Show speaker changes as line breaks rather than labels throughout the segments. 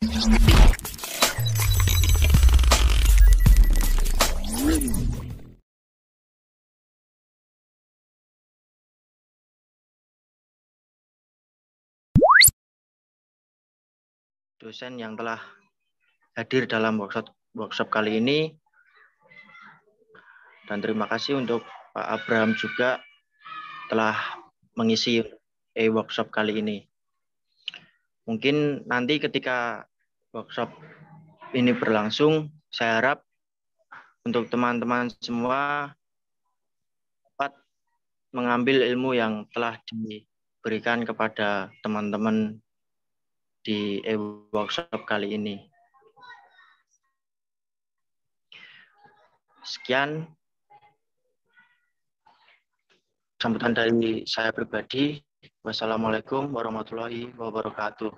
dosen yang telah hadir dalam workshop kali ini. Dan terima kasih untuk Pak Abraham juga telah mengisi workshop kali ini. Mungkin nanti ketika workshop ini berlangsung, saya harap untuk teman-teman semua dapat mengambil ilmu yang telah diberikan kepada teman-teman di workshop kali ini. Sekian sambutan dari saya pribadi. Wassalamualaikum warahmatullahi wabarakatuh.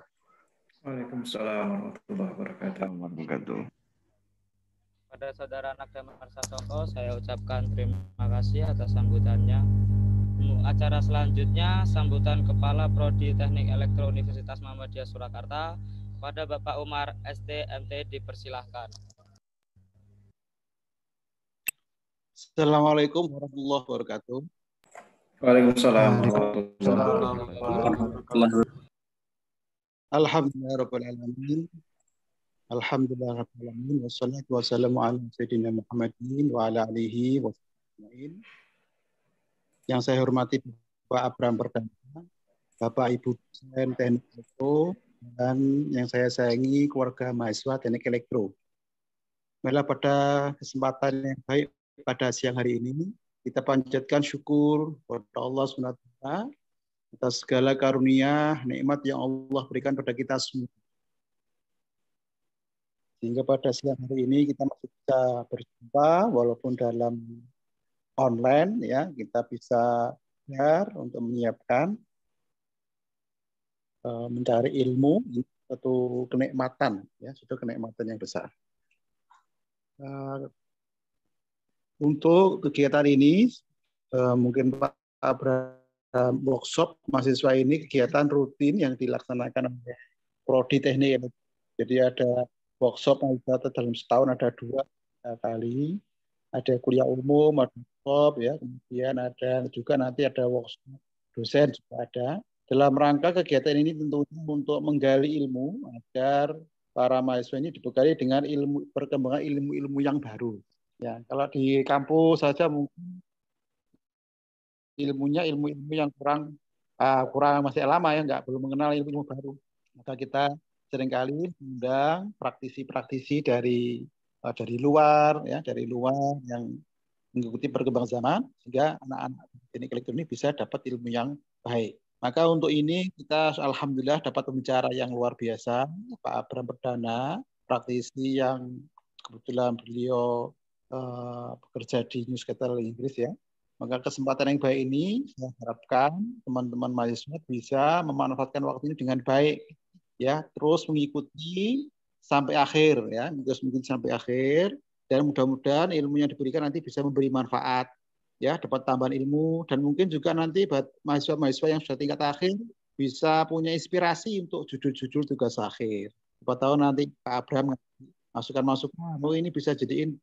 Waalaikumsalam warahmatullahi wabarakatuh.
Pada saudara Nagda Marsatoko, saya ucapkan terima kasih atas sambutannya. Acara selanjutnya, sambutan Kepala Prodi Teknik Elektro Universitas Muhammadiyah Surakarta pada Bapak Umar STMT, dipersilahkan.
Assalamualaikum warahmatullahi wabarakatuh.
Waalaikumsalam warahmatullahi wabarakatuh.
Alhamdulillahirrahmanirrahim. Alhamdulillahirrahmanirrahim. Wassalatu wassalamu ala sayyidina Muhammadin wa ala alihi wa sahbihi. Yang saya hormati Bapak Abraham Perdana, Bapak Ibu dosen Teknik Elektro, dan yang saya sayangi keluarga mahasiswa Teknik Elektro. Malah pada kesempatan yang baik pada siang hari ini, kita panjatkan syukur kepada Allah SWT atas segala karunia, nikmat yang Allah berikan pada kita semua. Sehingga pada siang hari ini kita masih bisa berjumpa walaupun dalam online, ya, kita bisa belajar untuk menyiapkan mencari ilmu, satu kenikmatan, ya, suatu kenikmatan yang besar. Untuk kegiatan ini, mungkin Pak Abraham workshop mahasiswa ini kegiatan rutin yang dilaksanakan oleh Prodi Teknik Elektro. Jadi ada workshop mahasiswa dalam setahun ada 2 kali, ada kuliah umum, ada workshop, ya, kemudian ada juga nanti ada workshop dosen juga ada. Dalam rangka kegiatan ini tentunya untuk menggali ilmu agar para mahasiswa ini dibekali dengan ilmu perkembangan ilmu-ilmu yang baru. Ya, kalau di kampus saja mungkin ilmunya ilmu-ilmu yang kurang masih lama, ya, belum mengenal ilmu baru. Maka kita seringkali mengundang praktisi-praktisi dari luar, ya, dari luar yang mengikuti perkembangan zaman sehingga anak-anak teknik elektronik bisa dapat ilmu yang baik. Maka untuk ini kita alhamdulillah dapat pembicara yang luar biasa, Pak Abraham Perdana, praktisi yang kebetulan beliau bekerja di Newscaster Inggris, ya. Maka kesempatan yang baik ini saya harapkan teman-teman mahasiswa bisa memanfaatkan waktu ini dengan baik, ya, terus mengikuti sampai akhir, ya, terus mengikuti sampai akhir, dan mudah-mudahan ilmu yang diberikan nanti bisa memberi manfaat, ya, dapat tambahan ilmu, dan mungkin juga nanti buat mahasiswa-mahasiswa yang sudah tingkat akhir bisa punya inspirasi untuk judul-judul tugas akhir. Siapa tahu nanti Pak Abraham masukan-masukan, ini bisa jadiin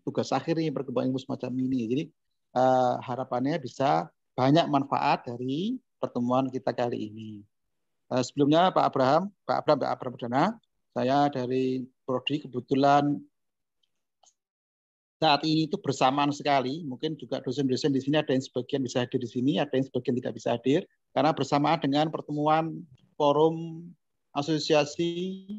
tugas akhir nih perkembangan ilmu semacam ini. Jadi harapannya bisa banyak manfaat dari pertemuan kita kali ini. Sebelumnya Pak Abraham Perdana, saya dari Prodi kebetulan saat ini itu bersamaan sekali. Mungkin juga dosen-dosen di sini ada yang sebagian bisa hadir di sini, ada yang sebagian tidak bisa hadir karena bersamaan dengan pertemuan forum asosiasi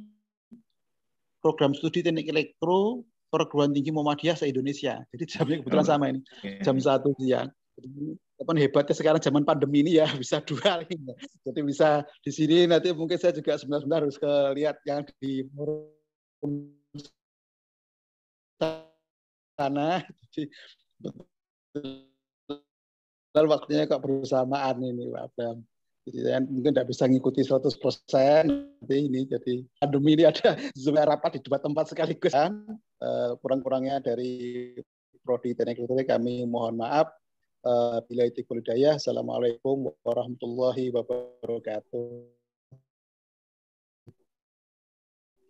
program studi teknik elektro perguruan tinggi Muhammadiyah se-Indonesia. Jadi jamnya kebetulan sama ini, jam 1 siang. Jadi hebatnya sekarang zaman pandemi ini, ya, bisa 2 lagi. Jadi bisa di sini, nanti mungkin saya juga sebentar harus lihat yang di sana. Jadi betul waktunya kok bersamaan ini, Pak Abraham. Jadi saya mungkin tidak bisa ngikuti 100% nanti ini. Jadi pandemi ini ada Zoom rapat di 2 tempat sekaligus. Kurang-kurangnya dari Prodi Teknik Elektro kami mohon maaf. Bila itu hidayah. Assalamualaikum warahmatullahi wabarakatuh.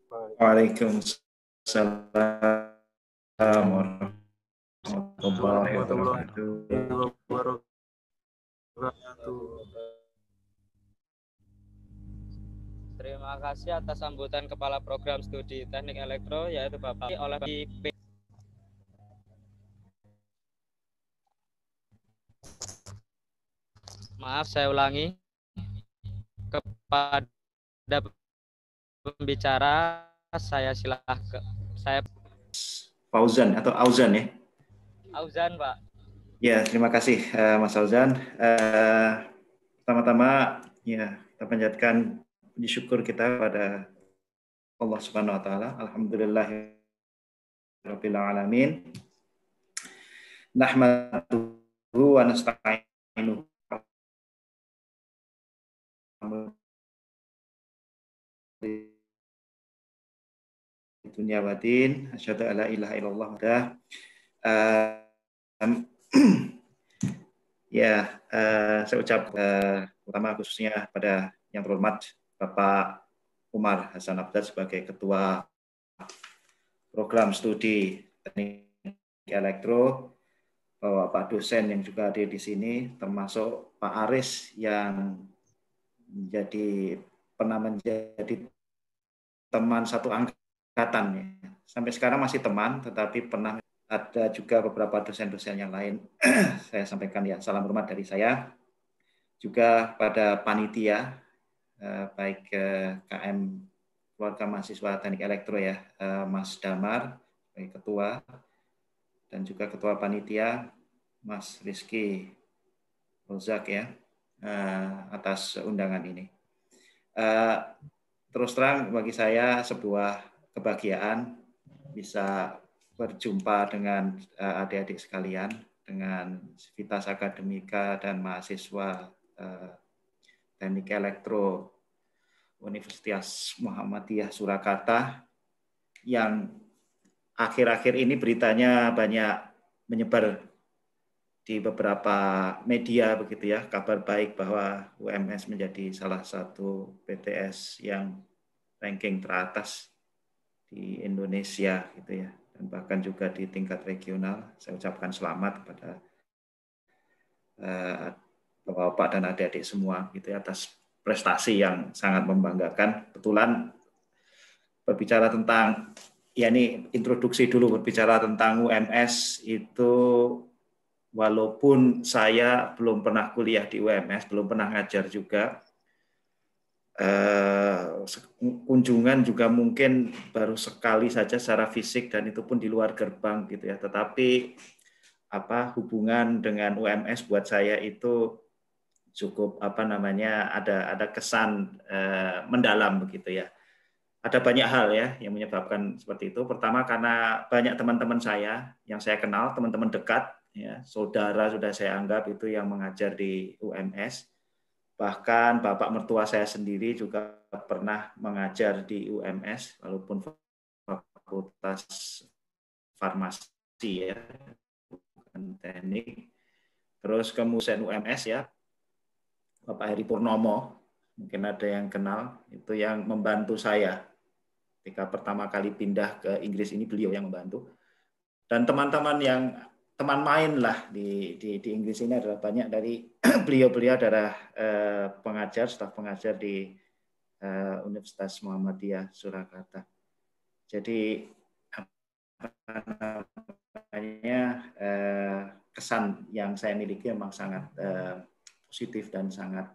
Waalaikumsalam warahmatullahi wabarakatuh.
Terima kasih atas sambutan Kepala Program Studi Teknik Elektro, yaitu Bapak oleh IP. Maaf, saya ulangi. Kepada pembicara, saya silakan. Saya
Fauzan atau Auzan ya?
Auzan, Pak.
Ya, terima kasih Mas Auzan. Pertama-tama ya kita panjatkan puji syukur kita pada Allah Subhanahu wa taala. Alhamdulillahirabbil alamin. Nahmaduhu wa nasta'inuhu dunia batin, asyhadu alla ilaha illallah dah. Saya ucap pertama khususnya pada yang terhormat Bapak Umar Hasan Abdad sebagai Ketua Program Studi Teknik Elektro, Bapak dosen yang juga hadir di sini, termasuk Pak Aris yang pernah menjadi teman satu angkatan ya. Sampai sekarang masih teman, tetapi pernah ada juga beberapa dosen-dosen yang lain. Saya sampaikan ya salam hormat dari saya. Juga pada panitia, baik KM Keluarga Mahasiswa Teknik Elektro ya, Mas Damar sebagai ketua, dan juga ketua panitia Mas Rizky Rozak ya, atas undangan ini. Terus terang bagi saya sebuah kebahagiaan bisa berjumpa dengan adik-adik sekalian, dengan Civitas Akademika dan mahasiswa Teknik Elektro Universitas Muhammadiyah Surakarta yang akhir-akhir ini beritanya banyak menyebar di beberapa media begitu ya, kabar baik bahwa UMS menjadi salah satu PTS yang ranking teratas di Indonesia gitu ya, dan bahkan juga di tingkat regional. Saya ucapkan selamat kepada Bapak-bapak dan adik-adik semua gitu ya, atas prestasi yang sangat membanggakan. Kebetulan berbicara tentang ya ini introduksi dulu, berbicara tentang UMS itu, walaupun saya belum pernah kuliah di UMS, belum pernah ngajar juga, kunjungan juga mungkin baru sekali saja secara fisik dan itu pun di luar gerbang gitu ya. Tetapi hubungan dengan UMS buat saya itu cukup ada kesan mendalam begitu ya. Ada banyak hal ya yang menyebabkan seperti itu. Pertama karena banyak teman-teman saya yang saya kenal, teman-teman dekat ya, saudara sudah saya anggap itu yang mengajar di UMS. Bahkan bapak mertua saya sendiri juga pernah mengajar di UMS, walaupun fakultas farmasi ya, bukan teknik. Terus kemudian UMS ya, Bapak Heri Purnomo, mungkin ada yang kenal, itu yang membantu saya ketika pertama kali pindah ke Inggris ini, beliau yang membantu. Dan teman-teman yang teman main lah di Inggris ini adalah banyak dari beliau-beliau adalah pengajar, staf pengajar di Universitas Muhammadiyah Surakarta. Jadi kesan yang saya miliki memang sangat positif dan sangat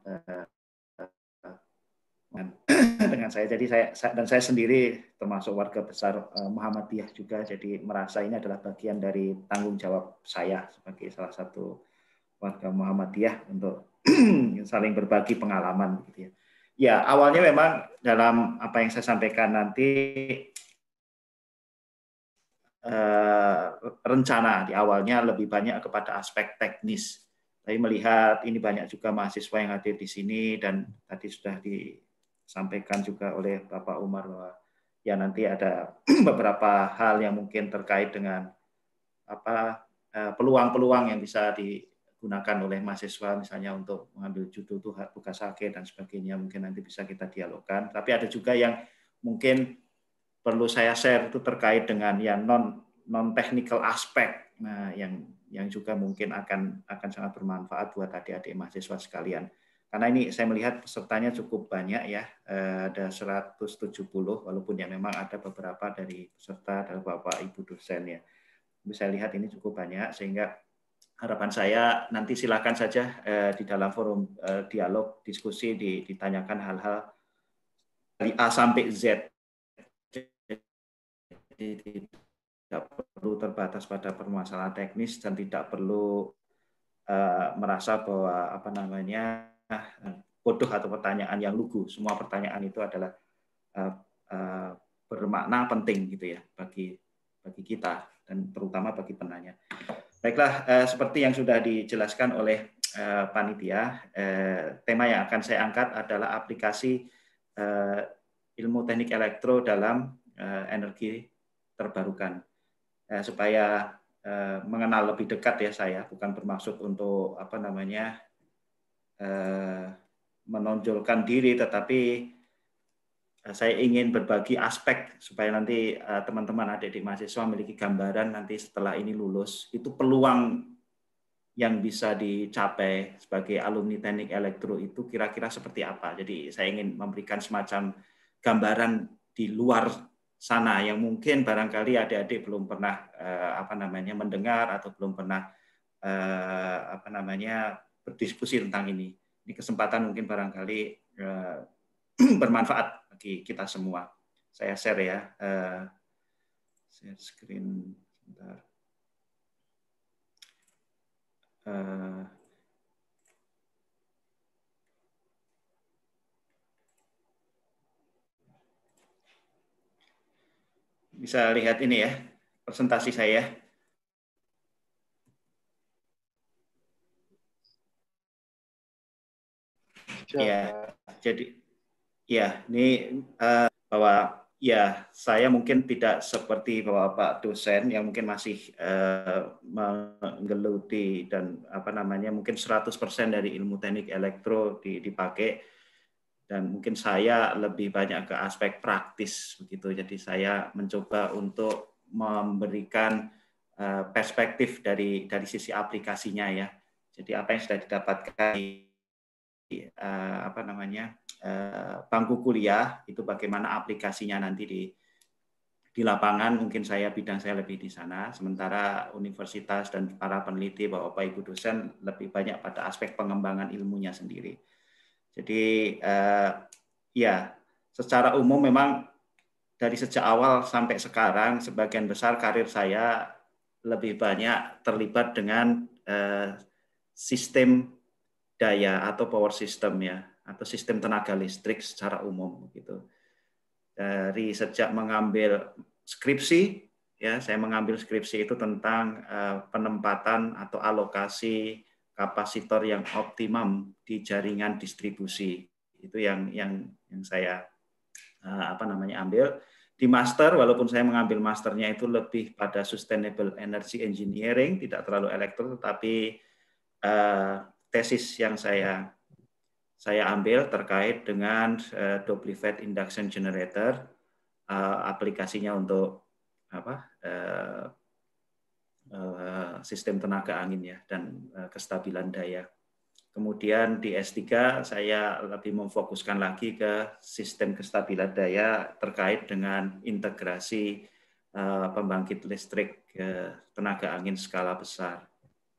dengan saya. Jadi saya sendiri termasuk warga besar Muhammadiyah juga, jadi merasa ini adalah bagian dari tanggung jawab saya sebagai salah satu warga Muhammadiyah untuk saling berbagi pengalaman gitu ya. Ya, awalnya memang dalam apa yang saya sampaikan nanti rencana di awalnya lebih banyak kepada aspek teknis. Tapi melihat ini banyak juga mahasiswa yang hadir di sini dan tadi sudah disampaikan juga oleh Bapak Umar bahwa ya nanti ada beberapa hal yang mungkin terkait dengan peluang-peluang yang bisa digunakan oleh mahasiswa, misalnya untuk mengambil judul tugas akhir dan sebagainya, mungkin nanti bisa kita dialogkan. Tapi ada juga yang mungkin perlu saya share itu terkait dengan yang non technical aspek, nah yang juga mungkin akan sangat bermanfaat buat adik-adik mahasiswa sekalian. Karena ini saya melihat pesertanya cukup banyak ya, ada 170, walaupun ya memang ada beberapa dari peserta dari Bapak Ibu dosen ya. Bisa lihat ini cukup banyak, sehingga harapan saya nanti silakan saja di dalam forum dialog diskusi ditanyakan hal-hal dari A sampai Z. Jadi tidak perlu terbatas pada permasalahan teknis dan tidak perlu merasa bahwa bodoh atau pertanyaan yang lugu. Semua pertanyaan itu adalah bermakna penting gitu ya bagi kita dan terutama bagi penanya. Baiklah, seperti yang sudah dijelaskan oleh panitia, tema yang akan saya angkat adalah aplikasi ilmu teknik elektro dalam energi terbarukan. Supaya mengenal lebih dekat ya, saya bukan bermaksud untuk menonjolkan diri, tetapi saya ingin berbagi aspek supaya nanti teman-teman adik-adik mahasiswa memiliki gambaran nanti setelah ini lulus itu peluang yang bisa dicapai sebagai alumni teknik elektro itu kira-kira seperti apa. Jadi saya ingin memberikan semacam gambaran di luar sana yang mungkin barangkali adik-adik belum pernah mendengar atau belum pernah berdiskusi tentang ini. Ini kesempatan mungkin barangkali bermanfaat bagi kita semua. Saya share ya, share screen sebentar. Bisa lihat ini ya, presentasi saya. Ya, jadi ya ini bahwa ya saya mungkin tidak seperti Bapak dosen yang mungkin masih menggeluti dan mungkin 100% dari ilmu teknik elektro dipakai, dan mungkin saya lebih banyak ke aspek praktis begitu. Jadi saya mencoba untuk memberikan perspektif dari sisi aplikasinya ya. Jadi apa yang sudah didapatkan bangku kuliah itu bagaimana aplikasinya nanti di lapangan. Mungkin bidang saya lebih di sana, sementara universitas dan para peneliti Bapak Ibu dosen lebih banyak pada aspek pengembangan ilmunya sendiri. Jadi ya secara umum memang dari sejak awal sampai sekarang sebagian besar karir saya lebih banyak terlibat dengan sistem daya atau power system ya, atau sistem tenaga listrik secara umum gitu. Dari sejak mengambil skripsi ya, saya mengambil skripsi itu tentang penempatan atau alokasi kapasitor yang optimum di jaringan distribusi. Itu yang saya ambil. Di master, walaupun saya mengambil masternya itu lebih pada sustainable energy engineering, tidak terlalu elektro, tetapi tesis yang saya ambil terkait dengan double fed induction generator, aplikasinya untuk sistem tenaga angin ya dan kestabilan daya. Kemudian di S3 saya lebih memfokuskan lagi ke sistem kestabilan daya terkait dengan integrasi pembangkit listrik tenaga angin skala besar.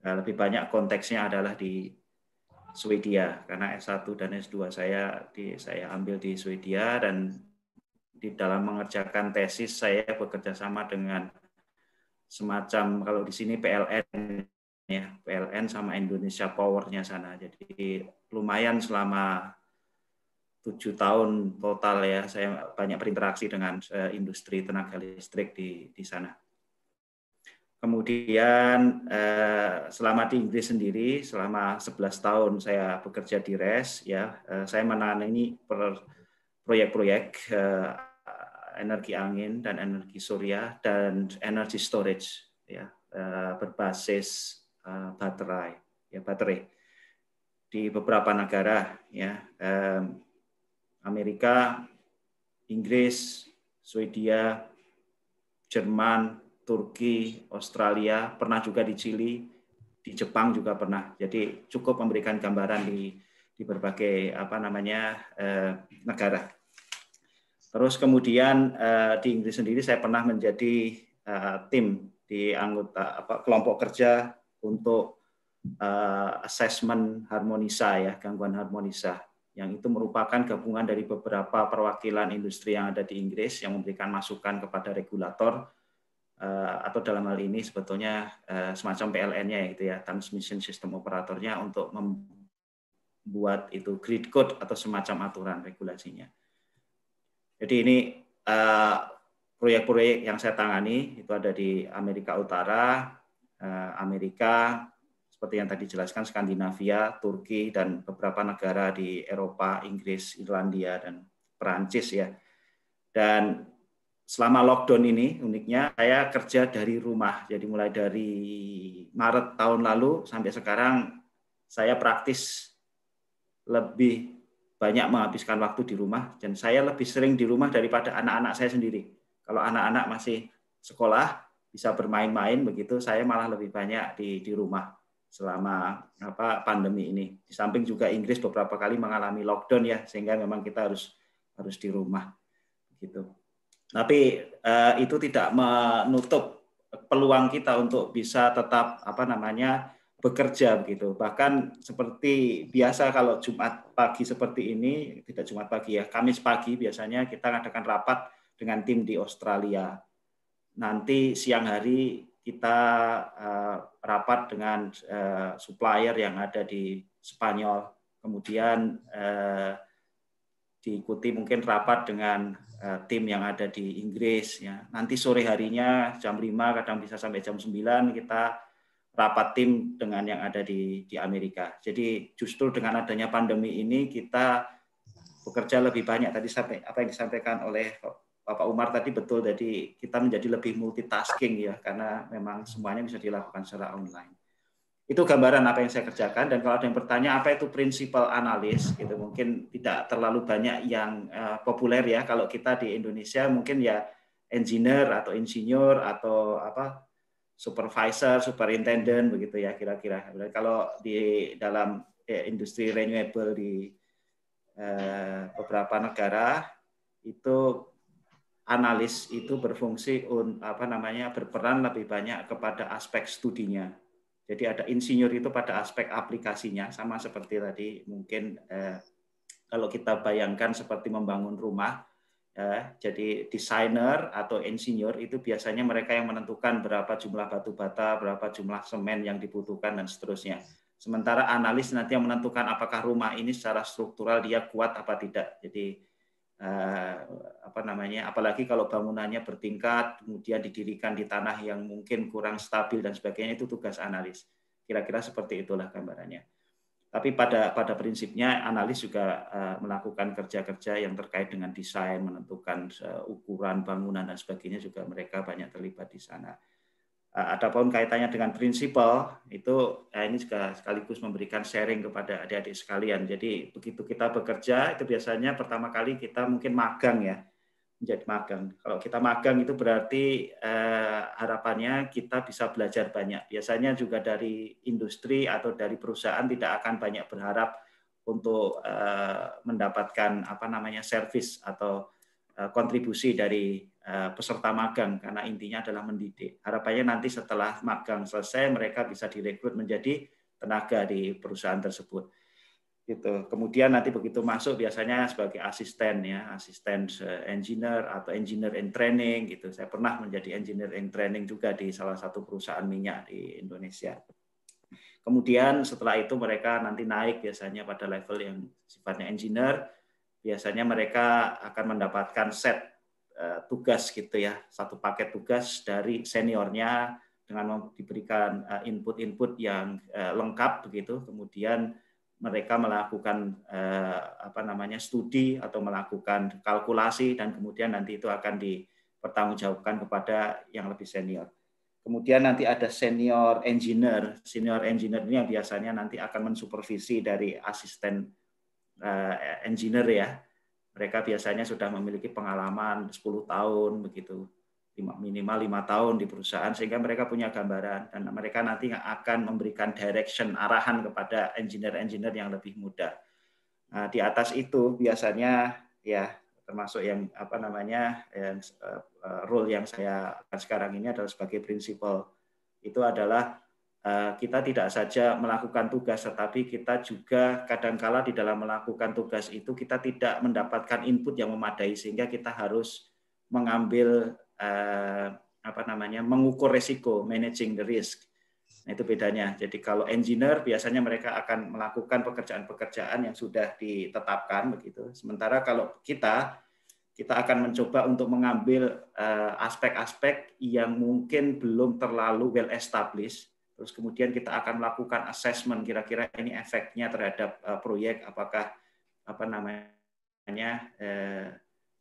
Lebih banyak konteksnya adalah di Swedia, karena S1 dan S2 saya ambil di Swedia, dan di dalam mengerjakan tesis saya bekerja sama dengan semacam, kalau di sini PLN ya, PLN sama Indonesia Power-nya sana. Jadi lumayan selama 7 tahun total ya, saya banyak berinteraksi dengan industri tenaga listrik di sana. Kemudian selama di Inggris sendiri, selama 11 tahun saya bekerja di RES, ya, saya menangani proyek-proyek energi angin dan energi surya dan energy storage, ya, berbasis baterai di beberapa negara, ya, Amerika, Inggris, Swedia, Jerman, Turki, Australia, pernah juga di Chili, di Jepang juga pernah. Jadi cukup memberikan gambaran di berbagai negara. Terus kemudian di Inggris sendiri saya pernah menjadi tim di anggota kelompok kerja untuk asesmen harmonisa ya, gangguan harmonisa, yang itu merupakan gabungan dari beberapa perwakilan industri yang ada di Inggris yang memberikan masukan kepada regulator, atau dalam hal ini sebetulnya semacam PLN-nya gitu ya, Transmission System Operatornya, untuk membuat itu grid code atau semacam aturan regulasinya. Jadi ini proyek-proyek yang saya tangani itu ada di Amerika Utara, Amerika, seperti yang tadi dijelaskan, Skandinavia, Turki, dan beberapa negara di Eropa, Inggris, Irlandia, dan Perancis ya. Dan selama lockdown ini, uniknya saya kerja dari rumah. Jadi mulai dari Maret tahun lalu sampai sekarang, saya praktis lebih banyak menghabiskan waktu di rumah, dan saya lebih sering di rumah daripada anak-anak saya sendiri. Kalau anak-anak masih sekolah, bisa bermain-main begitu, saya malah lebih banyak di rumah selama pandemi ini. Di samping juga Inggris beberapa kali mengalami lockdown ya, sehingga memang kita harus di rumah gitu. Tapi itu tidak menutup peluang kita untuk bisa tetap bekerja begitu. Bahkan seperti biasa kalau Jumat pagi seperti ini, tidak Jumat pagi ya, Kamis pagi biasanya kita mengadakan rapat dengan tim di Australia. Nanti siang hari kita rapat dengan supplier yang ada di Spanyol. Kemudian diikuti mungkin rapat dengan tim yang ada di Inggris ya. Nanti sore harinya jam 5, kadang bisa sampai jam 9 kita rapat tim dengan yang ada di Amerika. Jadi justru dengan adanya pandemi ini kita bekerja lebih banyak. Tadi apa yang disampaikan oleh Bapak Umar tadi betul, jadi kita menjadi lebih multitasking ya, karena memang semuanya bisa dilakukan secara online. Itu gambaran apa yang saya kerjakan. Dan kalau ada yang bertanya apa itu principal analyst, gitu, mungkin tidak terlalu banyak yang populer ya. Kalau kita di Indonesia mungkin ya engineer atau insinyur atau supervisor, superintendent begitu ya kira-kira. Kalau di dalam industri renewable di beberapa negara itu analis itu berfungsi berperan lebih banyak kepada aspek studinya. Jadi ada insinyur itu pada aspek aplikasinya, sama seperti tadi mungkin kalau kita bayangkan seperti membangun rumah, jadi desainer atau insinyur itu biasanya mereka yang menentukan berapa jumlah batu bata, berapa jumlah semen yang dibutuhkan dan seterusnya. Sementara analis nanti yang menentukan apakah rumah ini secara struktural dia kuat apa tidak. Jadi apalagi kalau bangunannya bertingkat, kemudian didirikan di tanah yang mungkin kurang stabil dan sebagainya, itu tugas analis. Kira-kira seperti itulah gambarannya. Tapi pada prinsipnya analis juga melakukan kerja-kerja yang terkait dengan desain, menentukan ukuran bangunan dan sebagainya, juga mereka banyak terlibat di sana. Adapun kaitannya dengan prinsipal itu ini juga sekaligus memberikan sharing kepada adik-adik sekalian. Jadi begitu kita bekerja itu biasanya pertama kali kita mungkin magang ya, menjadi magang. Kalau kita magang itu berarti harapannya kita bisa belajar banyak. Biasanya juga dari industri atau dari perusahaan tidak akan banyak berharap untuk mendapatkan service atau kontribusi dari peserta magang, karena intinya adalah mendidik. Harapannya nanti setelah magang selesai mereka bisa direkrut menjadi tenaga di perusahaan tersebut. Gitu. Kemudian nanti begitu masuk biasanya sebagai asisten ya, asisten engineer atau engineer in training gitu. Saya pernah menjadi engineer in training juga di salah satu perusahaan minyak di Indonesia. Kemudian setelah itu mereka nanti naik biasanya pada level yang sifatnya engineer. Biasanya mereka akan mendapatkan set tugas gitu ya, satu paket tugas dari seniornya dengan diberikan input-input yang lengkap begitu. Kemudian mereka melakukan studi atau melakukan kalkulasi, dan kemudian nanti itu akan dipertanggungjawabkan kepada yang lebih senior. Kemudian nanti ada senior engineer. Senior engineer ini yang biasanya nanti akan mensupervisi dari asisten engineer ya. mereka biasanya sudah memiliki pengalaman 10 tahun begitu, minimal 5 tahun di perusahaan, sehingga mereka punya gambaran dan mereka nanti akan memberikan direction, arahan kepada engineer-engineer yang lebih muda. Nah, di atas itu biasanya ya termasuk yang apa namanya role yang saya sekarang ini adalah sebagai prinsipal, itu adalah kita tidak saja melakukan tugas, tetapi kita juga kadangkala di dalam melakukan tugas itu kita tidak mendapatkan input yang memadai, sehingga kita harus mengambil mengukur risiko, managing the risk. Nah, itu bedanya. Jadi kalau engineer biasanya mereka akan melakukan pekerjaan-pekerjaan yang sudah ditetapkan begitu. Sementara kalau kita akan mencoba untuk mengambil aspek-aspek yang mungkin belum terlalu well established. Terus kemudian kita akan melakukan assessment, kira-kira ini efeknya terhadap proyek, apakah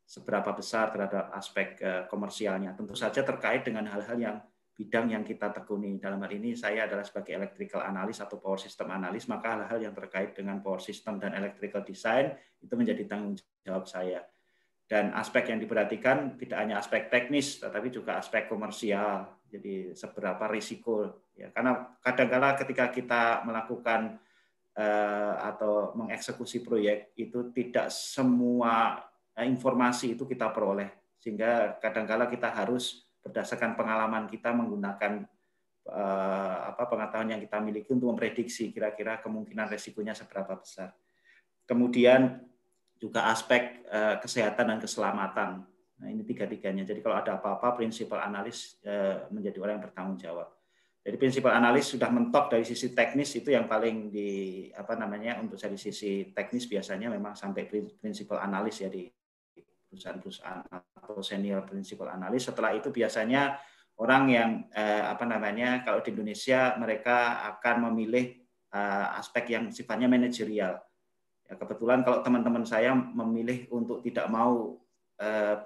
seberapa besar terhadap aspek komersialnya. Tentu saja terkait dengan hal-hal yang bidang yang kita tekuni. Dalam hal ini saya adalah sebagai electrical analyst atau power system analyst, maka hal-hal yang terkait dengan power system dan electrical design itu menjadi tanggung jawab saya. Dan aspek yang diperhatikan tidak hanya aspek teknis, tetapi juga aspek komersial. Jadi seberapa risiko, ya, karena kadang-kala ketika kita melakukan atau mengeksekusi proyek itu tidak semua informasi itu kita peroleh, sehingga kadang-kala kita harus berdasarkan pengalaman kita menggunakan pengetahuan yang kita miliki untuk memprediksi kira-kira kemungkinan risikonya seberapa besar. Kemudian juga aspek kesehatan dan keselamatan. Nah, ini tiga-tiganya. Jadi kalau ada apa-apa, prinsipal analis menjadi orang yang bertanggung jawab. Jadi prinsipal analis sudah mentok dari sisi teknis, itu yang paling untuk dari sisi teknis biasanya memang sampai prinsipal analis ya di perusahaan-perusahaan atau senior prinsipal analis. Setelah itu biasanya orang yang kalau di Indonesia mereka akan memilih aspek yang sifatnya manajerial. Ya, kebetulan kalau teman-teman saya memilih untuk tidak mau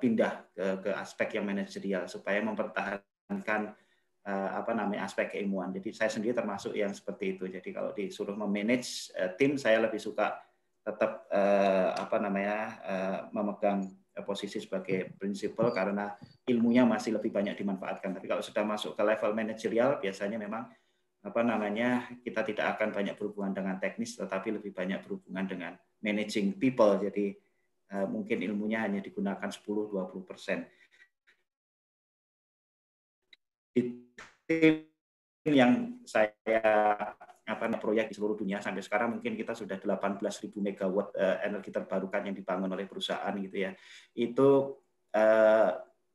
pindah ke aspek yang manajerial supaya mempertahankan aspek keilmuan. Jadi saya sendiri termasuk yang seperti itu. Jadi kalau disuruh memanage tim, saya lebih suka tetap memegang posisi sebagai prinsipal karena ilmunya masih lebih banyak dimanfaatkan. Tapi kalau sudah masuk ke level manajerial, biasanya memang kita tidak akan banyak berhubungan dengan teknis, tetapi lebih banyak berhubungan dengan managing people. Jadi mungkin ilmunya hanya digunakan 10-20%. Tim yang saya proyek di seluruh dunia sampai sekarang mungkin kita sudah 18.000 megawatt energi terbarukan yang dibangun oleh perusahaan gitu ya. Itu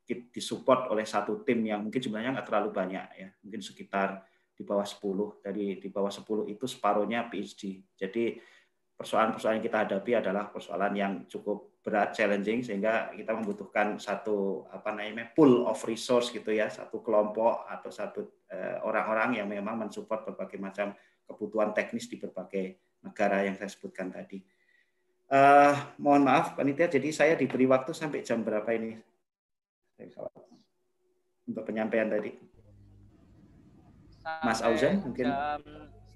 disupport oleh satu tim yang mungkin jumlahnya nggak terlalu banyak ya, mungkin sekitar di bawah 10. Dari di bawah 10 itu separuhnya PhD. Jadi persoalan-persoalan yang kita hadapi adalah persoalan yang cukup berat, challenging, sehingga kita membutuhkan satu pool of resource gitu ya, satu kelompok atau satu orang-orang yang memang mensupport berbagai macam kebutuhan teknis di berbagai negara yang saya sebutkan tadi. Mohon maaf panitia, jadi saya diberi waktu sampai jam berapa ini untuk penyampaian tadi? Mas Auzan mungkin
jam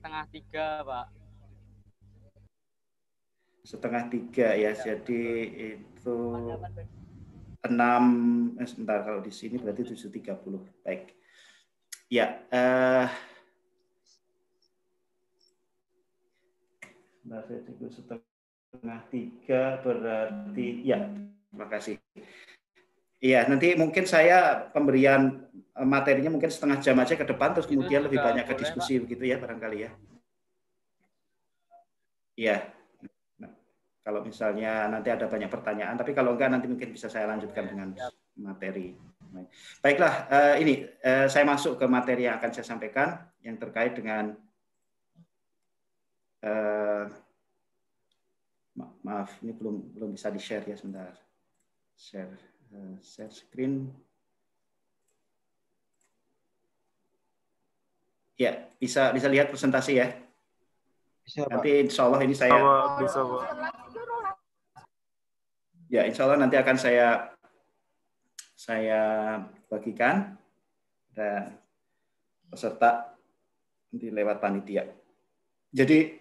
2:30, Pak.
2:30 ya, jadi itu 6, sebentar, kalau di sini berarti 7:30. Baik. Ya, saya tunggu 2:30 berarti ya, terima kasih. Iya, nanti mungkin saya pemberian materinya mungkin setengah jam aja ke depan, terus kemudian lebih banyak ke diskusi begitu ya barangkali ya. Iya. Kalau misalnya nanti ada banyak pertanyaan, tapi kalau enggak nanti mungkin bisa saya lanjutkan dengan materi. Baiklah, ini saya masuk ke materi yang akan saya sampaikan yang terkait dengan maaf, ini belum bisa di-share ya, sebentar. Share screen. Ya, bisa lihat presentasi ya.
Bisa, Pak.
Nanti insya Allah ini saya
bisa, Pak.
Ya, insya Allah nanti akan saya bagikan dan peserta nanti lewat panitia. Jadi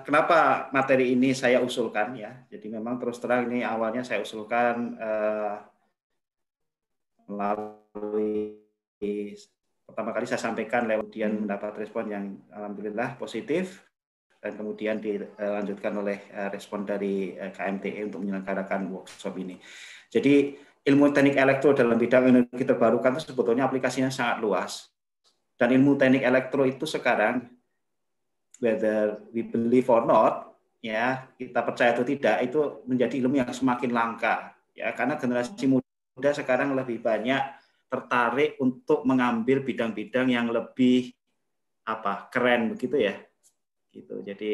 Kenapa materi ini saya usulkan ya? Jadi memang terus terang ini awalnya saya usulkan melalui pertama kali saya sampaikan lewat kemudian mendapat respon yang alhamdulillah positif dan kemudian dilanjutkan oleh respon dari KMTE untuk menyelenggarakan workshop ini. Jadi ilmu teknik elektro dalam bidang energi terbarukan itu sebetulnya aplikasinya sangat luas. Dan ilmu teknik elektro itu sekarang whether we believe or not, ya kita percaya atau tidak, itu menjadi ilmu yang semakin langka, ya karena generasi muda sekarang lebih banyak tertarik untuk mengambil bidang-bidang yang lebih keren begitu ya, gitu. Jadi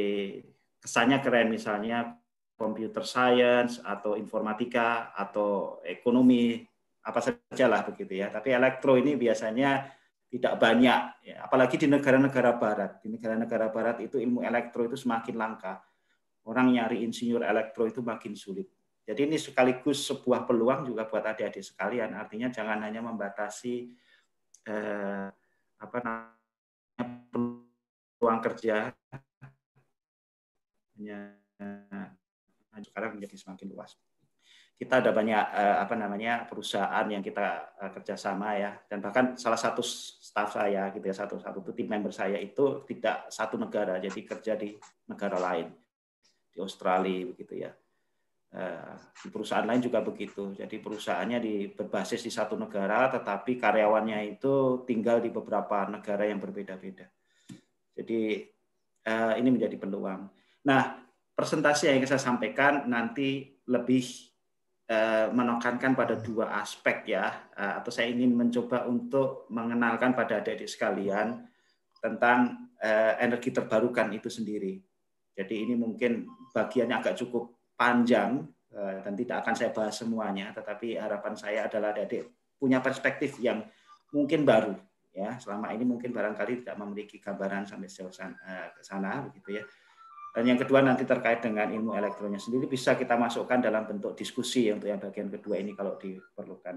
kesannya keren, misalnya computer science atau informatika atau ekonomi apa saja lah begitu ya. Tapi elektro ini biasanya tidak banyak, ya. Apalagi di negara-negara barat. Di negara-negara barat itu ilmu elektro itu semakin langka. Orang nyari insinyur elektro itu makin sulit. Jadi ini sekaligus sebuah peluang juga buat adik-adik sekalian. Artinya jangan hanya membatasi peluang kerja, sekarang menjadi semakin luas. Kita ada banyak perusahaan yang kita kerjasama ya, dan bahkan salah satu staf saya gitu ya, satu tim member saya itu tidak satu negara, jadi kerja di negara lain, di Australia begitu ya. Di perusahaan lain juga begitu, jadi perusahaannya berbasis di satu negara, tetapi karyawannya itu tinggal di beberapa negara yang berbeda-beda. Jadi ini menjadi peluang. Nah, presentasi yang saya sampaikan nanti lebih menekankan pada dua aspek ya, atau saya ingin mencoba untuk mengenalkan pada adik-adik sekalian tentang energi terbarukan itu sendiri. Jadi ini mungkin bagiannya agak cukup panjang dan tidak akan saya bahas semuanya, tetapi harapan saya adalah adik-adik punya perspektif yang mungkin baru ya. Selama ini mungkin barangkali tidak memiliki gambaran sampai sejauh sana begitu ya. Dan yang kedua nanti terkait dengan ilmu elektronya sendiri bisa kita masukkan dalam bentuk diskusi untuk yang bagian kedua ini kalau diperlukan.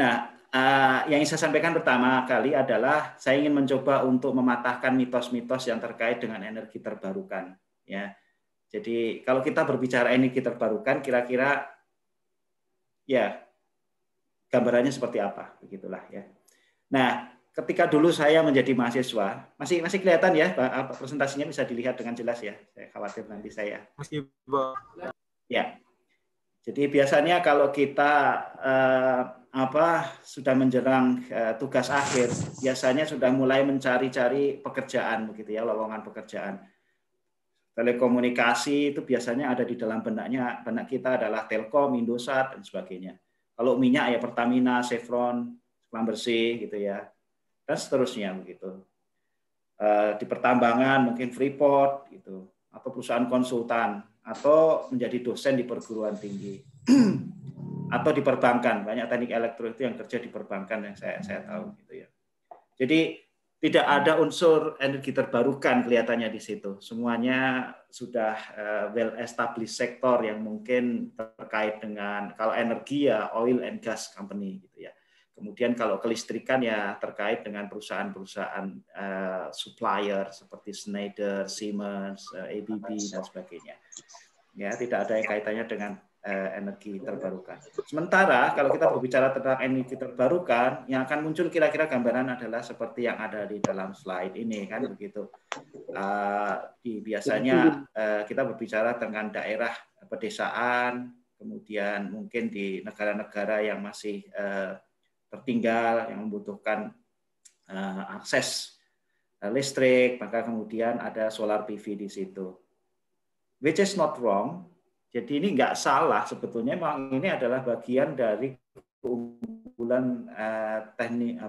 Nah, yang ingin saya sampaikan pertama kali adalah saya ingin mencoba untuk mematahkan mitos-mitos yang terkait dengan energi terbarukan. Ya, jadi kalau kita berbicara energi terbarukan, kira-kira ya gambarannya seperti apa, begitulah ya. Nah, ketika dulu saya menjadi mahasiswa, masih kelihatan ya, presentasinya bisa dilihat dengan jelas ya. Saya khawatir nanti saya. Ya. Jadi biasanya kalau kita sudah menjelang tugas akhir, biasanya sudah mulai mencari-cari pekerjaan begitu ya, lowongan pekerjaan. Telekomunikasi itu biasanya ada di dalam benak kita adalah Telkom, Indosat dan sebagainya. Kalau minyak ya Pertamina, Chevron, Schlumberger gitu ya. Dan seterusnya begitu. Di pertambangan mungkin Freeport gitu, atau perusahaan konsultan, atau menjadi dosen di perguruan tinggi, atau di perbankan. Banyak teknik elektro itu yang kerja di perbankan yang saya tahu gitu ya. Jadi tidak ada unsur energi terbarukan kelihatannya di situ. Semuanya sudah well established sektor yang mungkin terkait dengan, kalau energi ya oil and gas company gitu ya. Kemudian kalau kelistrikan ya terkait dengan perusahaan-perusahaan supplier seperti Schneider, Siemens, ABB dan sebagainya. Ya, tidak ada yang kaitannya dengan energi terbarukan. Sementara kalau kita berbicara tentang energi terbarukan, yang akan muncul kira-kira gambaran adalah seperti yang ada di dalam slide ini kan begitu. Biasanya kita berbicara dengan daerah pedesaan, kemudian mungkin di negara-negara yang masih tertinggal, yang membutuhkan akses listrik, maka kemudian ada solar PV di situ. Which is not wrong. Jadi ini nggak salah sebetulnya, memang ini adalah bagian dari keunggulan teknik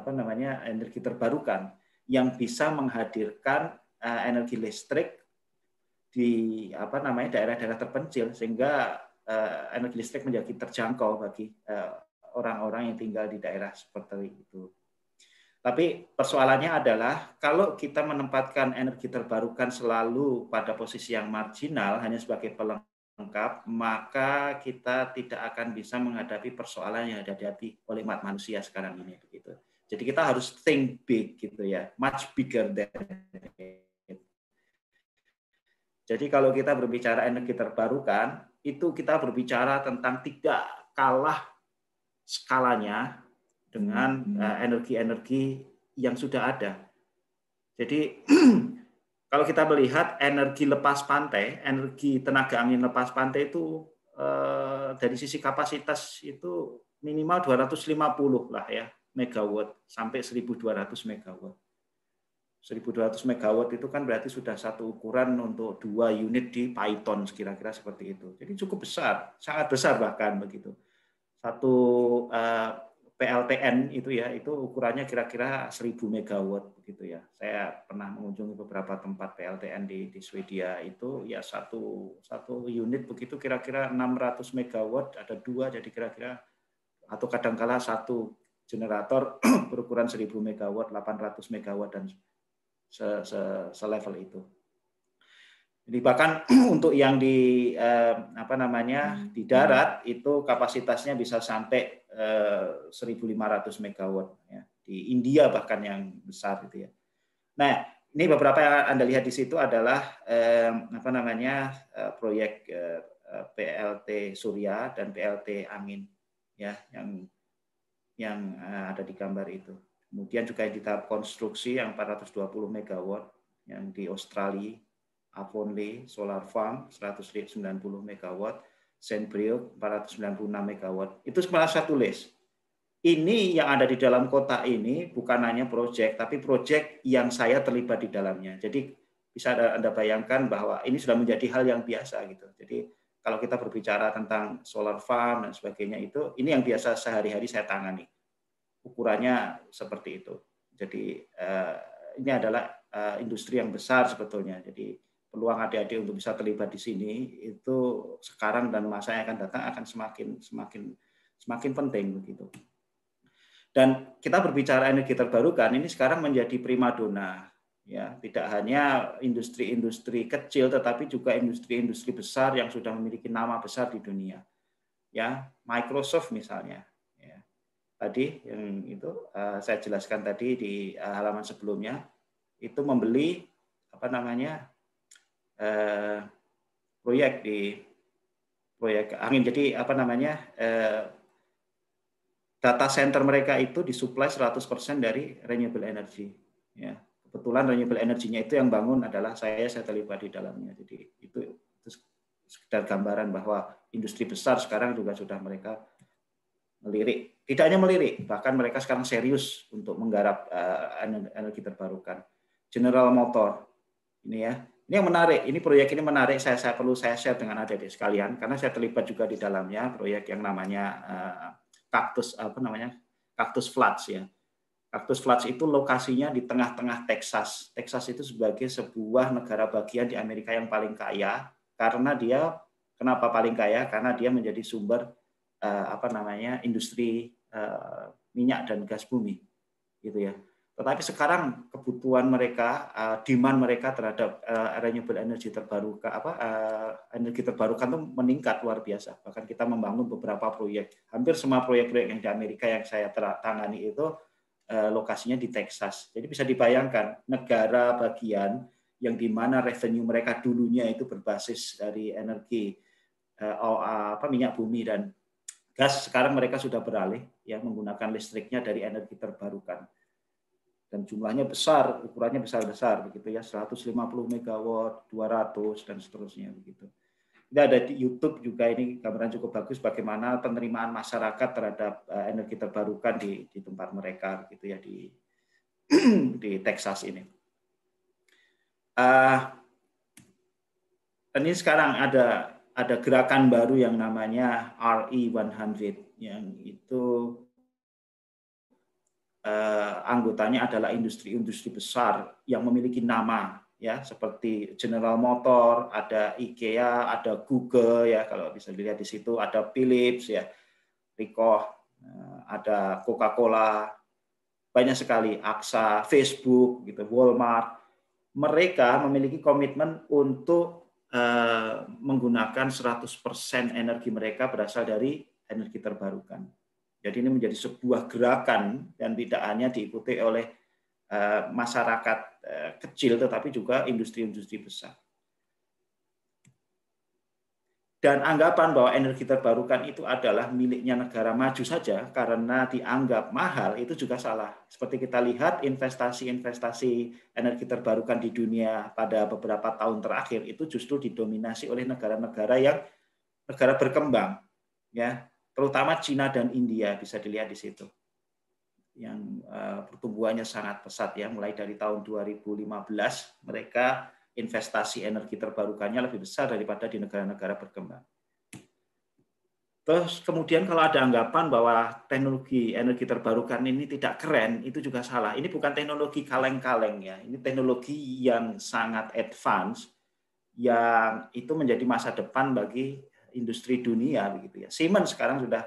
energi terbarukan yang bisa menghadirkan energi listrik di daerah-daerah terpencil sehingga energi listrik menjadi terjangkau bagi orang-orang yang tinggal di daerah seperti itu. Tapi persoalannya adalah kalau kita menempatkan energi terbarukan selalu pada posisi yang marginal hanya sebagai pelengkap, maka kita tidak akan bisa menghadapi persoalan yang dihadapi oleh umat manusia sekarang ini begitu. Jadi kita harus think big gitu ya, much bigger than it. Jadi kalau kita berbicara energi terbarukan, itu kita berbicara tentang tidak kalah skalanya dengan energi-energi yang sudah ada. Jadi kalau kita melihat energi lepas pantai, energi tenaga angin lepas pantai itu dari sisi kapasitas itu minimal 250 lah ya megawatt sampai 1.200 megawatt. 1.200 megawatt itu kan berarti sudah satu ukuran untuk 2 unit di Python kira-kira seperti itu. Jadi cukup besar, sangat besar bahkan begitu. Satu PLTN itu ya, itu ukurannya kira-kira 1.000 megawatt begitu ya. Saya pernah mengunjungi beberapa tempat PLTN di Swedia itu ya satu unit begitu kira-kira 600 megawatt, ada 2 jadi kira-kira atau kadangkala satu generator berukuran 1.000 megawatt, 800 megawatt dan selevel itu. Jadi bahkan untuk yang di di darat itu kapasitasnya bisa sampai 1.500 megawatt ya. Di India bahkan yang besar itu ya. Nah, ini beberapa yang Anda lihat di situ adalah proyek PLT surya dan PLT angin ya yang ada di gambar itu. Kemudian juga di tahap konstruksi yang 420 megawatt yang di Australia, Avonlea Solar Farm 190 megawatt, Saint-Brieuc 496 megawatt. Itu malah satu list. Ini yang ada di dalam kota ini bukan hanya proyek, tapi proyek yang saya terlibat di dalamnya. Jadi bisa Anda bayangkan bahwa ini sudah menjadi hal yang biasa gitu. Jadi kalau kita berbicara tentang solar farm dan sebagainya itu, ini yang biasa sehari-hari saya tangani. Ukurannya seperti itu. Jadi ini adalah industri yang besar sebetulnya. Jadi peluang adik-adik untuk bisa terlibat di sini itu sekarang dan masa yang akan datang akan semakin penting begitu. Dan kita berbicara energi terbarukan ini sekarang menjadi primadona ya, tidak hanya industri-industri kecil tetapi juga industri-industri besar yang sudah memiliki nama besar di dunia. Ya, Microsoft misalnya. Tadi yang itu saya jelaskan tadi di halaman sebelumnya itu membeli proyek angin. Jadi data center mereka itu disuplai 100% dari renewable energy. Ya, kebetulan renewable energy-nya itu yang bangun adalah saya terlibat di dalamnya. Jadi itu sekedar gambaran bahwa industri besar sekarang juga sudah mereka melirik. Tidak hanya melirik, bahkan mereka sekarang serius untuk menggarap energi terbarukan. General Motor, ini ya, ini yang menarik. Ini proyek ini menarik. Saya perlu share dengan adik-adik sekalian karena saya terlibat juga di dalamnya proyek yang namanya Cactus Flats ya. Cactus Flats itu lokasinya di tengah-tengah Texas. Texas itu sebagai sebuah negara bagian di Amerika yang paling kaya karena kenapa paling kaya? Karena dia menjadi sumber industri minyak dan gas bumi gitu ya. Tetapi sekarang kebutuhan mereka, demand mereka terhadap renewable energy terbarukan energi terbarukan itu meningkat luar biasa. Bahkan kita membangun beberapa proyek. Hampir semua proyek-proyek yang di Amerika yang saya tangani itu lokasinya di Texas. Jadi bisa dibayangkan negara bagian yang di mana revenue mereka dulunya itu berbasis dari energi minyak bumi dan gas, sekarang mereka sudah beralih ya menggunakan listriknya dari energi terbarukan. Dan jumlahnya besar, ukurannya besar-besar begitu ya, 150 megawatt, 200 dan seterusnya begitu. Ini ada di YouTube juga, ini gambaran cukup bagus bagaimana penerimaan masyarakat terhadap energi terbarukan di tempat mereka gitu ya di Texas ini. Dan ini sekarang ada gerakan baru yang namanya RE100 yang itu anggotanya adalah industri-industri besar yang memiliki nama ya seperti General Motor, ada IKEA, ada Google ya kalau bisa dilihat di situ, ada Philips ya, Ricoh, ada Coca-Cola, banyak sekali, AXA, Facebook gitu, Walmart. Mereka memiliki komitmen untuk menggunakan 100% energi mereka berasal dari energi terbarukan. Jadi ini menjadi sebuah gerakan dan tidak hanya diikuti oleh masyarakat kecil, tetapi juga industri-industri besar. Dan anggapan bahwa energi terbarukan itu adalah miliknya negara maju saja karena dianggap mahal itu juga salah. Seperti kita lihat investasi-investasi energi terbarukan di dunia pada beberapa tahun terakhir itu justru didominasi oleh negara-negara yang negara berkembang, ya, terutama Cina dan India bisa dilihat di situ, yang pertumbuhannya sangat pesat ya, mulai dari tahun 2015 mereka investasi energi terbarukannya lebih besar daripada di negara-negara berkembang. Terus kemudian kalau ada anggapan bahwa teknologi energi terbarukan ini tidak keren, itu juga salah. Ini bukan teknologi kaleng-kaleng ya, ini teknologi yang sangat advance, yang itu menjadi masa depan bagi industri dunia begitu ya. Siemens sekarang sudah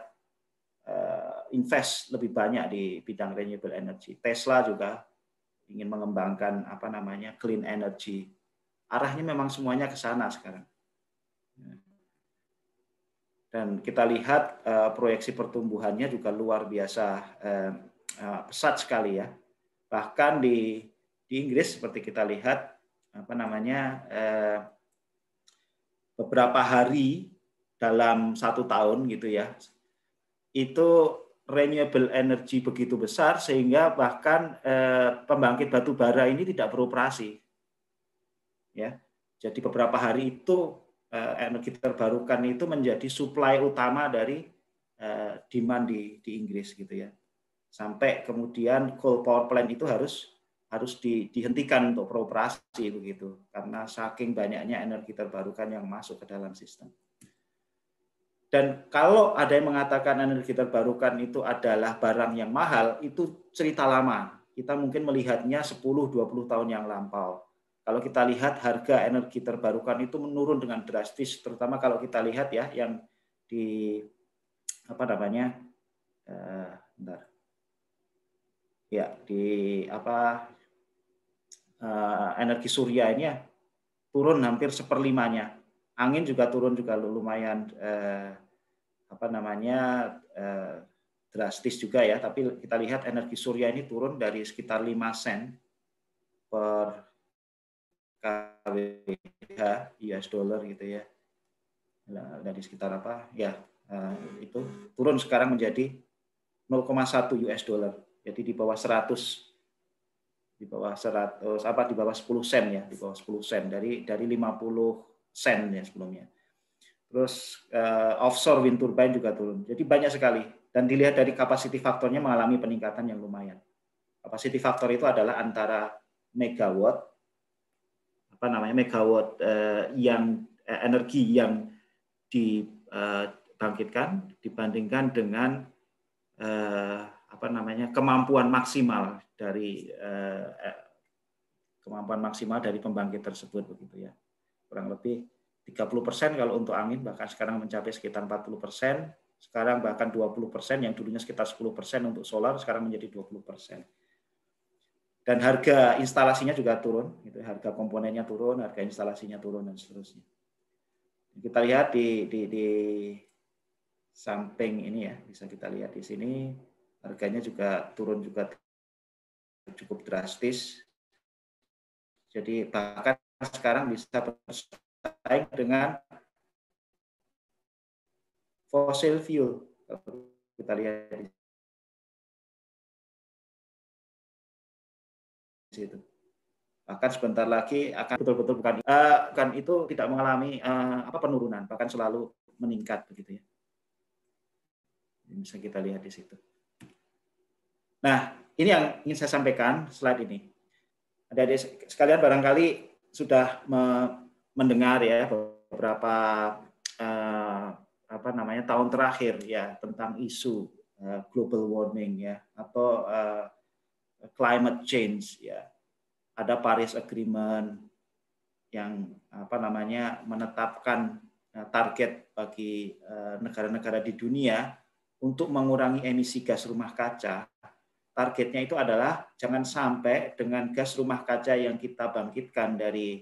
invest lebih banyak di bidang renewable energy. Tesla juga ingin mengembangkan clean energy. Arahnya memang semuanya ke sana sekarang. Dan kita lihat proyeksi pertumbuhannya juga luar biasa pesat sekali ya. Bahkan di Inggris seperti kita lihat beberapa hari dalam 1 tahun gitu ya, itu renewable energy begitu besar sehingga bahkan pembangkit batu bara ini tidak beroperasi. Ya, jadi beberapa hari itu energi terbarukan itu menjadi supply utama dari demand di Inggris gitu ya. Sampai kemudian coal power plant itu harus dihentikan untuk beroperasi begitu karena saking banyaknya energi terbarukan yang masuk ke dalam sistem. Dan kalau ada yang mengatakan energi terbarukan itu adalah barang yang mahal, itu cerita lama. Kita mungkin melihatnya 10-20 tahun yang lampau. Kalau kita lihat harga energi terbarukan itu menurun dengan drastis, terutama kalau kita lihat ya yang di energi surya ini ya turun hampir 1/5-nya. Angin juga turun juga lumayan drastis juga ya. Tapi kita lihat energi surya ini turun dari sekitar 5 sen per KWH US dollar gitu ya. Dari sekitar itu turun sekarang menjadi 0,1 US dollar. Jadi di bawah 100. Di bawah 10 sen ya, di bawah 10 sen dari 50 sen ya sebelumnya. Terus offshore wind turbine juga turun. Jadi banyak sekali dan dilihat dari capacity factor-nya mengalami peningkatan yang lumayan. Capacity factor itu adalah antara megawatt yang energi yang dibangkitkan dibandingkan dengan kemampuan maksimal dari pembangkit tersebut begitu ya. Kurang lebih 30% kalau untuk angin, bahkan sekarang mencapai sekitar 40%, sekarang bahkan 20%, yang dulunya sekitar 10% untuk solar sekarang menjadi 20%. Dan harga instalasinya juga turun, gitu. Harga komponennya turun, harga instalasinya turun dan seterusnya. Kita lihat di samping ini ya, bisa kita lihat di sini harganya juga turun juga cukup drastis. Jadi bahkan sekarang bisa bersaing dengan fossil fuel. Kita lihat di situ. Bahkan sebentar lagi akan betul-betul bukan itu tidak mengalami penurunan, bahkan selalu meningkat begitu ya. Bisa kita lihat di situ. Nah, ini yang ingin saya sampaikan slide ini. Adik-adik sekalian barangkali sudah mendengar ya beberapa tahun terakhir ya tentang isu global warming ya atau climate change ya. Ada Paris Agreement yang menetapkan target bagi negara-negara di dunia untuk mengurangi emisi gas rumah kaca. Targetnya itu adalah jangan sampai dengan gas rumah kaca yang kita bangkitkan dari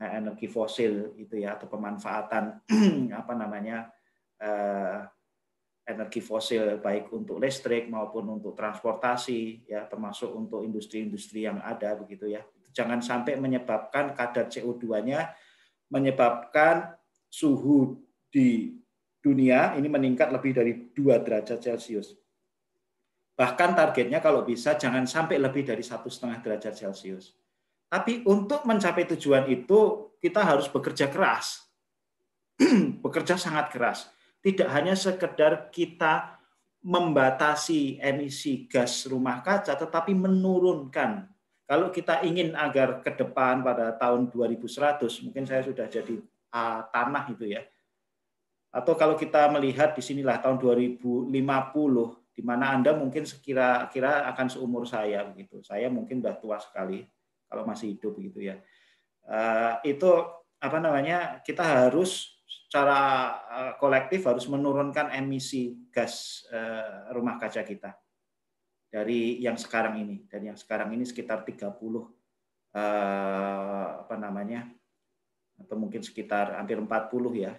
energi fosil itu ya atau pemanfaatan energi fosil baik untuk listrik maupun untuk transportasi ya termasuk untuk industri-industri yang ada begitu ya. Jangan sampai menyebabkan kadar CO2-nya menyebabkan suhu di dunia ini meningkat lebih dari 2 derajat Celcius. Bahkan targetnya kalau bisa jangan sampai lebih dari 1,5 derajat Celcius. Tapi untuk mencapai tujuan itu kita harus bekerja keras. Bekerja sangat keras. Tidak hanya sekedar kita membatasi emisi gas rumah kaca, tetapi menurunkan. Kalau kita ingin agar ke depan pada tahun 2100, mungkin saya sudah jadi tanah itu ya. Atau kalau kita melihat di sinilah tahun 2050, di mana Anda mungkin kira-kira akan seumur saya begitu. Saya mungkin sudah tua sekali kalau masih hidup begitu ya. Itu apa namanya? Kita harus secara kolektif harus menurunkan emisi gas rumah kaca kita dari yang sekarang ini. Dan yang sekarang ini sekitar 30 apa namanya? Atau mungkin sekitar hampir 40 ya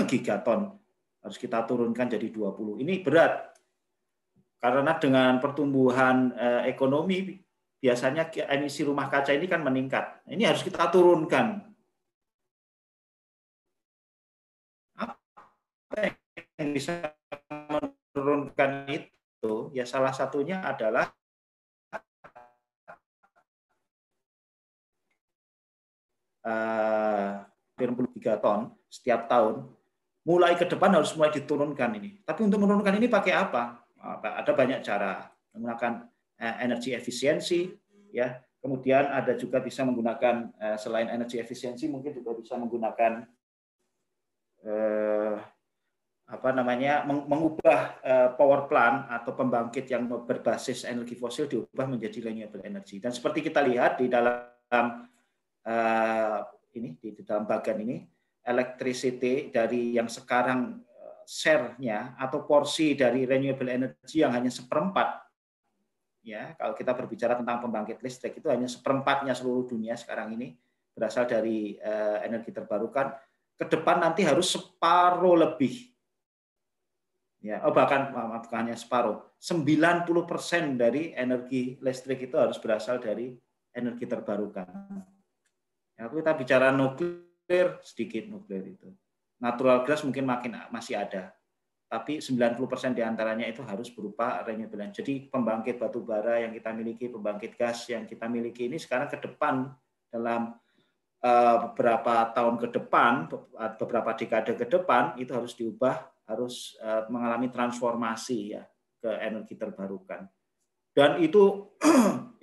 gigaton. Harus kita turunkan jadi 20. Ini berat. Karena dengan pertumbuhan ekonomi biasanya emisi rumah kaca ini kan meningkat. Ini harus kita turunkan. Apa yang bisa menurunkan itu? Ya salah satunya adalah hampir 3 ton setiap tahun. Mulai ke depan harus mulai diturunkan ini. Tapi untuk menurunkan ini pakai apa? Ada banyak cara. Menggunakan energi efisiensi, ya. Kemudian ada juga bisa menggunakan selain energi efisiensi, mungkin juga bisa menggunakan apa namanya, mengubah power plant atau pembangkit yang berbasis energi fosil diubah menjadi renewable energy. Dan seperti kita lihat di dalam ini di dalam bagian ini, electricity dari yang sekarang share-nya atau porsi dari renewable energy yang hanya 1/4, ya kalau kita berbicara tentang pembangkit listrik itu hanya 1/4-nya seluruh dunia sekarang ini berasal dari energi terbarukan. Ke depan nanti harus separuh lebih, ya, bahkan bukan hanya separuh, 90% dari energi listrik itu harus berasal dari energi terbarukan. Ya, kita bicara nuklir, sedikit nuklir itu. Natural gas mungkin masih ada. Tapi 90% diantaranya itu harus berupa renewable energy. Jadi pembangkit batu bara yang kita miliki, pembangkit gas yang kita miliki ini sekarang ke depan dalam beberapa tahun ke depan, beberapa dekade ke depan itu harus diubah, harus mengalami transformasi ya ke energi terbarukan. Dan itu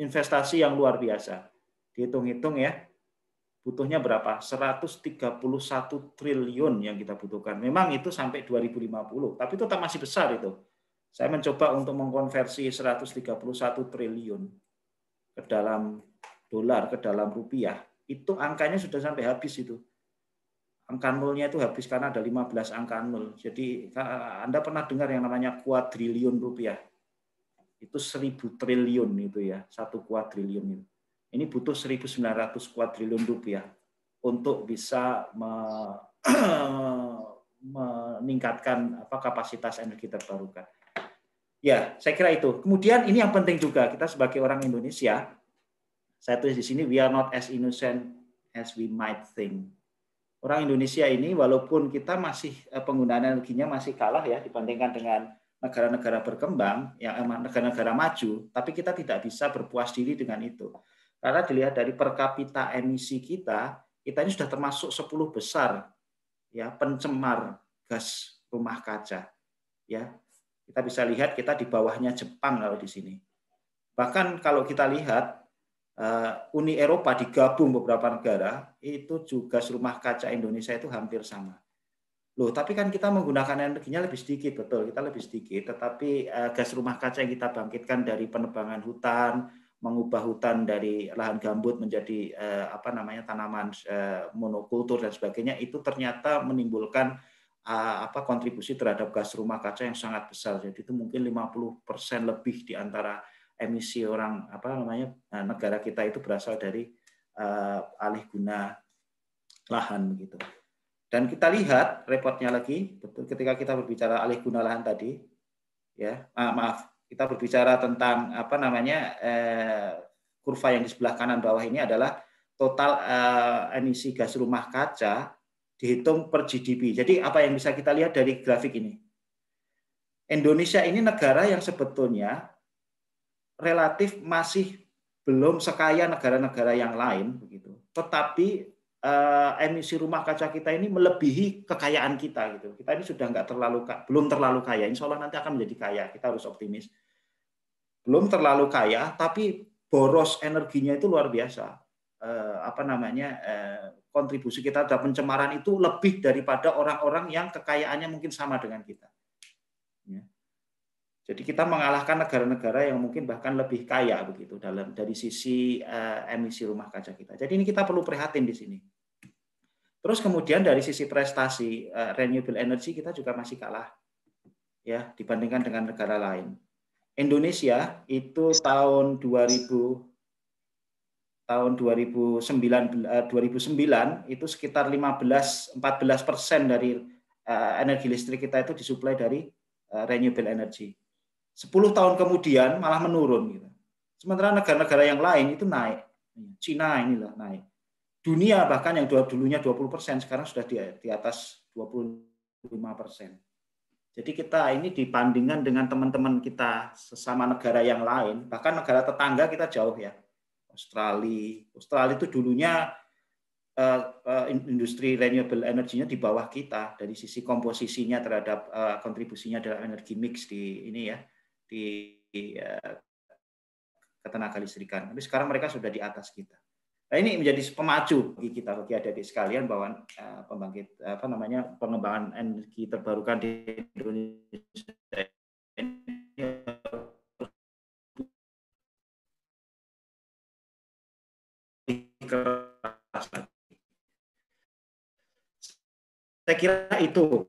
investasi yang luar biasa. Dihitung-hitung ya, butuhnya berapa? 131 triliun yang kita butuhkan. Memang itu sampai 2050, tapi itu tetap masih besar itu. Saya mencoba untuk mengkonversi 131 triliun ke dalam dolar, ke dalam rupiah. Itu angkanya sudah sampai habis itu. Angka nolnya itu habis karena ada 15 angka nol. Jadi Anda pernah dengar yang namanya kuadriliun rupiah? Itu 1000 triliun itu ya, 1 kuadriliun itu. Ini butuh 1.900 kuadriliun rupiah untuk bisa meningkatkan kapasitas energi terbarukan. Ya, saya kira itu. Kemudian ini yang penting juga, kita sebagai orang Indonesia, saya tulis di sini, we are not as innocent as we might think. Orang Indonesia ini walaupun kita masih penggunaan energinya masih kalah ya dibandingkan dengan negara-negara berkembang, yang negara-negara maju, tapi kita tidak bisa berpuas diri dengan itu. Karena dilihat dari per kapita emisi kita ini sudah termasuk 10 besar ya pencemar gas rumah kaca. Ya. Kita bisa lihat kita di bawahnya Jepang kalau di sini. Bahkan kalau kita lihat Uni Eropa digabung beberapa negara, itu juga gas rumah kaca Indonesia itu hampir sama. Loh, tapi kan kita menggunakan energinya lebih sedikit, betul, kita lebih sedikit, tetapi gas rumah kaca yang kita bangkitkan dari penebangan hutan, mengubah hutan dari lahan gambut menjadi tanaman monokultur dan sebagainya, itu ternyata menimbulkan kontribusi terhadap gas rumah kaca yang sangat besar. Jadi itu mungkin 50% lebih di antara emisi negara kita itu berasal dari alih guna lahan begitu. Dan kita lihat reportnya lagi, betul, ketika kita berbicara alih guna lahan tadi, ya kita berbicara tentang kurva yang di sebelah kanan bawah ini adalah total emisi gas rumah kaca dihitung per GDP. Jadi apa yang bisa kita lihat dari grafik ini? Indonesia ini negara yang sebetulnya relatif masih belum sekaya negara-negara yang lain, begitu. Tetapi emisi rumah kaca kita ini melebihi kekayaan kita, gitu. Kita ini sudah belum terlalu kaya. Insya Allah nanti akan menjadi kaya. Kita harus optimis. Belum terlalu kaya, tapi boros energinya itu luar biasa. Kontribusi kita terhadap pencemaran itu lebih daripada orang-orang yang kekayaannya mungkin sama dengan kita. Ya. Jadi kita mengalahkan negara-negara yang mungkin bahkan lebih kaya begitu dari sisi emisi rumah kaca kita. Jadi ini kita perlu prihatin di sini. Terus kemudian dari sisi prestasi renewable energy kita juga masih kalah ya dibandingkan dengan negara lain. Indonesia itu tahun 2009 itu sekitar 14% dari energi listrik kita itu disuplai dari renewable energy. 10 tahun kemudian malah menurun gitu. Sementara negara-negara yang lain itu naik. Cina inilah naik. Dunia bahkan yang dulunya 20% sekarang sudah di atas 25%. Jadi kita ini dibandingkan dengan teman-teman kita sesama negara yang lain, bahkan negara tetangga kita jauh ya. Australia itu dulunya industri renewable energy-nya di bawah kita dari sisi komposisinya terhadap kontribusinya dalam energi mix di ini ya di ketenaga listrikan. Tapi sekarang mereka sudah di atas kita. Nah, ini menjadi pemacu bagi kita, bagi adik-adik sekalian bahwa pengembangan energi terbarukan di Indonesia saya kira itu.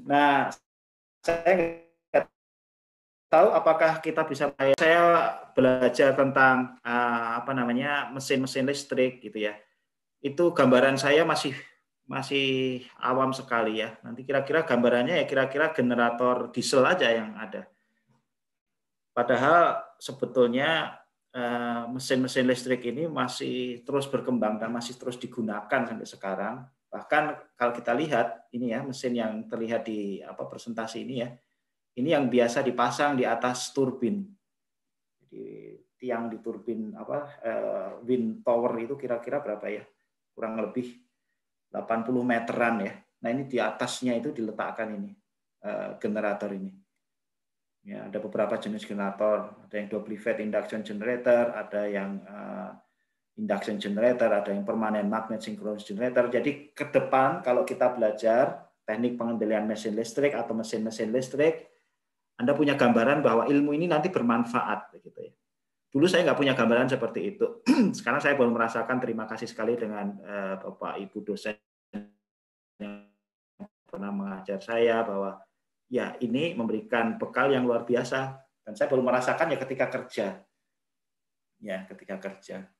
Nah, saya nggak tahu apakah kita bisa. Saya belajar tentang mesin-mesin listrik gitu ya. Itu gambaran saya masih awam sekali ya. Nanti kira-kira gambarannya ya kira-kira generator diesel aja yang ada. Padahal sebetulnya mesin-mesin listrik ini masih terus berkembang dan masih terus digunakan sampai sekarang. Bahkan kalau kita lihat ini ya mesin yang terlihat di presentasi ini ya, ini yang biasa dipasang di atas turbin. Jadi tiang di turbin wind tower itu kira-kira berapa ya? Kurang lebih 80 meteran ya. Nah ini di atasnya itu diletakkan ini generator ini. Ya, ada beberapa jenis generator, ada yang double fed induction generator, ada yang induction generator, ada yang permanent magnet synchronous generator. Jadi ke depan kalau kita belajar teknik pengendalian mesin listrik atau mesin-mesin listrik, Anda punya gambaran bahwa ilmu ini nanti bermanfaat, gitu ya. Dulu saya nggak punya gambaran seperti itu. Sekarang saya baru merasakan, terima kasih sekali dengan Bapak Ibu dosen yang pernah mengajar saya bahwa ya ini memberikan bekal yang luar biasa dan saya baru merasakan ya ketika kerja. Ya, ketika kerja.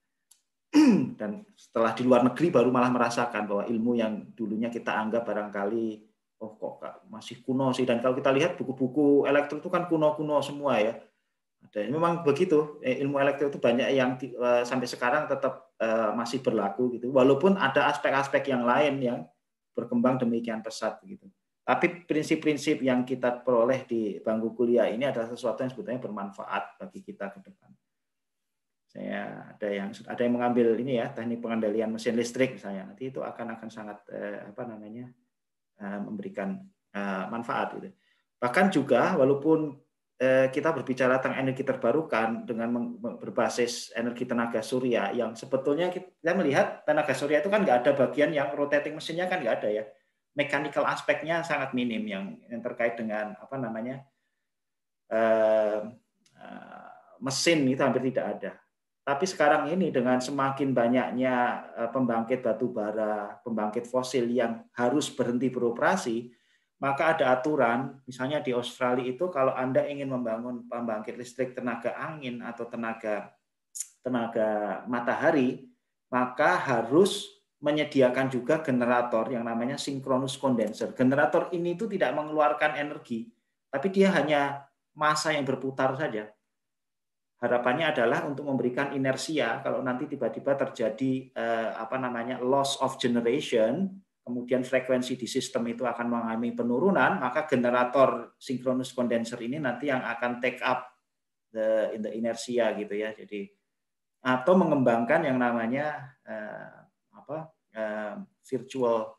Dan setelah di luar negeri baru malah merasakan bahwa ilmu yang dulunya kita anggap barangkali oh kok masih kuno sih, dan kalau kita lihat buku-buku elektro itu kan kuno-kuno semua ya. Dan memang begitu, ilmu elektro itu banyak yang sampai sekarang tetap masih berlaku gitu. Walaupun ada aspek-aspek yang lain yang berkembang demikian pesat gitu. Tapi prinsip-prinsip yang kita peroleh di bangku kuliah ini adalah sesuatu yang sebetulnya bermanfaat bagi kita ke depan. Saya ada yang mengambil ini ya teknik pengendalian mesin listrik misalnya, nanti itu akan sangat memberikan manfaat gitu. Bahkan juga walaupun kita berbicara tentang energi terbarukan dengan berbasis energi tenaga surya yang sebetulnya kita melihat tenaga surya itu kan nggak ada bagian yang rotating mesinnya kan nggak ada ya. Mechanical aspeknya sangat minim yang terkait dengan mesin itu hampir tidak ada. Tapi sekarang ini dengan semakin banyaknya pembangkit batu bara, pembangkit fosil yang harus berhenti beroperasi, maka ada aturan, misalnya di Australia itu kalau Anda ingin membangun pembangkit listrik tenaga angin atau tenaga matahari, maka harus menyediakan juga generator yang namanya synchronous condenser. Generator ini itu tidak mengeluarkan energi, tapi dia hanya massa yang berputar saja. harapannya adalah untuk memberikan inersia kalau nanti tiba-tiba terjadi loss of generation, kemudian frekuensi di sistem itu akan mengalami penurunan, maka generator synchronous condenser ini nanti yang akan take up the inersia gitu ya. Jadi atau mengembangkan yang namanya virtual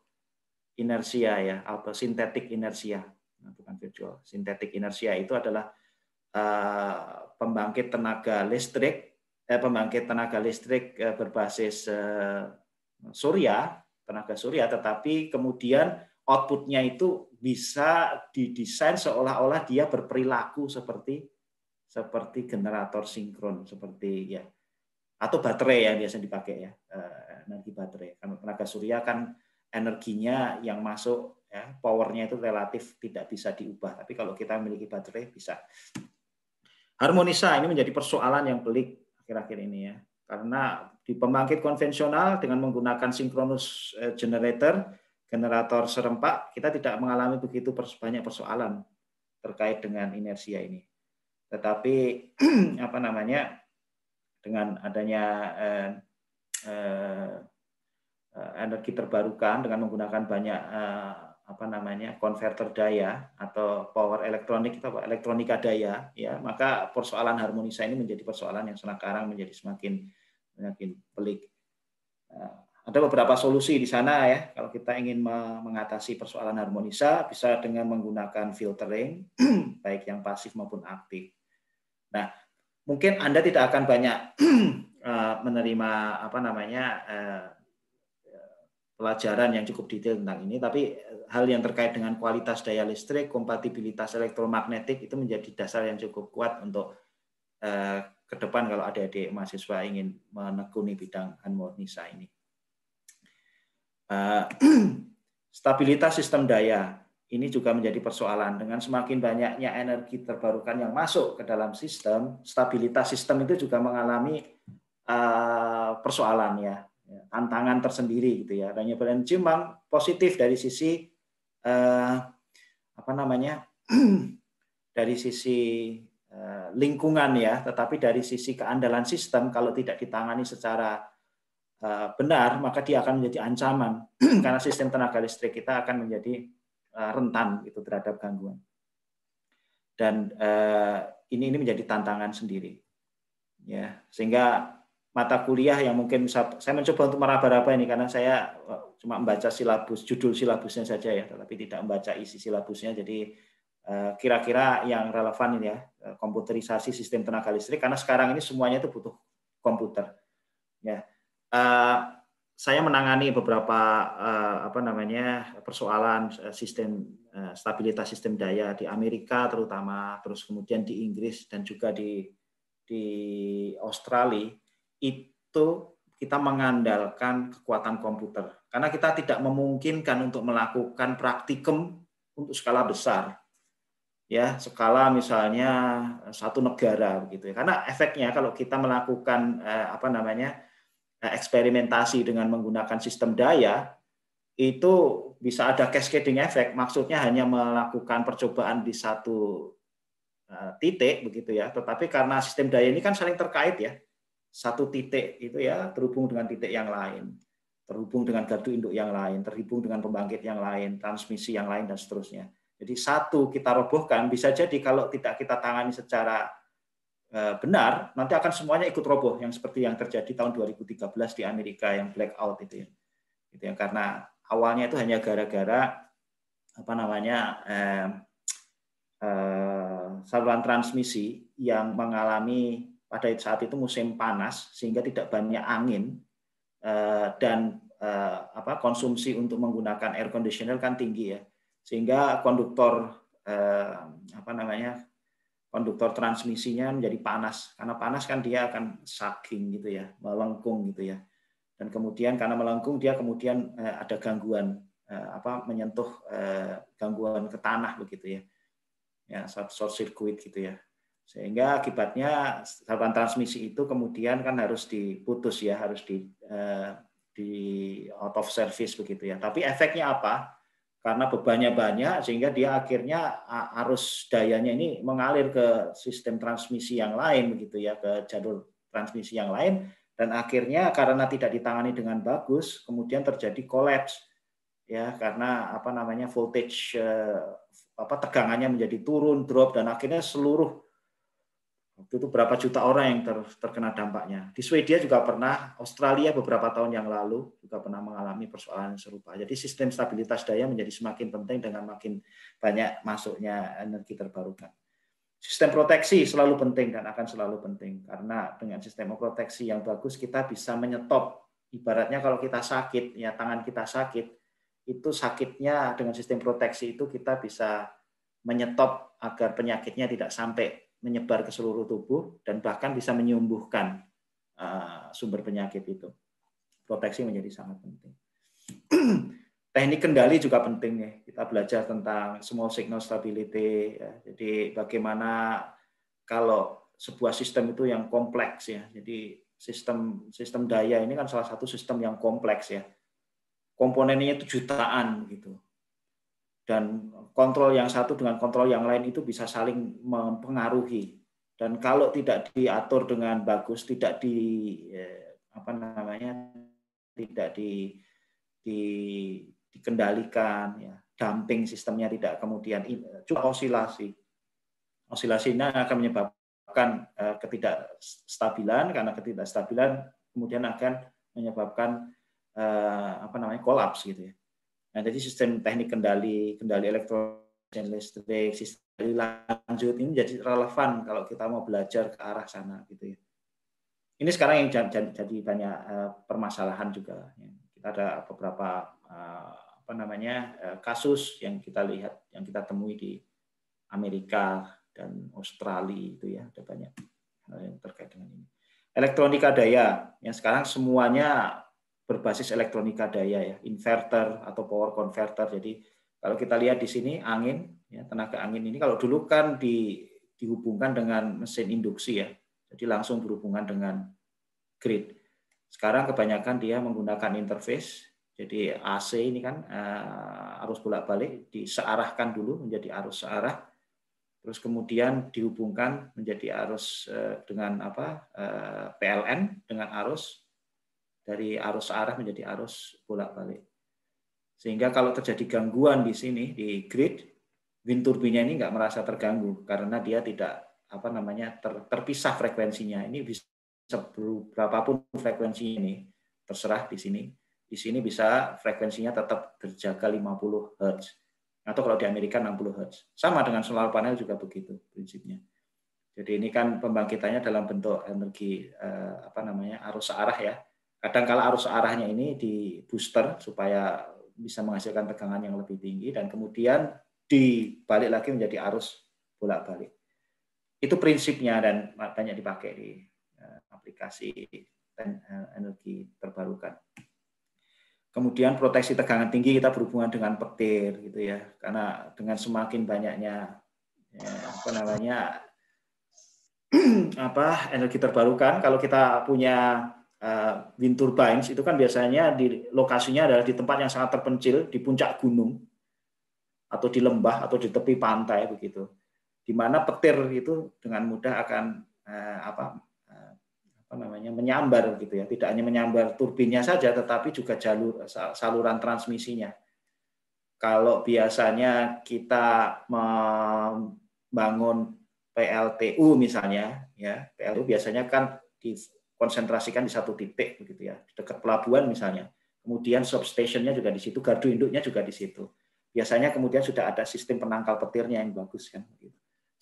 inersia ya, atau synthetic inersia. Bukan virtual, synthetic inersia itu adalah pembangkit tenaga listrik berbasis tenaga surya, tetapi kemudian outputnya itu bisa didesain seolah-olah dia berperilaku seperti generator sinkron, seperti ya, atau baterai yang biasa dipakai ya, energi baterai. Karena tenaga surya kan energinya yang masuk ya, powernya itu relatif tidak bisa diubah. Tapi kalau kita memiliki baterai bisa. Harmonisa ini menjadi persoalan yang pelik akhir-akhir ini ya, karena di pembangkit konvensional dengan menggunakan synchronous generator serempak, kita tidak mengalami begitu banyak persoalan terkait dengan inersia ini. Tetapi dengan adanya energi terbarukan dengan menggunakan banyak konverter daya atau power elektronika daya ya, maka persoalan harmonisa ini menjadi persoalan yang sekarang menjadi semakin pelik. Ada beberapa solusi di sana ya, kalau kita ingin mengatasi persoalan harmonisa bisa dengan menggunakan filtering baik yang pasif maupun aktif. Nah, mungkin Anda tidak akan banyak menerima pelajaran yang cukup detail tentang ini, tapi hal yang terkait dengan kualitas daya listrik, kompatibilitas elektromagnetik itu menjadi dasar yang cukup kuat untuk ke depan kalau adik-adik mahasiswa ingin menekuni bidang harmonisa ini. Stabilitas sistem daya ini juga menjadi persoalan. Dengan semakin banyaknya energi terbarukan yang masuk ke dalam sistem, stabilitas sistem itu juga mengalami persoalan ya, tantangan tersendiri gitu ya. Dan cuma positif dari sisi dari sisi lingkungan ya, tetapi dari sisi keandalan sistem kalau tidak ditangani secara benar, maka dia akan menjadi ancaman karena sistem tenaga listrik kita akan menjadi rentan gitu terhadap gangguan. Dan ini menjadi tantangan sendiri. Ya, sehingga mata kuliah yang mungkin saya mencoba untuk meraba-raba ini karena saya cuma membaca judul silabusnya saja ya, tetapi tidak membaca isi silabusnya. Jadi kira-kira yang relevan ini ya, komputerisasi sistem tenaga listrik karena sekarang ini semuanya itu butuh komputer. Ya. Saya menangani beberapa persoalan sistem stabilitas sistem daya di Amerika terutama, terus kemudian di Inggris dan juga di Australia. Itu kita mengandalkan kekuatan komputer karena kita tidak memungkinkan untuk melakukan praktikum untuk skala besar ya, skala misalnya satu negara begitu ya, karena efeknya kalau kita melakukan eksperimentasi dengan menggunakan sistem daya itu bisa ada cascading effect, maksudnya hanya melakukan percobaan di satu titik begitu ya, tetapi karena sistem daya ini kan saling terkait ya, satu titik itu ya terhubung dengan titik yang lain, terhubung dengan gardu induk yang lain, terhubung dengan pembangkit yang lain, transmisi yang lain dan seterusnya. Jadi satu kita robohkan, bisa jadi kalau tidak kita tangani secara benar, nanti akan semuanya ikut roboh, yang seperti yang terjadi tahun 2013 di Amerika yang blackout itu ya. Gitu ya, karena awalnya itu hanya gara-gara saluran transmisi yang mengalami pada saat itu musim panas sehingga tidak banyak angin dan konsumsi untuk menggunakan air conditioner kan tinggi ya, sehingga konduktor konduktor transmisinya menjadi panas. Karena panas kan dia akan sagging gitu ya, melengkung gitu ya. Dan kemudian karena melengkung dia kemudian ada gangguan menyentuh gangguan ke tanah begitu ya. Ya, short circuit gitu ya. Sehingga akibatnya saluran transmisi itu kemudian kan harus diputus ya, harus di out of service begitu ya. Tapi efeknya apa? karena bebannya banyak sehingga dia akhirnya arus dayanya ini mengalir ke sistem transmisi yang lain begitu ya, ke jalur transmisi yang lain, dan akhirnya karena tidak ditangani dengan bagus kemudian terjadi collapse ya, karena apa namanya voltage tegangannya menjadi turun, drop, dan akhirnya seluruh waktu itu berapa juta orang yang terkena dampaknya. Di Swedia juga pernah, Australia beberapa tahun yang lalu juga pernah mengalami persoalan serupa. Jadi sistem stabilitas daya menjadi semakin penting dengan makin banyak masuknya energi terbarukan. Sistem proteksi selalu penting dan akan selalu penting, karena dengan sistem proteksi yang bagus kita bisa menyetop. Ibaratnya kalau kita sakit, ya tangan kita sakit, itu sakitnya dengan sistem proteksi itu kita bisa menyetop agar penyakitnya tidak sampai menyebar ke seluruh tubuh dan bahkan bisa menyembuhkan sumber penyakit itu. Proteksi menjadi sangat penting. Teknik kendali juga penting ya. Kita belajar tentang small signal stability. Ya. Jadi bagaimana kalau sebuah sistem itu yang kompleks ya. Jadi sistem daya ini kan salah satu sistem yang kompleks ya. Komponennya itu jutaan gitu. Dan kontrol yang satu dengan kontrol yang lain itu bisa saling mempengaruhi, dan kalau tidak diatur dengan bagus, tidak dikendalikan ya, dumping sistemnya tidak kemudian cuma osilasi ini akan menyebabkan ketidakstabilan, karena ketidakstabilan kemudian akan menyebabkan kolaps gitu ya. Nah, jadi sistem teknik kendali elektronik dan listrik, sistem lanjut ini jadi relevan kalau kita mau belajar ke arah sana gitu ya. Ini sekarang yang jadi banyak permasalahan juga. Kita ada beberapa kasus yang kita lihat, yang kita temui di Amerika dan Australia itu ya, ada banyak hal yang terkait dengan ini. Elektronika daya, yang sekarang semuanya berbasis elektronika daya ya, inverter atau power converter. Jadi kalau kita lihat di sini angin, ya, tenaga angin ini kalau dulu kan dihubungkan dengan mesin induksi ya, jadi langsung berhubungan dengan grid. Sekarang kebanyakan dia menggunakan interface. Jadi AC ini kan arus bolak-balik disearahkan dulu menjadi arus searah, terus kemudian dihubungkan menjadi arus dengan PLN dengan arus, dari arus searah menjadi arus bolak-balik. Sehingga kalau terjadi gangguan di sini di grid, wind turbinnya ini nggak merasa terganggu karena dia tidak terpisah frekuensinya. Ini bisa berapapun frekuensinya ini terserah di sini. Di sini bisa frekuensinya tetap terjaga 50 Hz. Atau kalau di Amerika 60 Hz. Sama dengan solar panel juga begitu prinsipnya. Jadi ini kan pembangkitannya dalam bentuk energi arus searah ya. Kadang-kala arus arahnya ini di booster supaya bisa menghasilkan tegangan yang lebih tinggi, dan kemudian dibalik lagi menjadi arus bolak-balik. Itu prinsipnya dan banyak dipakai di aplikasi energi terbarukan. Kemudian proteksi tegangan tinggi kita berhubungan dengan petir gitu ya, karena dengan semakin banyaknya energi terbarukan, kalau kita punya wind turbines itu kan biasanya di lokasinya adalah di tempat yang sangat terpencil, di puncak gunung atau di lembah atau di tepi pantai begitu, di mana petir itu dengan mudah akan menyambar gitu ya, tidak hanya menyambar turbinnya saja tetapi juga saluran transmisinya. Kalau biasanya kita membangun PLTU misalnya ya, PLTU biasanya kan konsentrasikan di satu titik begitu ya, di dekat pelabuhan misalnya. Kemudian substationnya juga di situ, gardu induknya juga di situ. Biasanya kemudian sudah ada sistem penangkal petirnya yang bagus kan begitu.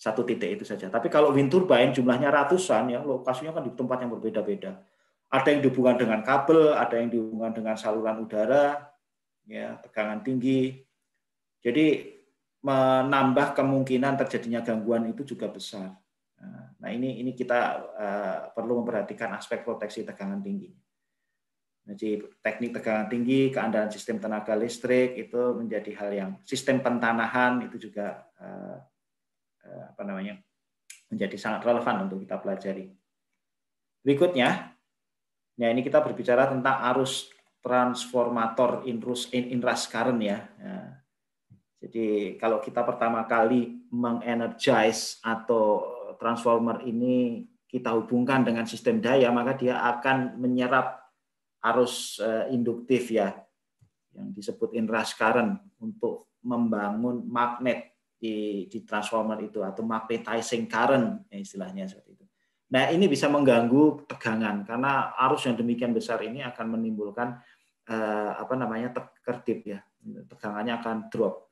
Satu titik itu saja. Tapi kalau wind turbine jumlahnya ratusan ya, lokasinya kan di tempat yang berbeda-beda. Ada yang dihubungkan dengan kabel, ada yang dihubungkan dengan saluran udara, ya, tegangan tinggi. Jadi menambah kemungkinan terjadinya gangguan itu juga besar. Nah, ini kita perlu memperhatikan aspek proteksi tegangan tinggi. Jadi teknik tegangan tinggi, keandalan sistem tenaga listrik itu menjadi hal yang, sistem pentanahan itu juga menjadi sangat relevan untuk kita pelajari. Berikutnya, ya ini kita berbicara tentang arus transformator inrush current ya. Jadi kalau kita pertama kali mengenergize atau transformer ini kita hubungkan dengan sistem daya, maka dia akan menyerap arus induktif ya, yang disebut inrush current untuk membangun magnet di transformer itu, atau magnetizing current ya, istilahnya seperti itu. Nah, ini bisa mengganggu tegangan karena arus yang demikian besar ini akan menimbulkan kerdip ya, tegangannya akan drop.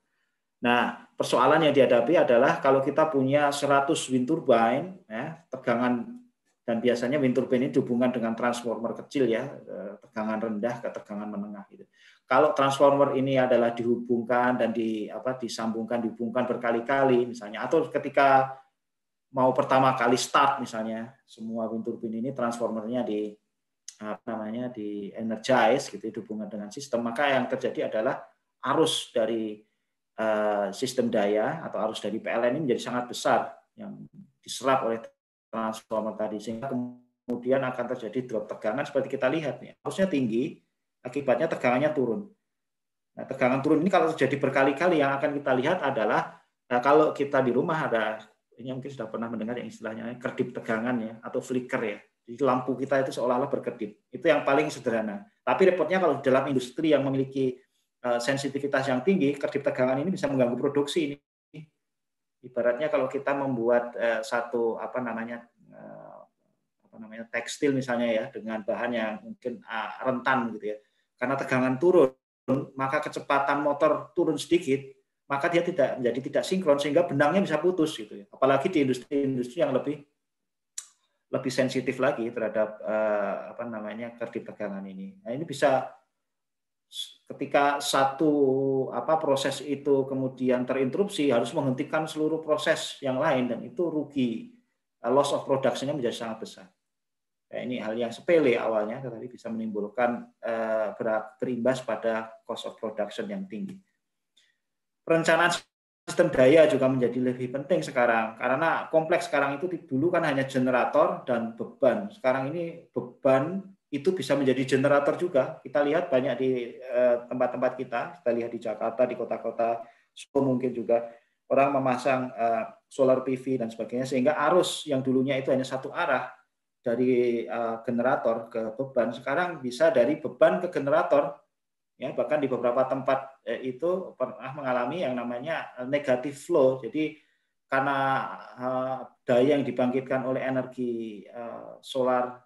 Nah, persoalan yang dihadapi adalah kalau kita punya 100 wind turbine, ya, tegangan, dan biasanya wind turbine ini dihubungkan dengan transformer kecil ya, tegangan rendah ke tegangan menengah gitu. Kalau transformer ini adalah dihubungkan dan dihubungkan berkali-kali misalnya, atau ketika mau pertama kali start misalnya, semua wind turbine ini transformernya di energize gitu, dihubungkan dengan sistem, maka yang terjadi adalah arus dari sistem daya atau arus dari PLN ini menjadi sangat besar yang diserap oleh transformer tadi, sehingga kemudian akan terjadi drop tegangan seperti kita lihat nih. Arusnya tinggi, akibatnya tegangannya turun. Nah, tegangan turun ini kalau terjadi berkali-kali, yang akan kita lihat adalah kalau kita di rumah ada, ini mungkin sudah pernah mendengar yang istilahnya kedip tegangan ya, atau flicker ya. Jadi lampu kita itu seolah-olah berkedip. Itu yang paling sederhana. Tapi repotnya kalau dalam industri yang memiliki sensitivitas yang tinggi, kedip tegangan ini bisa mengganggu produksi ini. Ibaratnya kalau kita membuat satu tekstil misalnya ya, dengan bahan yang mungkin rentan gitu ya, karena tegangan turun, maka kecepatan motor turun sedikit, maka dia tidak sinkron, sehingga benangnya bisa putus gitu ya. Apalagi di industri yang lebih sensitif lagi terhadap kedip tegangan ini. Nah, ini bisa ketika satu proses itu kemudian terinterupsi, harus menghentikan seluruh proses yang lain, dan itu rugi, loss of production-nya menjadi sangat besar. Nah, ini hal yang sepele awalnya, tetapi bisa menimbulkan berimbas pada cost of production yang tinggi. Perencanaan sistem daya juga menjadi lebih penting sekarang, karena kompleks sekarang itu dulu kan hanya generator dan beban. Sekarang ini beban itu bisa menjadi generator juga. Kita lihat banyak di tempat-tempat kita lihat di Jakarta, di kota-kota, mungkin juga orang memasang solar PV dan sebagainya, sehingga arus yang dulunya itu hanya satu arah dari generator ke beban, sekarang bisa dari beban ke generator. Ya, bahkan di beberapa tempat itu pernah mengalami yang namanya negative flow. Jadi karena daya yang dibangkitkan oleh energi solar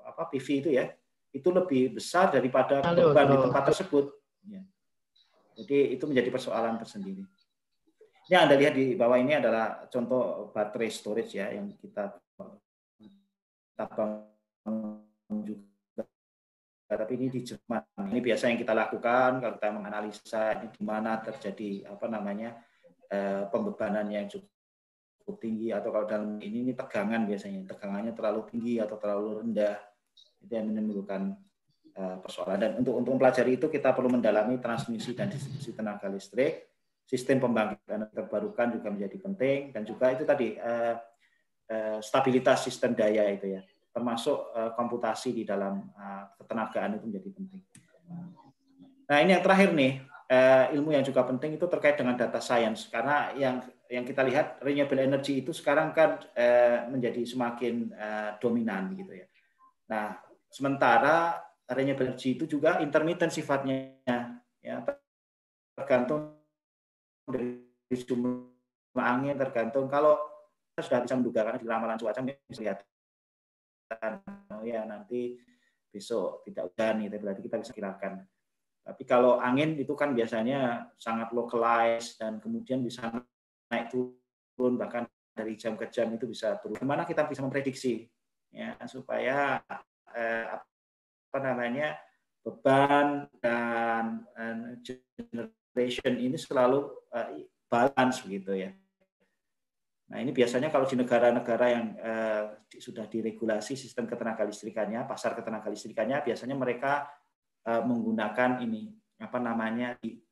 PV itu ya, itu lebih besar daripada beban di tempat tersebut. Ya. Jadi itu menjadi persoalan tersendiri. Yang Anda lihat di bawah ini adalah contoh baterai storage ya, yang kita bangun juga. Tapi ini di Jerman. Ini biasa yang kita lakukan kalau kita menganalisa ini di mana terjadi pembebanan yang cukup tinggi, atau kalau dalam ini tegangan, biasanya tegangannya terlalu tinggi atau terlalu rendah, itu yang menimbulkan persoalan. Dan untuk mempelajari itu kita perlu mendalami transmisi dan distribusi tenaga listrik, sistem pembangkit terbarukan juga menjadi penting, dan juga itu tadi stabilitas sistem daya itu ya, termasuk komputasi di dalam ketenagaan itu menjadi penting. Nah, ini yang terakhir nih, ilmu yang juga penting itu terkait dengan data science, karena yang kita lihat renewable energy itu sekarang kan menjadi semakin dominan gitu ya. Nah, sementara renewable energy itu juga intermittent sifatnya, ya, tergantung dari jumlah angin, tergantung. Kalau sudah bisa menduga karena di ramalan cuaca bisa lihat, ya nanti besok tidak hujan, itu berarti kita bisa kirakan. Tapi kalau angin itu kan biasanya sangat localized dan kemudian bisa naik turun, bahkan dari jam ke jam itu bisa turun. Gimana kita bisa memprediksi ya supaya beban dan generation ini selalu balance begitu ya. Nah, ini biasanya kalau di negara-negara yang sudah diregulasi sistem ketenaga listrikannya, pasar ketenaga listrikannya, biasanya mereka menggunakan ini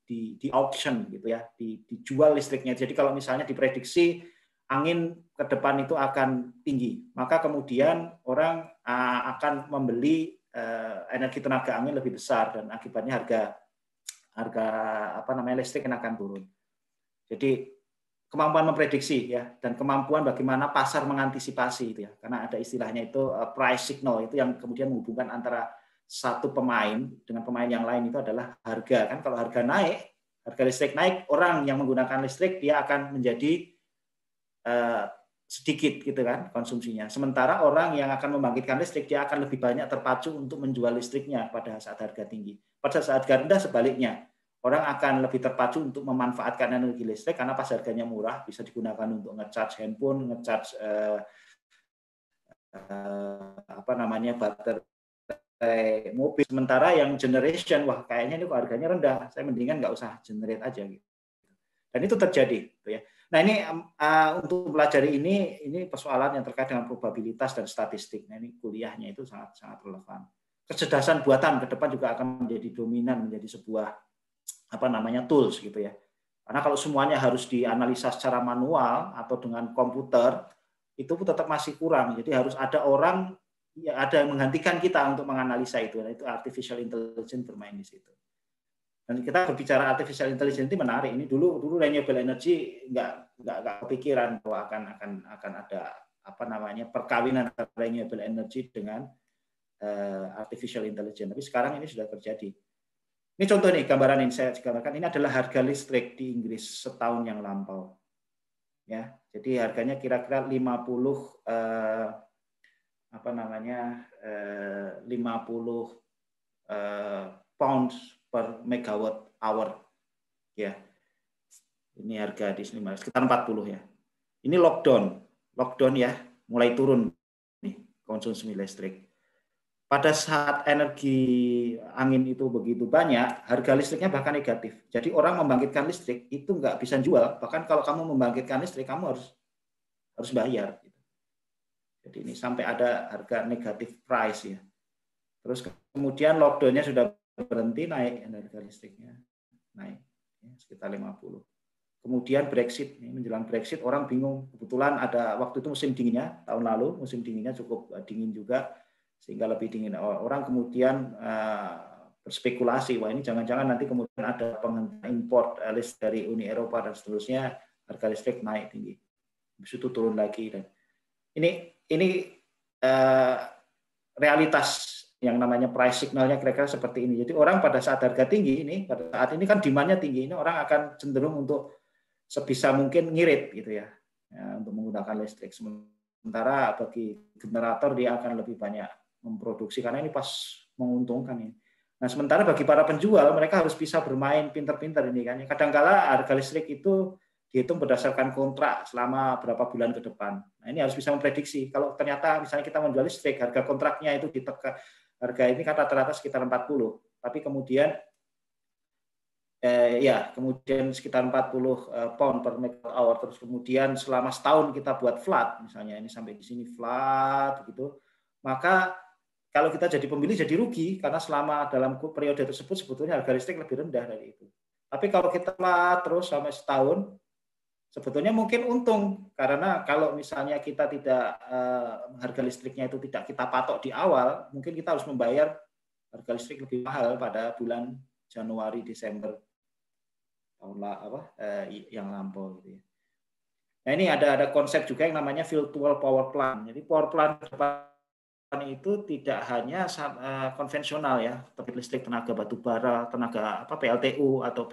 di auction gitu ya, dijual listriknya. Jadi kalau misalnya diprediksi angin ke depan itu akan tinggi, maka kemudian orang akan membeli energi tenaga angin lebih besar, dan akibatnya harga listrik akan turun. Jadi kemampuan memprediksi ya, dan kemampuan bagaimana pasar mengantisipasi itu ya, karena ada istilahnya itu price signal, itu yang kemudian menghubungkan antara satu pemain dengan pemain yang lain itu adalah harga. Kan kalau harga naik, harga listrik naik, orang yang menggunakan listrik dia akan menjadi sedikit gitu kan konsumsinya. Sementara orang yang akan membangkitkan listrik dia akan lebih banyak terpacu untuk menjual listriknya pada saat harga tinggi. Pada saat harga rendah sebaliknya, orang akan lebih terpacu untuk memanfaatkan energi listrik karena pas harganya murah bisa digunakan untuk ngecharge handphone, ngecharge baterai mobil. Sementara yang generation, wah kayaknya ini kok harganya rendah, saya mendingan nggak usah generate aja gitu. Dan itu terjadi, gitu ya. Nah ini untuk pelajari ini persoalan yang terkait dengan probabilitas dan statistik. Nah ini kuliahnya itu sangat relevan. Kecerdasan buatan ke depan juga akan menjadi dominan, menjadi sebuah tools gitu ya. Karena kalau semuanya harus dianalisa secara manual atau dengan komputer itu tetap masih kurang. Jadi harus ada orang ada yang menggantikan kita untuk menganalisa itu. Nah, itu artificial intelligence bermain di situ. Dan kita berbicara artificial intelligence ini menarik. Ini dulu renewable energy nggak kepikiran bahwa akan ada perkawinan antara renewable energy dengan artificial intelligence. Tapi sekarang ini sudah terjadi. Ini contoh nih gambaran yang saya gambarkan. Ini adalah harga listrik di Inggris setahun yang lampau. Ya, jadi harganya kira-kira 50 pounds per megawatt hour. Ya. Ini harga di sini sekitar 40 ya. Ini lockdown ya, mulai turun nih konsumsi listrik. Pada saat energi angin itu begitu banyak, harga listriknya bahkan negatif. Jadi orang membangkitkan listrik itu nggak bisa jual. Bahkan kalau kamu membangkitkan listrik, kamu harus bayar. Jadi ini sampai ada harga negatif price ya. Terus kemudian lockdown-nya sudah berhenti, naik harga listriknya, naik ya, sekitar 50. Kemudian Brexit, menjelang Brexit orang bingung. Kebetulan ada waktu itu musim dinginnya, tahun lalu musim dinginnya cukup dingin juga, sehingga lebih dingin. Orang kemudian berspekulasi, wah ini jangan-jangan nanti kemudian ada penghentian import listrik dari Uni Eropa dan seterusnya, harga listrik naik tinggi. Habis itu turun lagi. Dan ini realitas yang namanya price signalnya kira-kira seperti ini. Jadi orang pada saat harga tinggi ini, pada saat ini kan demand-nya tinggi, ini orang akan cenderung untuk sebisa mungkin ngirit gitu ya untuk menggunakan listrik. Sementara bagi generator dia akan lebih banyak memproduksi karena ini pas menguntungkan ini. Nah, sementara bagi para penjual mereka harus bisa bermain pintar-pintar ini kan. Kadang-kala harga listrik itu dihitung berdasarkan kontrak selama berapa bulan ke depan. Nah, ini harus bisa memprediksi. Kalau ternyata misalnya kita menjual listrik, harga kontraknya itu harga ini kan rata-rata sekitar 40, tapi kemudian kemudian sekitar 40 pound per megawatt hour, terus kemudian selama setahun kita buat flat, misalnya ini sampai di sini flat begitu, maka kalau kita jadi pembeli jadi rugi karena selama dalam periode tersebut sebetulnya harga listrik lebih rendah dari itu. Tapi kalau kita flat terus sampai setahun, sebetulnya mungkin untung karena kalau misalnya kita tidak harga listriknya itu tidak kita patok di awal, mungkin kita harus membayar harga listrik lebih mahal pada bulan Januari Desember tahun yang lampau gitu ya. Nah ini ada konsep juga yang namanya virtual power plant. Jadi power plant itu tidak hanya konvensional ya, tapi listrik tenaga batu bara, tenaga PLTU atau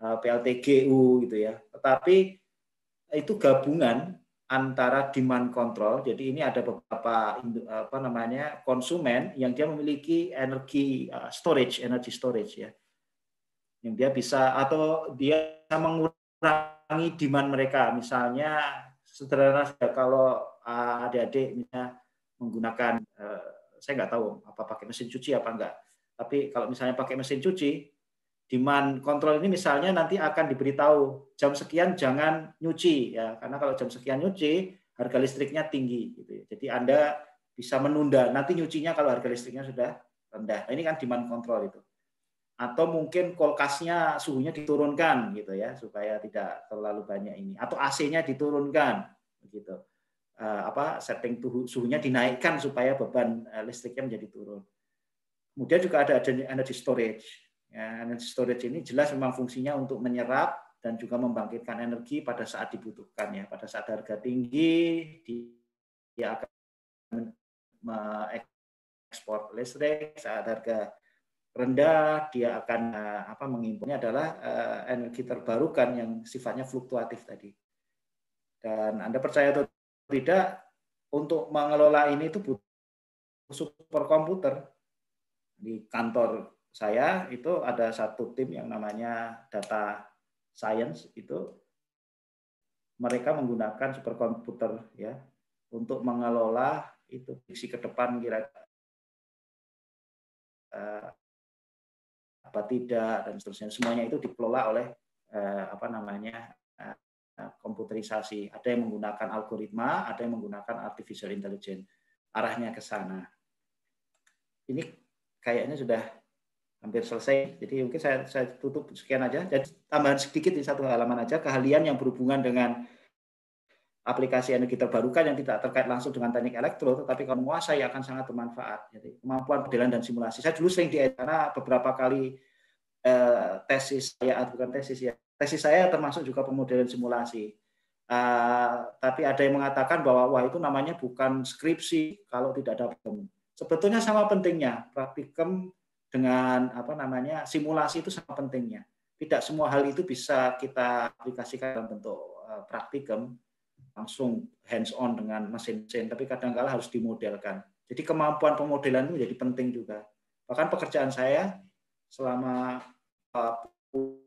PLTGU gitu ya. Tetapi itu gabungan antara demand control. Jadi ini ada beberapa konsumen yang dia memiliki energi storage ya. Yang dia bisa atau dia mengurangi demand mereka. Misalnya sederhana saja kalau adik-adik misalnya menggunakan saya nggak tahu apa pakai mesin cuci apa enggak. Tapi kalau misalnya pakai mesin cuci, demand control ini misalnya nanti akan diberitahu jam sekian jangan nyuci ya, karena kalau jam sekian nyuci harga listriknya tinggi gitu ya. Jadi Anda bisa menunda nanti nyucinya kalau harga listriknya sudah rendah. Nah, ini kan demand control itu. Atau mungkin kulkasnya suhunya diturunkan gitu ya supaya tidak terlalu banyak ini, atau AC-nya diturunkan begitu. Setting suhunya dinaikkan supaya beban listriknya menjadi turun. Kemudian juga ada energy storage. Ya, energy storage ini jelas memang fungsinya untuk menyerap dan juga membangkitkan energi pada saat dibutuhkan ya. Pada saat harga tinggi dia akan mengekspor listrik, saat harga rendah dia akan mengimpornya adalah energi terbarukan yang sifatnya fluktuatif tadi. Dan Anda percaya atau tidak, untuk mengelola ini itu butuh superkomputer. Di kantor saya itu ada satu tim yang namanya data science, itu mereka menggunakan superkomputer ya untuk mengelola itu prediksi ke depan kira-kira apa tidak dan seterusnya. Semuanya itu dikelola oleh komputerisasi. Ada yang menggunakan algoritma, ada yang menggunakan artificial intelligence. Arahnya ke sana. Ini kayaknya sudah hampir selesai. Jadi mungkin saya tutup sekian aja. Jadi tambahan sedikit di satu halaman aja, keahlian yang berhubungan dengan aplikasi energi terbarukan yang tidak terkait langsung dengan teknik elektro, tetapi kalau menguasai akan sangat bermanfaat. Jadi kemampuan modelan dan simulasi. Saya dulu sering karena beberapa kali tesis saya termasuk juga pemodelan simulasi. Tapi ada yang mengatakan bahwa wah itu namanya bukan skripsi kalau tidak ada praktikum. Sebetulnya sama pentingnya praktikum dengan simulasi itu sama pentingnya. Tidak semua hal itu bisa kita aplikasikan dalam bentuk praktikum langsung hands on dengan mesin-mesin, tapi kadang-kala harus dimodelkan. Jadi kemampuan pemodelan itu menjadi penting juga. Bahkan pekerjaan saya selama 10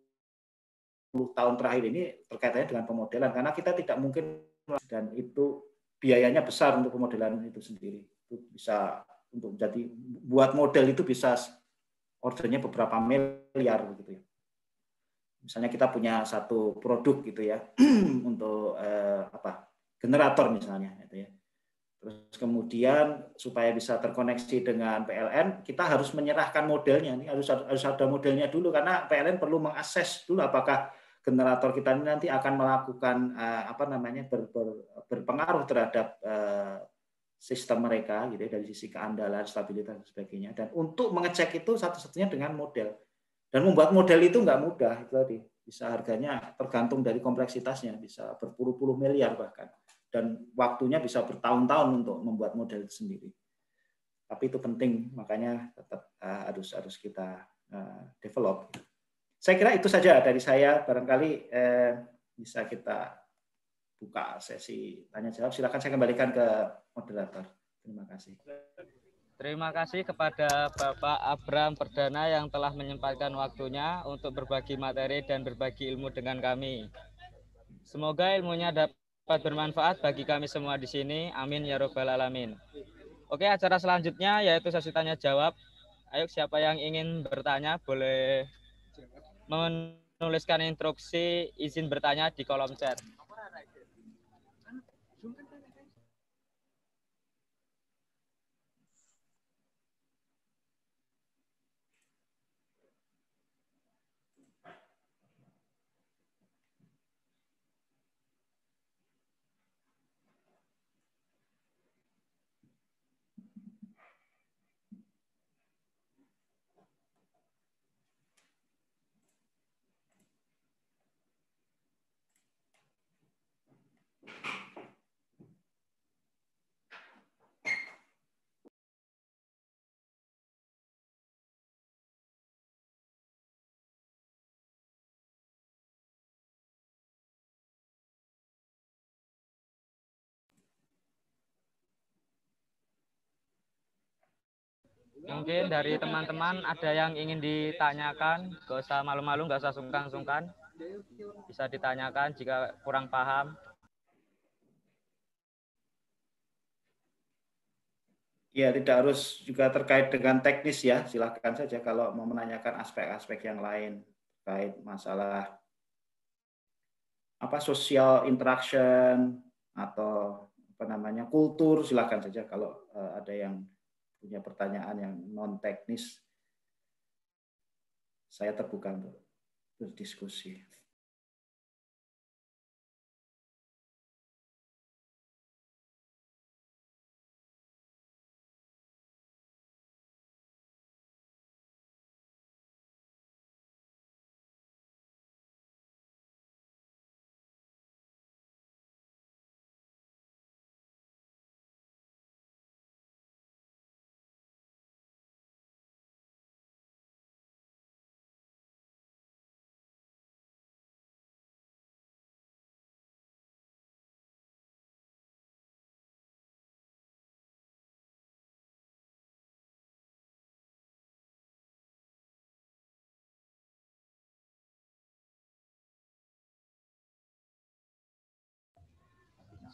tahun terakhir ini terkaitannya dengan pemodelan, karena kita tidak mungkin, dan itu biayanya besar untuk pemodelan itu sendiri. Itu bisa untuk jadi buat model itu bisa ordernya beberapa miliar gitu ya. Misalnya kita punya satu produk gitu ya untuk generator misalnya gitu ya. Terus kemudian supaya bisa terkoneksi dengan PLN, kita harus menyerahkan modelnya. Ini harus ada modelnya dulu, karena PLN perlu mengakses dulu apakah generator kita ini nanti akan melakukan berpengaruh terhadap sistem mereka gitu ya, dari sisi keandalan, stabilitas dan sebagainya. Dan untuk mengecek itu satu-satunya dengan model. Dan membuat model itu nggak mudah, itu tadi. Bisa harganya tergantung dari kompleksitasnya, bisa berpuluh-puluh miliar bahkan. Dan waktunya bisa bertahun-tahun untuk membuat model itu sendiri. Tapi itu penting, makanya tetap harus kita develop. Saya kira itu saja dari saya. Barangkali bisa kita buka sesi tanya jawab. Silakan saya kembalikan ke moderator. Terima kasih.
Terima kasih kepada Bapak Abram Perdana yang telah menyempatkan waktunya untuk berbagi materi dan berbagi ilmu dengan kami. Semoga ilmunya dapat bermanfaat bagi kami semua di sini. Amin ya robbal alamin. Oke, acara selanjutnya yaitu sesi tanya jawab. Ayo, siapa yang ingin bertanya boleh menuliskan instruksi izin bertanya di kolom chat. Mungkin dari teman-teman ada yang ingin ditanyakan, gak usah malu-malu, gak usah sungkan-sungkan. Bisa ditanyakan jika kurang paham.
Ya, tidak harus juga terkait dengan teknis ya. Silakan saja kalau mau menanyakan aspek-aspek yang lain terkait masalah social interaction atau kultur, silakan saja kalau ada yang punya pertanyaan yang non teknis. Saya terbuka untuk berdiskusi.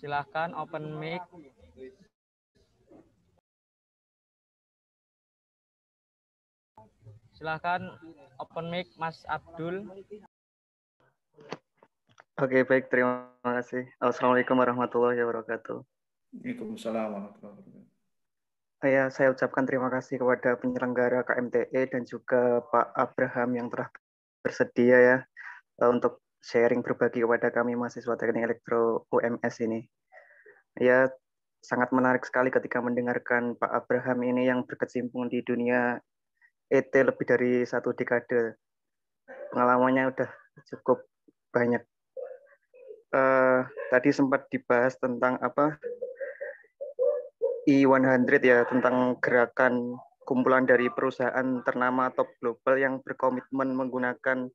Silahkan open mic. Silahkan open mic Mas Abdul.
Oke, baik. Terima kasih. Assalamualaikum warahmatullahi wabarakatuh.
Waalaikumsalam warahmatullahi wabarakatuh.
Ya, saya ucapkan terima kasih kepada penyelenggara KMTE dan juga Pak Abraham yang telah bersedia ya untuk sharing berbagi kepada kami mahasiswa Teknik Elektro UMS ini. Ya, sangat menarik sekali ketika mendengarkan Pak Abraham ini yang berkecimpung di dunia ET lebih dari 1 dekade. Pengalamannya udah cukup banyak. Tadi sempat dibahas tentang apa I100 ya, tentang gerakan kumpulan dari perusahaan ternama top global yang berkomitmen menggunakan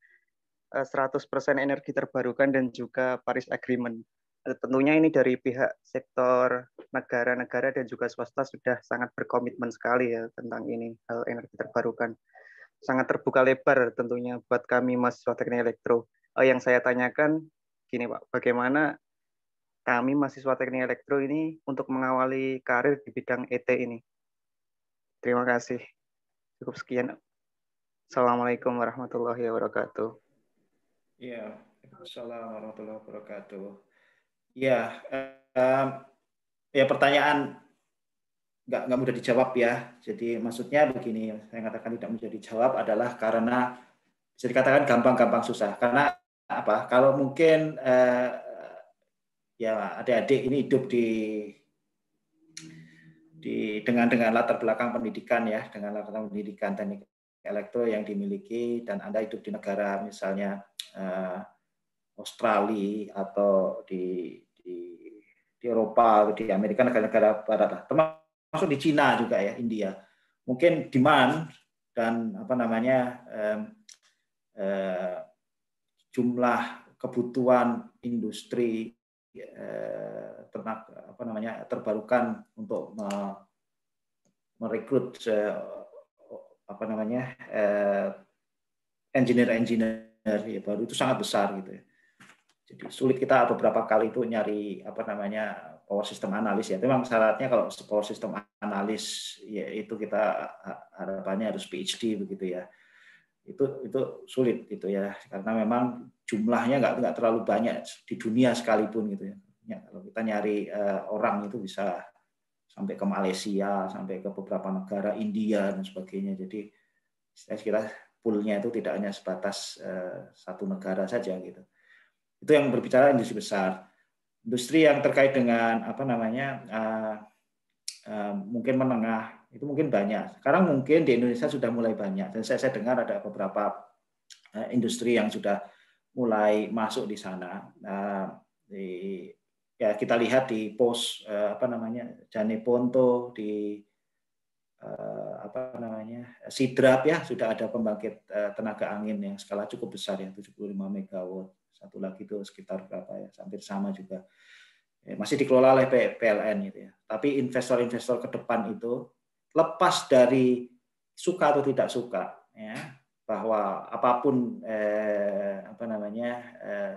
100% energi terbarukan dan juga Paris Agreement. Tentunya ini dari pihak sektor negara-negara dan juga swasta sudah sangat berkomitmen sekali ya tentang ini, hal energi terbarukan. Sangat terbuka lebar tentunya buat kami mahasiswa Teknik Elektro. Yang saya tanyakan gini Pak, bagaimana kami mahasiswa Teknik Elektro ini untuk mengawali karir di bidang ET ini? Terima kasih. Cukup sekian. Assalamualaikum warahmatullahi wabarakatuh.
Ya, Assalamualaikum warahmatullahi wabarakatuh. Ya, pertanyaan nggak mudah dijawab ya. Jadi maksudnya begini, saya katakan tidak mudah dijawab adalah karena bisa dikatakan gampang-gampang susah. Karena apa? Kalau mungkin ya adik-adik ini hidup dengan latar belakang pendidikan ya, dengan latar belakang pendidikan teknik elektro yang dimiliki, dan Anda hidup di negara misalnya Australia atau di Eropa, di Amerika, negara-negara barat lah, termasuk di Cina juga ya, India. Mungkin demand dan jumlah kebutuhan industri terbarukan untuk merekrut engineer ya baru itu sangat besar gitu ya. Jadi sulit kita beberapa kali itu nyari power system analis ya. Memang syaratnya kalau power system analis ya itu kita harapannya harus PhD begitu ya. Itu sulit gitu ya, karena memang jumlahnya nggak terlalu banyak di dunia sekalipun gitu ya. Kalau kita nyari orang itu bisa sampai ke Malaysia, sampai ke beberapa negara, India dan sebagainya. Jadi saya kira poolnya itu tidak hanya sebatas satu negara saja gitu. Itu yang berbicara industri besar. Industri yang terkait dengan mungkin menengah itu mungkin banyak. Sekarang mungkin di Indonesia sudah mulai banyak, dan saya dengar ada beberapa industri yang sudah mulai masuk di sana. Ya kita lihat di pos Jane Ponto, di Sidrap ya, sudah ada pembangkit tenaga angin yang skala cukup besar ya, 75 megawatt. Satu lagi itu sekitar berapa ya, hampir sama juga. Masih dikelola oleh PLN gitu ya. Tapi investor-investor ke depan itu lepas dari suka atau tidak suka ya, bahwa apapun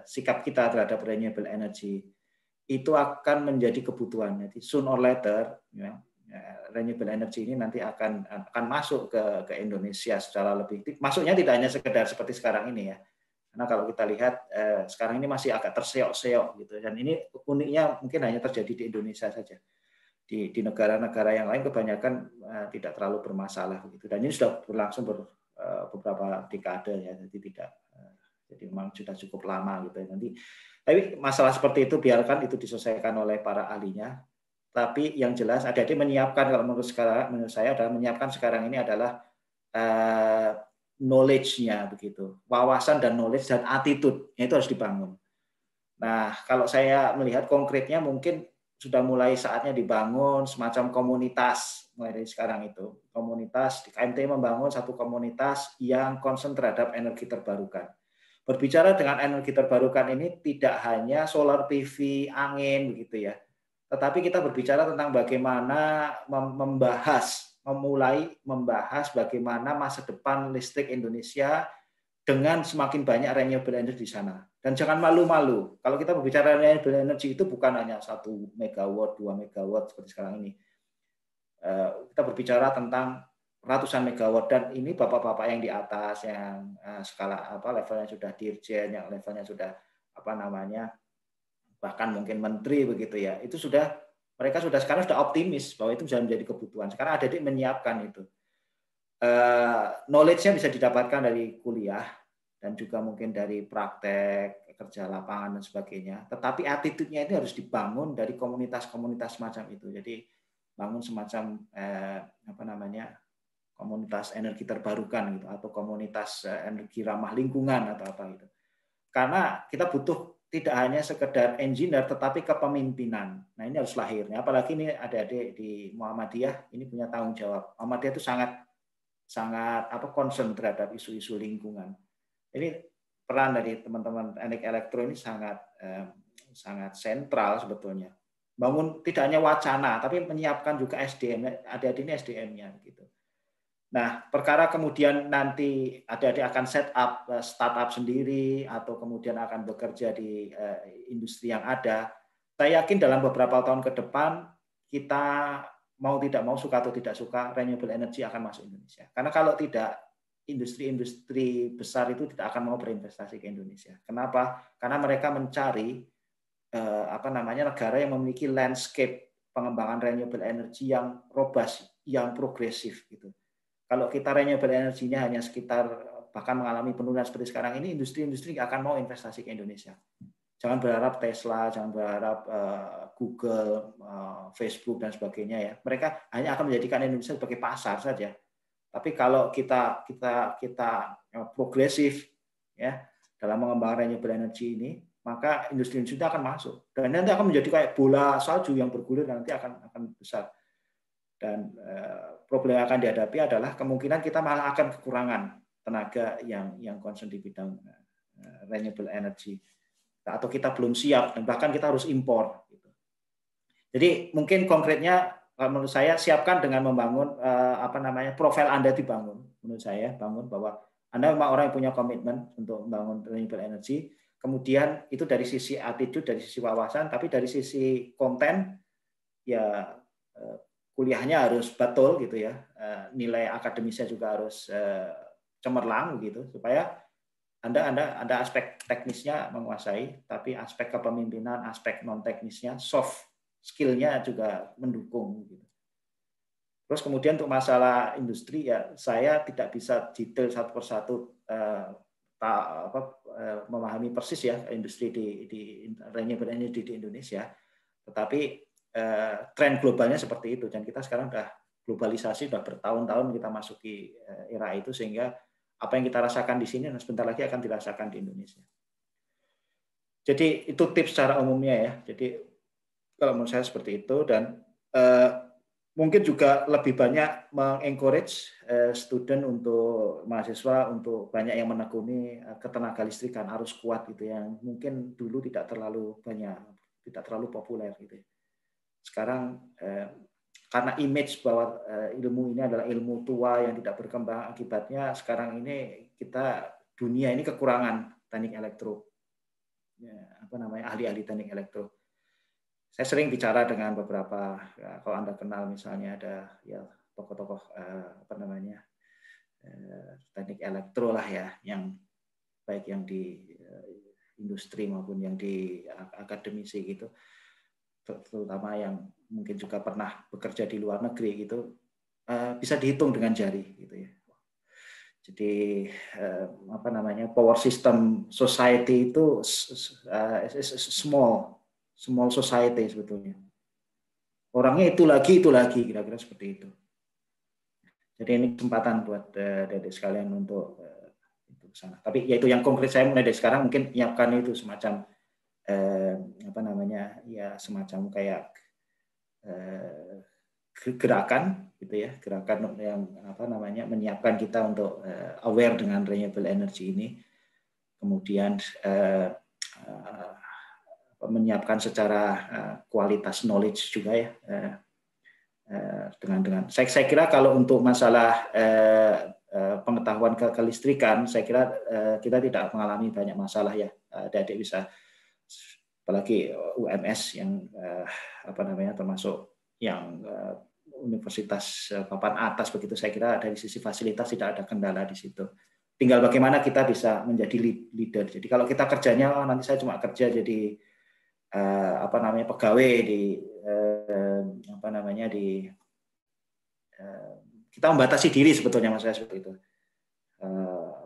sikap kita terhadap renewable energy itu akan menjadi kebutuhan. Jadi soon or later ya, renewable energy ini nanti akan masuk ke Indonesia secara lebih. Masuknya tidak hanya sekedar seperti sekarang ini ya. Karena kalau kita lihat sekarang ini masih agak terseok-seok gitu, dan ini uniknya mungkin hanya terjadi di Indonesia saja. Di negara-negara yang lain kebanyakan tidak terlalu bermasalah begitu. Dan ini sudah berlangsung beberapa dekade ya, jadi memang sudah cukup lama gitu ya. Tapi masalah seperti itu biarkan itu diselesaikan oleh para ahlinya. Tapi yang jelas adik-adik menyiapkan, kalau menurut saya adalah menyiapkan sekarang ini adalah knowledge-nya begitu, wawasan dan knowledge dan attitude itu harus dibangun. Nah, kalau saya melihat konkretnya mungkin sudah mulai saatnya dibangun semacam komunitas mulai dari sekarang itu. Komunitas di KMT membangun satu komunitas yang concern terhadap energi terbarukan. Berbicara dengan energi terbarukan ini tidak hanya solar PV, angin begitu ya. Tetapi kita berbicara tentang bagaimana memulai membahas bagaimana masa depan listrik Indonesia dengan semakin banyak renewable energy di sana. Dan jangan malu-malu. Kalau kita berbicara renewable energy itu bukan hanya 1 megawatt, 2 megawatt seperti sekarang ini. Kita berbicara tentang ratusan megawatt, dan ini bapak-bapak yang di atas, yang skala levelnya sudah dirjen, yang levelnya sudah bahkan mungkin menteri begitu ya. Itu mereka sekarang sudah optimis bahwa itu bisa menjadi kebutuhan. Sekarang adik-adik menyiapkan itu. Knowledge-nya bisa didapatkan dari kuliah dan juga mungkin dari praktek, kerja lapangan dan sebagainya. Tetapi attitude-nya itu harus dibangun dari komunitas-komunitas semacam itu. Jadi bangun semacam komunitas energi terbarukan gitu, atau komunitas energi ramah lingkungan atau apa gitu. Karena kita butuh tidak hanya sekedar engineer, tetapi kepemimpinan. Nah, ini harus lahirnya. Apalagi ini adik-adik di Muhammadiyah ini punya tanggung jawab. Muhammadiyah itu sangat concern terhadap isu-isu lingkungan. Ini peran dari teman-teman teknik elektro ini sangat sentral sebetulnya. Bangun tidak hanya wacana, tapi menyiapkan juga SDM. Adik-adik ini SDM-nya gitu. Nah, perkara kemudian nanti adik-adik akan set up startup sendiri atau kemudian akan bekerja di industri yang ada. Saya yakin dalam beberapa tahun ke depan kita mau tidak mau, suka atau tidak suka, renewable energy akan masuk Indonesia. Karena kalau tidak, industri-industri besar itu tidak akan mau berinvestasi ke Indonesia. Kenapa? Karena mereka mencari negara yang memiliki landscape pengembangan renewable energy yang robust, yang progresif gitu. Kalau kita renewable energy-nya hanya sekitar bahkan mengalami penurunan seperti sekarang ini, industri-industri nggak akan mau investasi ke Indonesia. Jangan berharap Tesla, jangan berharap Google, Facebook dan sebagainya ya. Mereka hanya akan menjadikan Indonesia sebagai pasar saja. Tapi kalau kita progresif ya dalam mengembangkan renewable energy ini, maka industri-industri itu akan masuk. Dan nanti akan menjadi kayak bola salju yang bergulir, nanti akan besar. Dan problem yang akan dihadapi adalah kemungkinan kita malah akan kekurangan tenaga yang concern di bidang renewable energy. Atau kita belum siap, dan bahkan kita harus impor. Jadi mungkin konkretnya menurut saya siapkan dengan membangun profil Anda dibangun. Menurut saya bangun bahwa Anda memang orang yang punya komitmen untuk membangun renewable energy. Kemudian itu dari sisi attitude, dari sisi wawasan, tapi dari sisi konten ya kuliahnya harus betul gitu ya. Nilai akademisnya juga harus cemerlang gitu supaya Anda aspek teknisnya menguasai, tapi aspek kepemimpinan, aspek non teknisnya, soft skill-nya juga mendukung. Gitu. Terus kemudian untuk masalah industri ya saya tidak bisa detail satu persatu memahami persis ya industri di renewable energy di Indonesia, tetapi tren globalnya seperti itu, dan kita sekarang sudah globalisasi, sudah bertahun-tahun kita masuki era itu, sehingga apa yang kita rasakan di sini dan sebentar lagi akan dirasakan di Indonesia. Jadi itu tips secara umumnya ya. Jadi kalau menurut saya seperti itu, dan mungkin juga lebih banyak mengencourage student untuk mahasiswa untuk banyak yang menekuni ketenaga listrikan arus kuat gitu, yang mungkin dulu tidak terlalu banyak, tidak terlalu populer gitu. Sekarang karena image bahwa ilmu ini adalah ilmu tua yang tidak berkembang, akibatnya sekarang ini dunia ini kekurangan teknik elektro, ahli-ahli teknik elektro. Saya sering bicara dengan beberapa, kalau Anda kenal misalnya ada ya tokoh-tokoh teknik elektro lah ya, yang baik yang di industri maupun yang di akademisi gitu, terutama yang mungkin juga pernah bekerja di luar negeri gitu, bisa dihitung dengan jari gitu ya. Jadi power system society itu small society sebetulnya. Orangnya itu lagi kira-kira seperti itu. Jadi ini kesempatan buat adik sekalian untuk sana. Tapi ya itu yang konkret, saya mulai dari sekarang mungkin menyiapkan itu semacam semacam kayak gerakan gitu ya, gerakan yang menyiapkan kita untuk aware dengan renewable energy ini, kemudian menyiapkan secara kualitas knowledge juga ya, dengan saya kira kalau untuk masalah pengetahuan kelistrikan, saya kira kita tidak mengalami banyak masalah ya adik-adik bisa, apalagi UMS yang termasuk yang universitas papan atas begitu, saya kira dari sisi fasilitas tidak ada kendala di situ. Tinggal bagaimana kita bisa menjadi leader. Jadi kalau kita kerjanya nanti saya cuma kerja jadi pegawai di kita membatasi diri sebetulnya Mas saya seperti itu.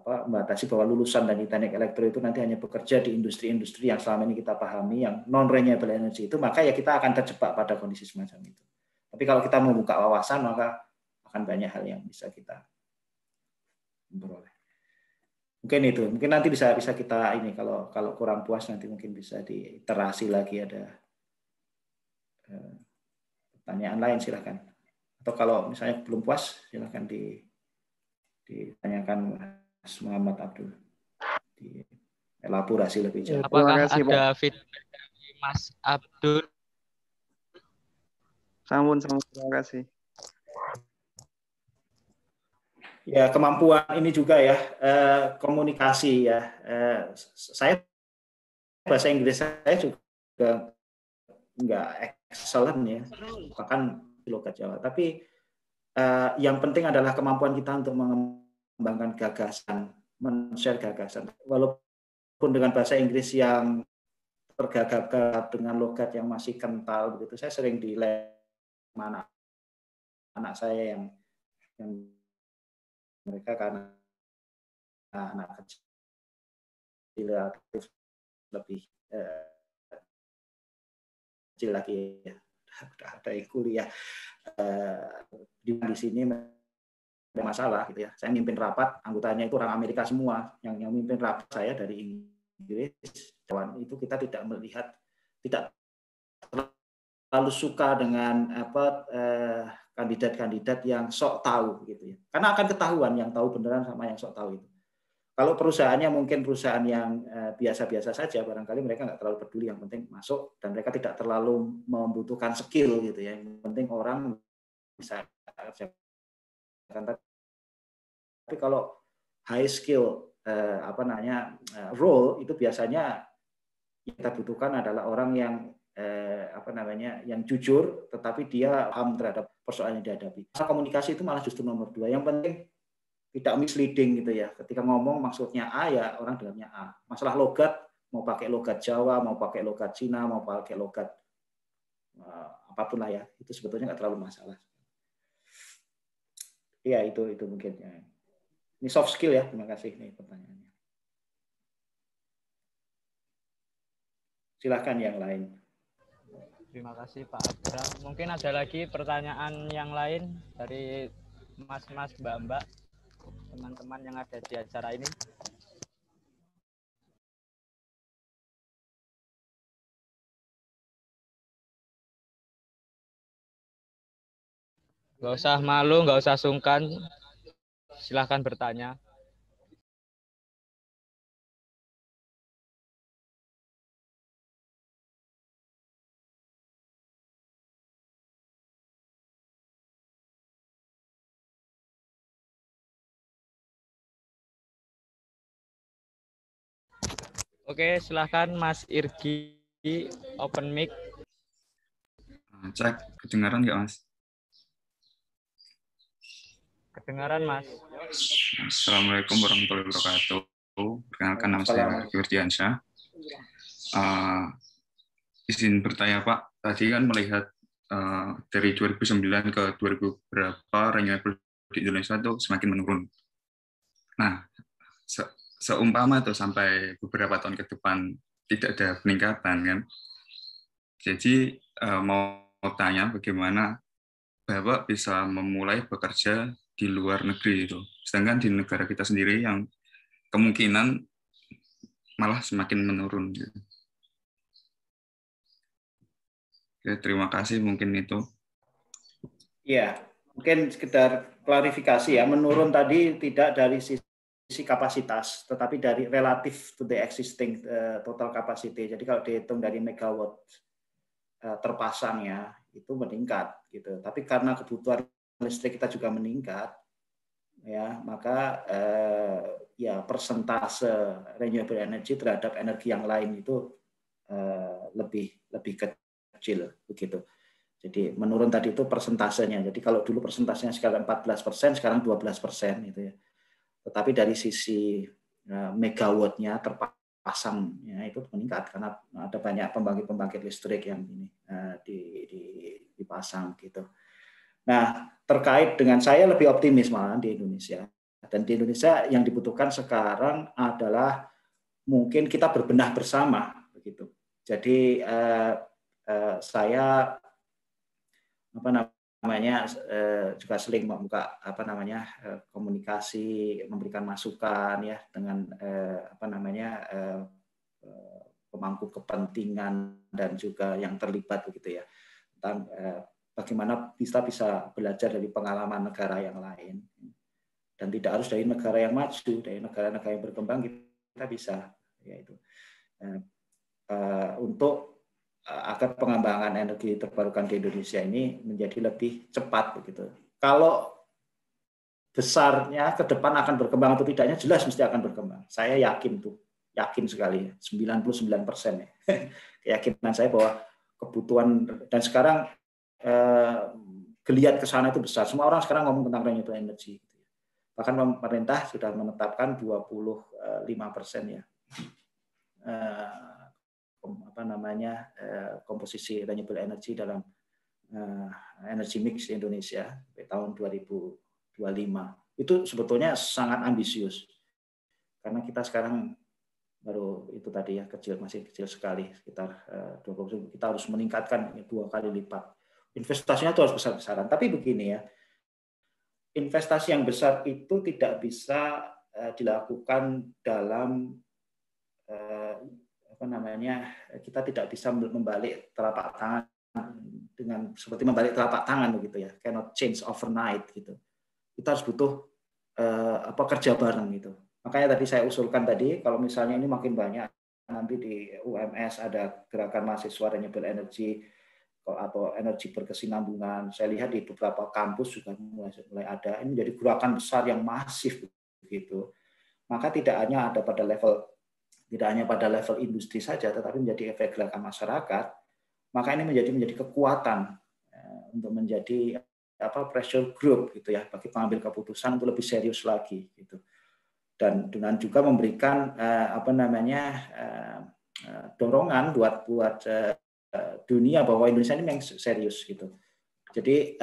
Membatasi bahwa lulusan dari teknik elektro itu nanti hanya bekerja di industri-industri yang selama ini kita pahami yang non renewable energy itu, maka ya kita akan terjebak pada kondisi semacam itu. Tapi kalau kita membuka wawasan, maka akan banyak hal yang bisa kita peroleh. Mungkin itu, mungkin nanti bisa kita ini kalau kurang puas nanti mungkin bisa diiterasi lagi, ada pertanyaan lain silakan. Atau kalau misalnya belum puas silakan ditanyakan Mas Muhammad Abdul, di elaborasi lebih jauh.
Apakah ada feedback dari Mas Abdul?
Sampun, terima kasih.
Ya, kemampuan ini juga ya, komunikasi ya. Saya bahasa Inggris saya juga nggak excellent ya, bahkan logat Jawa. Tapi yang penting adalah kemampuan kita untuk mengembangkan gagasan, men-share gagasan. Walaupun dengan bahasa Inggris yang tergagap-gagap dengan logat yang masih kental begitu, saya sering dilem anak saya yang mereka karena anak kecil relatif lebih kecil lagi ya, ada yang kuliah di sini ada masalah gitu ya. Saya mimpin rapat, anggotanya itu orang Amerika semua, yang mimpin rapat saya dari Inggris. Itu kita tidak terlalu suka dengan kandidat-kandidat yang sok tahu gitu ya. Karena akan ketahuan yang tahu beneran sama yang sok tahu itu. Kalau perusahaannya mungkin perusahaan yang biasa-biasa saja, barangkali mereka nggak terlalu peduli, yang penting masuk dan mereka tidak terlalu membutuhkan skill gitu ya. Yang penting orang bisa kerjakan. Tapi kalau high skill role itu biasanya yang kita butuhkan adalah orang yang yang jujur, tetapi dia paham terhadap persoalan yang dihadapi. Masalah komunikasi itu malah justru nomor 2. Yang penting tidak misleading gitu ya. Ketika ngomong maksudnya A ya orang dengarnya A. Masalah logat, mau pakai logat Jawa, mau pakai logat Cina, mau pakai logat apapun lah ya, itu sebetulnya nggak terlalu masalah. Iya itu mungkin ya. Ini soft skill ya. Terima kasih nih pertanyaannya. Silakan yang lain.
Terima kasih Pak Abram. Mungkin ada lagi pertanyaan yang lain dari mas-mas, mbak-mbak, teman-teman yang ada di acara ini. Nggak usah malu, nggak usah sungkan. Silahkan bertanya. Oke, silahkan Mas Irgi, open mic.
Cek, kedengaran nggak Mas?
Kedengaran Mas.
Assalamualaikum warahmatullahi wabarakatuh. Perkenalkan nama saya Irgi Wirdiansyah. Izin bertanya Pak, tadi kan melihat dari 2009 ke 2000 berapa renewable di Indonesia itu semakin menurun. Nah, seumpama itu sampai beberapa tahun ke depan tidak ada peningkatan kan. Jadi mau tanya bagaimana Bapak bisa memulai bekerja di luar negeri itu. Sedangkan di negara kita sendiri yang kemungkinan malah semakin menurun gitu. Oke, terima kasih mungkin itu.
Iya, mungkin sekedar klarifikasi ya, menurun tadi tidak dari sisi kapasitas, tetapi dari relatif to the existing total capacity. Jadi kalau dihitung dari megawatt terpasangnya itu meningkat gitu. Tapi karena kebutuhan listrik kita juga meningkat, ya, maka ya persentase renewable energy terhadap energi yang lain itu lebih kecil begitu. Jadi menurun tadi itu persentasenya. Jadi kalau dulu persentasenya sekarang 14%, sekarang 12% gitu ya. Tetapi dari sisi megawattnya terpasang ya, itu meningkat karena ada banyak pembangkit listrik yang ini dipasang gitu. Nah, terkait dengan saya lebih optimis malah di Indonesia. Dan di Indonesia yang dibutuhkan sekarang adalah mungkin kita berbenah bersama begitu. Jadi saya juga sering membuka komunikasi, memberikan masukan ya dengan pemangku kepentingan dan juga yang terlibat begitu ya, tentang bagaimana kita bisa belajar dari pengalaman negara yang lain, dan tidak harus dari negara yang maju, dari negara-negara yang berkembang kita bisa yaitu untuk agar pengembangan energi terbarukan di Indonesia ini menjadi lebih cepat begitu. Kalau besarnya ke depan akan berkembang atau tidaknya, jelas mesti akan berkembang. Saya yakin sekali, 99% ya. Keyakinan saya bahwa kebutuhan, dan sekarang geliat ke sana itu besar. Semua orang sekarang ngomong tentang renewable energy. Bahkan pemerintah sudah menetapkan 25% ya. Komposisi renewable energy dalam energy mix di Indonesia sampai tahun 2025. Itu sebetulnya sangat ambisius. Karena kita sekarang baru itu tadi ya, masih kecil sekali, sekitar 20%. Kita harus meningkatkan 2 kali lipat. Investasinya itu harus besar-besaran. Tapi begini ya, investasi yang besar itu tidak bisa dilakukan dalam kita tidak bisa membalik telapak tangan dengan seperti membalik telapak tangan begitu ya, cannot change overnight gitu. Kita harus butuh kerja bareng gitu. Makanya tadi saya usulkan tadi, kalau misalnya ini makin banyak, nanti di UMS ada gerakan mahasiswa renewable energy atau energi berkesinambungan. Saya lihat di beberapa kampus juga mulai ada. Ini menjadi gerakan besar yang masif begitu. Maka tidak hanya pada level industri saja, tetapi menjadi efek gerakan masyarakat. Maka ini menjadi kekuatan untuk menjadi pressure group gitu ya, bagi pengambil keputusan untuk lebih serius lagi gitu. Dan dengan juga memberikan dorongan buat dunia bahwa Indonesia ini memang serius gitu. Jadi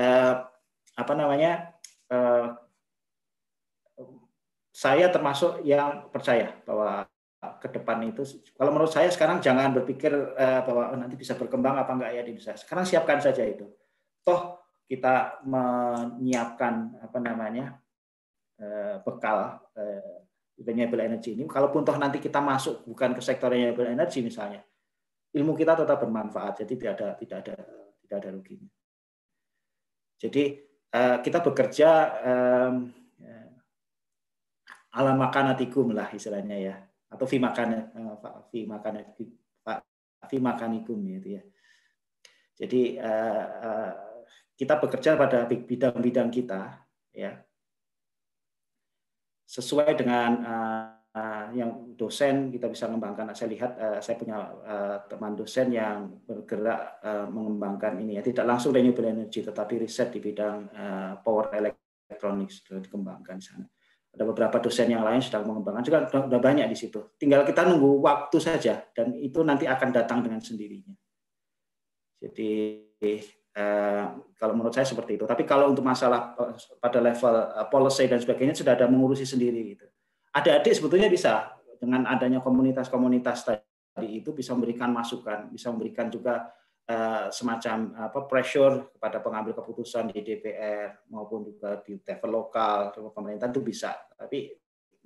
saya termasuk yang percaya bahwa ke depan itu, kalau menurut saya sekarang jangan berpikir bahwa nanti bisa berkembang apa enggak ya di Indonesia. Sekarang siapkan saja itu. Toh kita menyiapkan bekal renewable energy ini. Kalaupun toh nanti kita masuk bukan ke sektor renewable energy misalnya, ilmu kita tetap bermanfaat. Jadi tidak ada ruginya. Jadi kita bekerja ala makanatikum lah istilahnya ya, atau fi makanikum gitu ya. Jadi kita bekerja pada bidang-bidang kita ya, sesuai dengan yang dosen kita bisa mengembangkan. Saya lihat saya punya teman dosen yang bergerak mengembangkan ini ya, tidak langsung renewable energy tetapi riset di bidang power electronics dikembangkan di sana. Ada beberapa dosen yang lain sedang mengembangkan juga, sudah banyak di situ. Tinggal kita nunggu waktu saja, dan itu nanti akan datang dengan sendirinya. Jadi kalau menurut saya seperti itu. Tapi kalau untuk masalah pada level policy dan sebagainya sudah ada mengurusi sendiri. Gitu. Adik-adik sebetulnya bisa dengan adanya komunitas-komunitas tadi itu bisa memberikan masukan, bisa memberikan juga semacam pressure kepada pengambil keputusan di DPR maupun juga di level lokal, pemerintah itu bisa. Tapi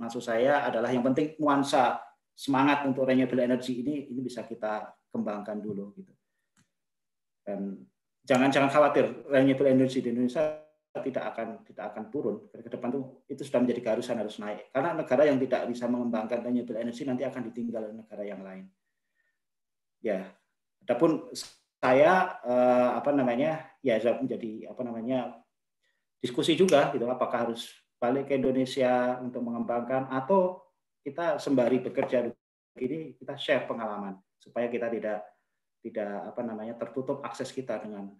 maksud saya adalah yang penting nuansa semangat untuk renewable energy ini bisa kita kembangkan dulu gitu. Dan jangan khawatir, renewable energy di Indonesia tidak akan turun ke depan itu sudah menjadi keharusan, harus naik. Karena negara yang tidak bisa mengembangkan renewable energy nanti akan ditinggal oleh negara yang lain. Ya, adapun saya menjadi diskusi juga gitu, apakah harus balik ke Indonesia untuk mengembangkan, atau kita sembari bekerja begini kita share pengalaman supaya kita tidak tertutup akses kita dengan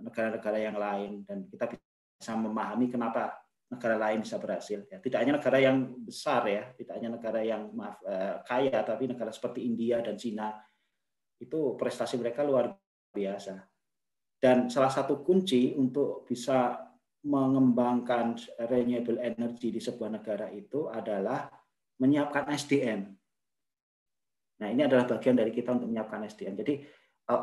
negara-negara yang lain, dan kita bisa memahami kenapa negara lain bisa berhasil. Ya, tidak hanya negara yang besar ya, tidak hanya negara yang kaya, tapi negara seperti India dan Cina itu prestasi mereka luar biasa. Dan salah satu kunci untuk bisa mengembangkan renewable energy di sebuah negara itu adalah menyiapkan SDM. Nah, ini adalah bagian dari kita untuk menyiapkan SDM. Jadi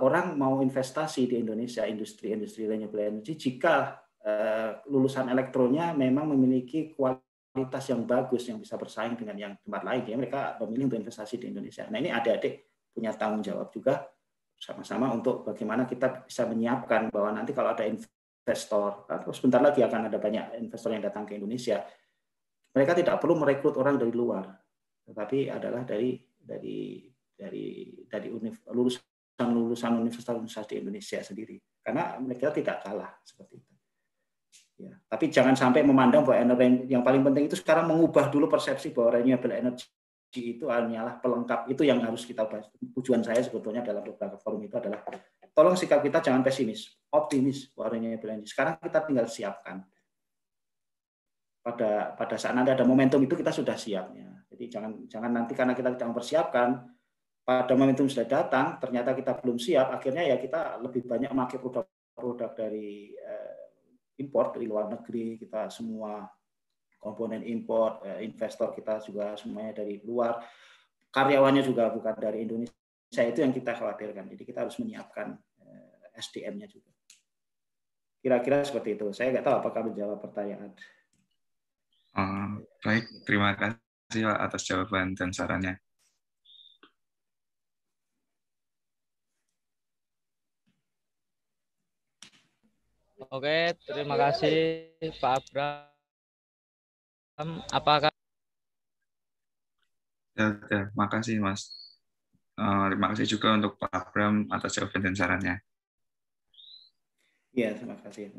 orang mau investasi di Indonesia, industri renewable energy, jika lulusan elektronya memang memiliki kualitas yang bagus yang bisa bersaing dengan yang tempat lain, ya mereka memilih untuk investasi di Indonesia. Nah, ini adik-adik punya tanggung jawab juga sama-sama untuk bagaimana kita bisa menyiapkan bahwa nanti kalau ada investor, atau sebentar lagi akan ada banyak investor yang datang ke Indonesia, mereka tidak perlu merekrut orang dari luar, tetapi adalah dari lulusan universitas di Indonesia sendiri, karena mereka tidak kalah seperti itu. Ya, tapi jangan sampai memandang bahwa yang paling penting itu sekarang mengubah dulu persepsi bahwa renewable energy itu hanyalah pelengkap. Itu yang harus kita bahas. Tujuan saya sebetulnya dalam beberapa forum itu adalah tolong sikap kita jangan pesimis, optimis bahwa renewable energy. Sekarang kita tinggal siapkan. Pada saat nanti ada momentum itu kita sudah siapnya. Jadi jangan nanti karena kita tidak mempersiapkan, pada momentum sudah datang ternyata kita belum siap, akhirnya ya kita lebih banyak memakai produk-produk dari impor dari luar negeri. Kita semua komponen impor, investor kita juga semuanya dari luar, karyawannya juga bukan dari Indonesia. Itu yang kita khawatirkan. Jadi kita harus menyiapkan SDM-nya juga. Kira-kira seperti itu. Saya nggak tahu apakah menjawab pertanyaan.
Baik, terima kasih Pak atas jawaban dan sarannya.
Oke, terima kasih Pak Abram. Apakah
Ya, makasih Mas. Terima kasih juga untuk Pak Abram atas jawaban dan sarannya.
Iya, terima kasih.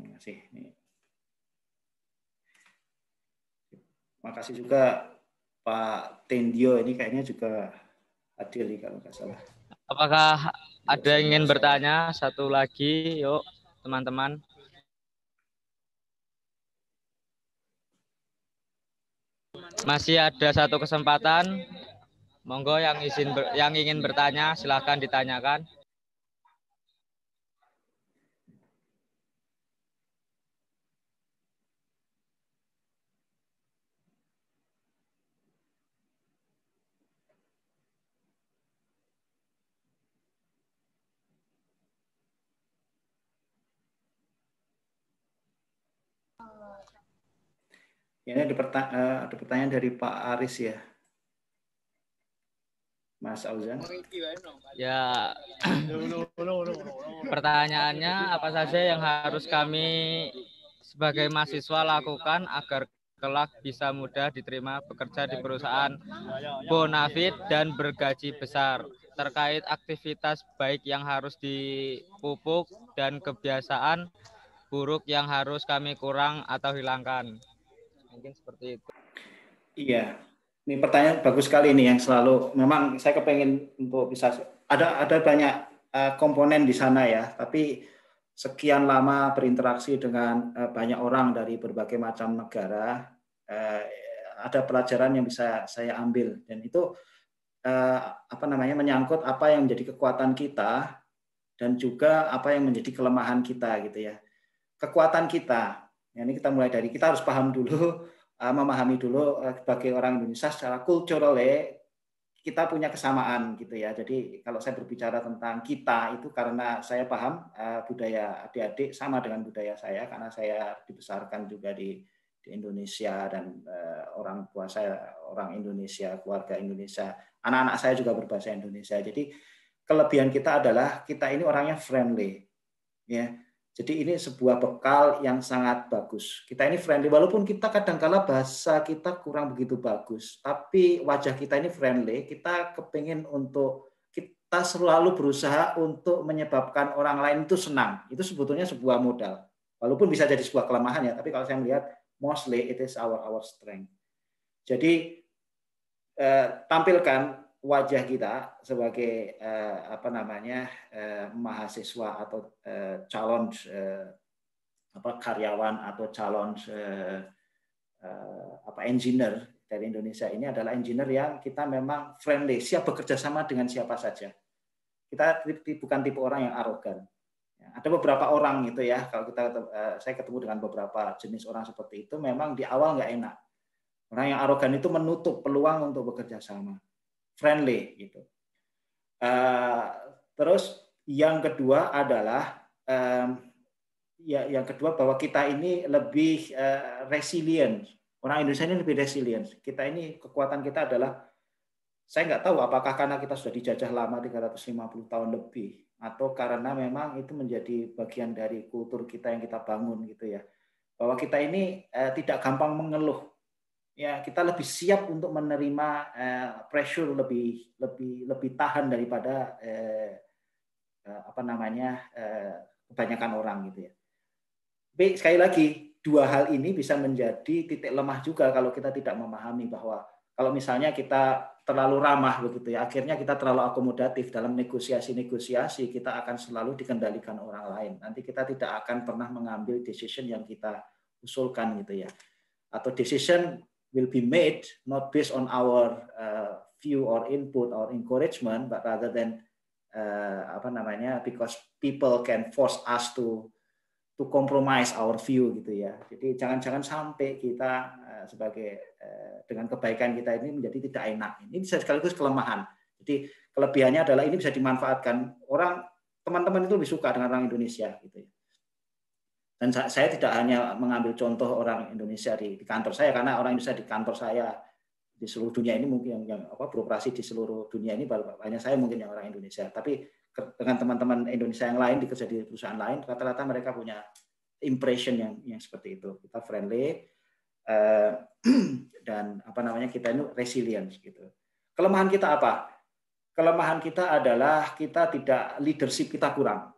Makasih juga Pak Tendio, ini kayaknya juga adil nih kalau nggak salah.
Apakah ada yang ingin bertanya? Satu lagi, yuk teman-teman. Masih ada satu kesempatan. Monggo yang ingin bertanya, silakan ditanyakan.
Ini ada pertanyaan dari Pak Aris ya, Mas Auzan.
Ya, pertanyaannya apa saja yang harus kami sebagai mahasiswa lakukan agar kelak bisa mudah diterima bekerja di perusahaan bonafit dan bergaji besar, terkait aktivitas baik yang harus dipupuk dan kebiasaan buruk yang harus kami kurang atau hilangkan. Mungkin seperti itu.
Iya, ini pertanyaan bagus sekali ini yang selalu. Memang saya kepengen untuk bisa ada banyak komponen di sana ya. Tapi sekian lama berinteraksi dengan banyak orang dari berbagai macam negara, ada pelajaran yang bisa saya ambil, dan itu menyangkut apa yang menjadi kekuatan kita dan juga apa yang menjadi kelemahan kita gitu ya. Kekuatan kita. Ini kita mulai dari kita harus paham dulu, memahami dulu sebagai orang Indonesia secara kultural kita punya kesamaan gitu ya. Jadi kalau saya berbicara tentang kita itu karena saya paham budaya adik-adik sama dengan budaya saya, karena saya dibesarkan juga di Indonesia dan orang tua saya orang Indonesia, keluarga Indonesia, anak-anak saya juga berbahasa Indonesia. Jadi kelebihan kita adalah kita ini orangnya friendly ya. Jadi ini sebuah bekal yang sangat bagus. Kita ini friendly, walaupun kita kadang-kala bahasa kita kurang begitu bagus, tapi wajah kita ini friendly. Kita kepingin kita selalu berusaha untuk menyebabkan orang lain itu senang. Itu sebetulnya sebuah modal. Walaupun bisa jadi sebuah kelemahan ya, tapi kalau saya melihat mostly it is our strength. Jadi tampilkan wajah kita sebagai mahasiswa atau calon karyawan atau calon engineer dari Indonesia ini adalah engineer yang kita memang friendly, siap bekerja sama dengan siapa saja. Kita bukan tipe orang yang arogan. Ada beberapa orang itu ya, kalau saya ketemu dengan beberapa jenis orang seperti itu, memang di awal nggak enak. Orang yang arogan itu menutup peluang untuk bekerja sama, friendly gitu. Terus yang kedua adalah yang kedua bahwa kita ini lebih resilient. Orang Indonesia ini lebih resilient. Kita ini kekuatan kita adalah, saya nggak tahu apakah karena kita sudah dijajah lama 350 tahun lebih, atau karena memang itu menjadi bagian dari kultur kita yang kita bangun gitu ya. Bahwa kita ini tidak gampang mengeluh. Ya, kita lebih siap untuk menerima pressure, lebih tahan daripada kebanyakan orang gitu ya. Tapi sekali lagi, dua hal ini bisa menjadi titik lemah juga kalau kita tidak memahami bahwa kalau misalnya kita terlalu ramah begitu ya, akhirnya kita terlalu akomodatif dalam negosiasi, kita akan selalu dikendalikan orang lain. Nanti kita tidak akan pernah mengambil decision yang kita usulkan gitu ya. Atau decision will be made not based on our view or input or encouragement, but rather than because people can force us to compromise our view gitu ya. Jadi jangan sampai kita sebagai dengan kebaikan kita ini menjadi tidak enak. Ini bisa sekaligus kelemahan. Jadi kelebihannya adalah ini bisa dimanfaatkan teman-teman itu lebih suka dengan orang Indonesia gitu ya. Dan saya tidak hanya mengambil contoh orang Indonesia di kantor saya, karena orang Indonesia di kantor saya di seluruh dunia ini mungkin yang beroperasi di seluruh dunia ini hanya saya mungkin yang orang Indonesia. Tapi dengan teman-teman Indonesia yang lain dikerja di perusahaan lain, rata-rata mereka punya impression yang seperti itu. Kita friendly dan kita ini resilient gitu. Kelemahan kita apa? Kelemahan kita adalah leadership kita kurang.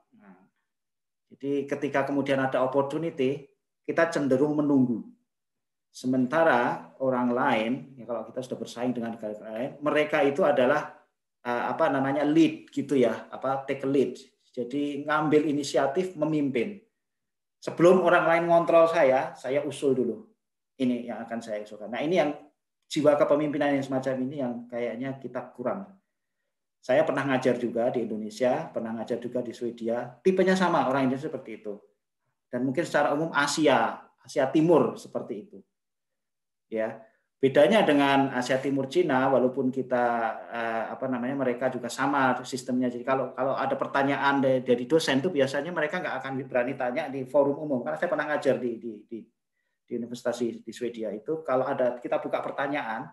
Jadi ketika kemudian ada opportunity, kita cenderung menunggu. Sementara orang lain, ya kalau kita sudah bersaing dengan negara lain, mereka itu adalah lead gitu ya, take a lead. Jadi ngambil inisiatif, memimpin. Sebelum orang lain ngontrol saya usul dulu. Ini yang akan saya usulkan. Nah, ini yang jiwa kepemimpinan yang semacam ini yang kayaknya kita kurang. Saya pernah ngajar juga di Indonesia, pernah ngajar juga di Swedia. Tipenya sama, orang Indonesia seperti itu. Dan mungkin secara umum Asia Timur seperti itu. Ya, bedanya dengan Asia Timur Cina, walaupun kita mereka juga sama sistemnya. Jadi kalau ada pertanyaan dari dosen itu biasanya mereka nggak akan berani tanya di forum umum. Karena saya pernah ngajar di universitas di Swedia itu, kalau kita buka pertanyaan,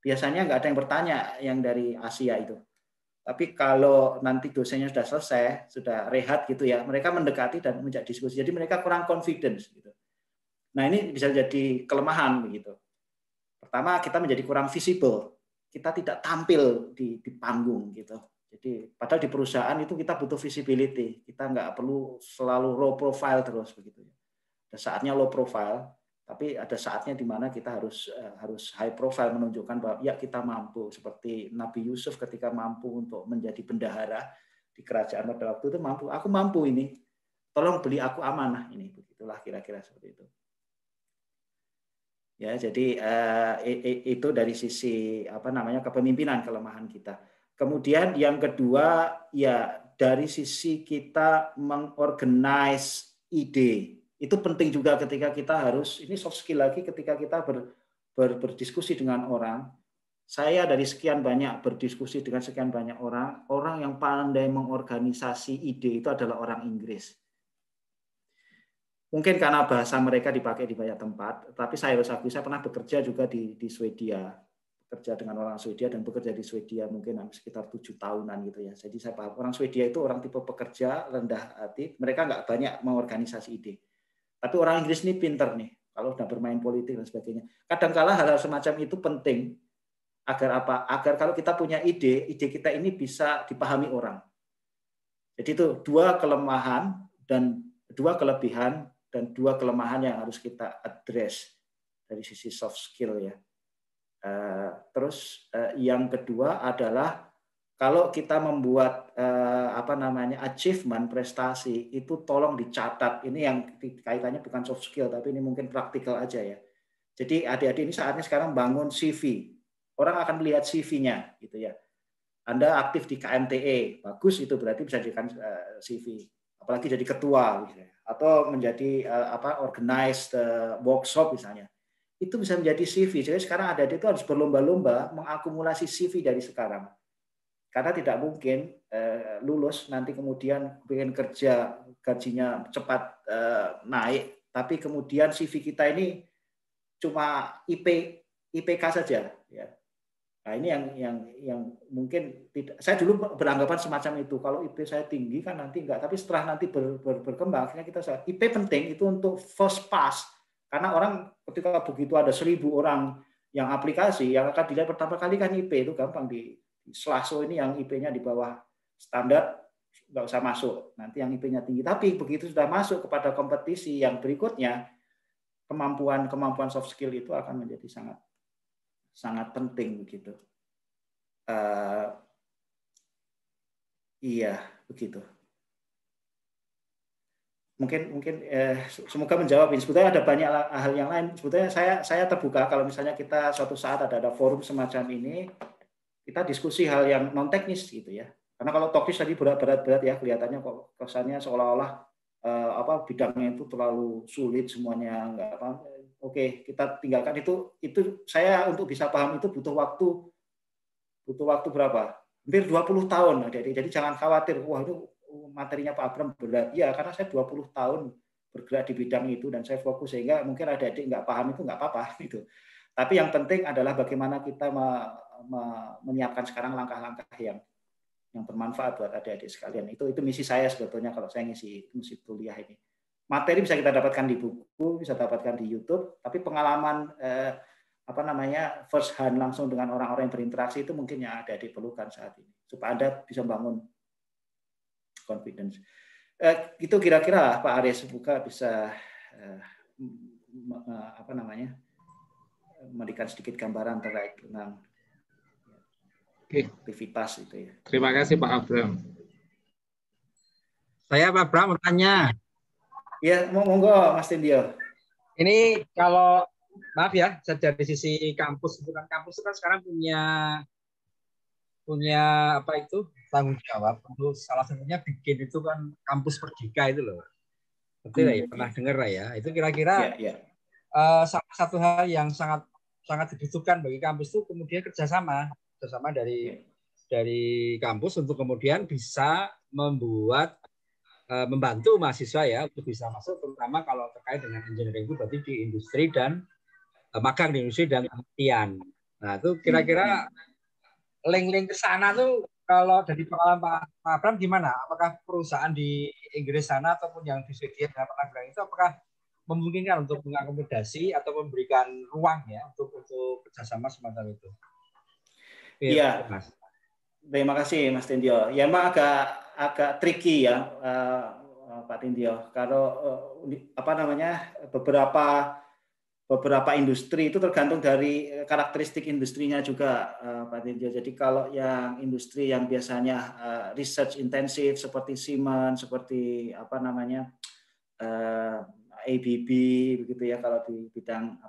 biasanya nggak ada yang bertanya yang dari Asia itu. Tapi kalau nanti dosennya sudah selesai, sudah rehat gitu ya, mereka mendekati dan menjadi diskusi. Jadi mereka kurang confidence gitu. Nah, ini bisa jadi kelemahan begitu. Pertama, kita menjadi kurang visible. Kita tidak tampil di panggung gitu. Jadi padahal di perusahaan itu kita butuh visibility. Kita nggak perlu selalu low profile terus begitu. Ada saatnya low profile, tapi ada saatnya di mana kita harus high profile, menunjukkan bahwa ya kita mampu. Seperti Nabi Yusuf ketika mampu untuk menjadi bendahara di kerajaan pada waktu itu mampu. Aku mampu ini. Tolong beli aku amanah ini. Begitulah kira-kira seperti itu. Ya, jadi itu dari sisi kepemimpinan, kelemahan kita. Kemudian yang kedua ya dari sisi kita mengorganize ide. Itu penting juga ketika kita ini soft skill lagi ketika kita berdiskusi dengan orang. Saya dari sekian banyak berdiskusi dengan sekian banyak orang yang pandai mengorganisasi ide itu adalah orang Inggris. Mungkin karena bahasa mereka dipakai di banyak tempat, tapi saya harus akui saya pernah bekerja juga di Swedia, bekerja dengan orang Swedia dan bekerja di Swedia mungkin sekitar 7 tahunan gitu ya. Jadi saya paham orang Swedia itu orang tipe pekerja, rendah hati, mereka nggak banyak mengorganisasi ide. Tapi orang Inggris ini pinter nih, kalau sudah bermain politik dan sebagainya. Kadang-kala hal-hal semacam itu penting agar apa? Agar kalau kita punya ide kita ini bisa dipahami orang. Jadi itu dua kelemahan dan dua kelebihan dan 2 kelemahan yang harus kita address dari sisi soft skill ya. Terus yang kedua adalah kalau kita membuat achievement, prestasi, itu tolong dicatat. Ini yang kaitannya bukan soft skill, tapi ini mungkin praktikal aja ya. Jadi adik-adik ini saatnya sekarang bangun CV. Orang akan melihat CV-nya, gitu ya. Anda aktif di KMTE, bagus, itu berarti bisa dijadikan CV. Apalagi jadi ketua, gitu ya. Atau menjadi organized workshop misalnya. Itu bisa menjadi CV. Jadi sekarang adik-adik itu harus berlomba-lomba mengakumulasi CV dari sekarang. Karena tidak mungkin lulus nanti kemudian pengen kerja gajinya cepat naik, tapi kemudian CV kita ini cuma IPK saja. Ya. Nah ini yang mungkin tidak. Saya dulu beranggapan semacam itu. Kalau IP saya tinggi kan nanti enggak, tapi setelah nanti berkembang, akhirnya kita IP penting itu untuk first pass. Karena orang ketika begitu ada 1.000 orang yang aplikasi, yang akan dilihat pertama kali kan IP, itu gampang di Slaso ini yang IP-nya di bawah standar nggak usah masuk. Nanti yang IP-nya tinggi. Tapi begitu sudah masuk kepada kompetisi yang berikutnya, kemampuan soft skill itu akan menjadi sangat penting begitu. Iya begitu. Mungkin semoga menjawab ini. Sebetulnya ada banyak hal yang lain. Sebetulnya saya terbuka kalau misalnya kita suatu saat ada forum semacam ini. Kita diskusi hal yang non teknis gitu ya. Karena kalau teknis tadi berat ya, kelihatannya kok kesannya seolah-olah bidangnya itu terlalu sulit semuanya, enggak apa. Oke, kita tinggalkan itu saya untuk bisa paham itu butuh waktu berapa? Hampir 20 tahun. Jadi jangan khawatir, wah itu materinya Pak Abram berat. Ya, karena saya 20 tahun bergerak di bidang itu dan saya fokus, sehingga mungkin adik-adik nggak paham itu nggak apa-apa gitu. Tapi yang penting adalah bagaimana kita menyiapkan sekarang langkah-langkah yang bermanfaat buat adik-adik sekalian. Itu misi saya sebetulnya kalau saya ngisi kuliah ini. Materi bisa kita dapatkan di buku, bisa dapatkan di YouTube, tapi pengalaman first hand langsung dengan orang-orang yang berinteraksi itu mungkin yang adik-adik perlukan saat ini supaya Anda bisa bangun confidence. Itu kira-kira Pak Aris buka bisa memberikan sedikit gambaran terkait tentang aktivitas itu ya.
Terima kasih Pak Abram. Saya Pak Abram mau tanya. Ya,
monggo Mas Tindio.
Ini kalau maaf ya, dari sisi kampus, bukan kampus itu kan sekarang punya apa itu tanggung jawab untuk salah satunya bikin itu kan kampus Merdeka itu loh. Betul ya, pernah dengar lah ya. Itu kira-kira salah satu hal yang sangat dibutuhkan bagi kampus itu kemudian kerjasama dari kampus untuk kemudian bisa membantu mahasiswa ya untuk bisa masuk, terutama kalau terkait dengan engineering itu berarti di industri dan magang di industri dan penelitian. Nah itu kira-kira link ke sana tuh kalau dari pengalaman Pak Abram gimana? Apakah perusahaan di Inggris sana ataupun yang di Swedia yang pernah bilang itu apakah memungkinkan untuk mengakomodasi atau memberikan ruang ya untuk kerjasama semacam itu?
Iya, terima kasih Mas Tindio. Ya memang agak tricky ya Pak Tindio. Kalau beberapa industri itu tergantung dari karakteristik industrinya juga Pak Tindio. Jadi kalau yang industri yang biasanya research intensif seperti Siemens, seperti ABB begitu ya, kalau di bidang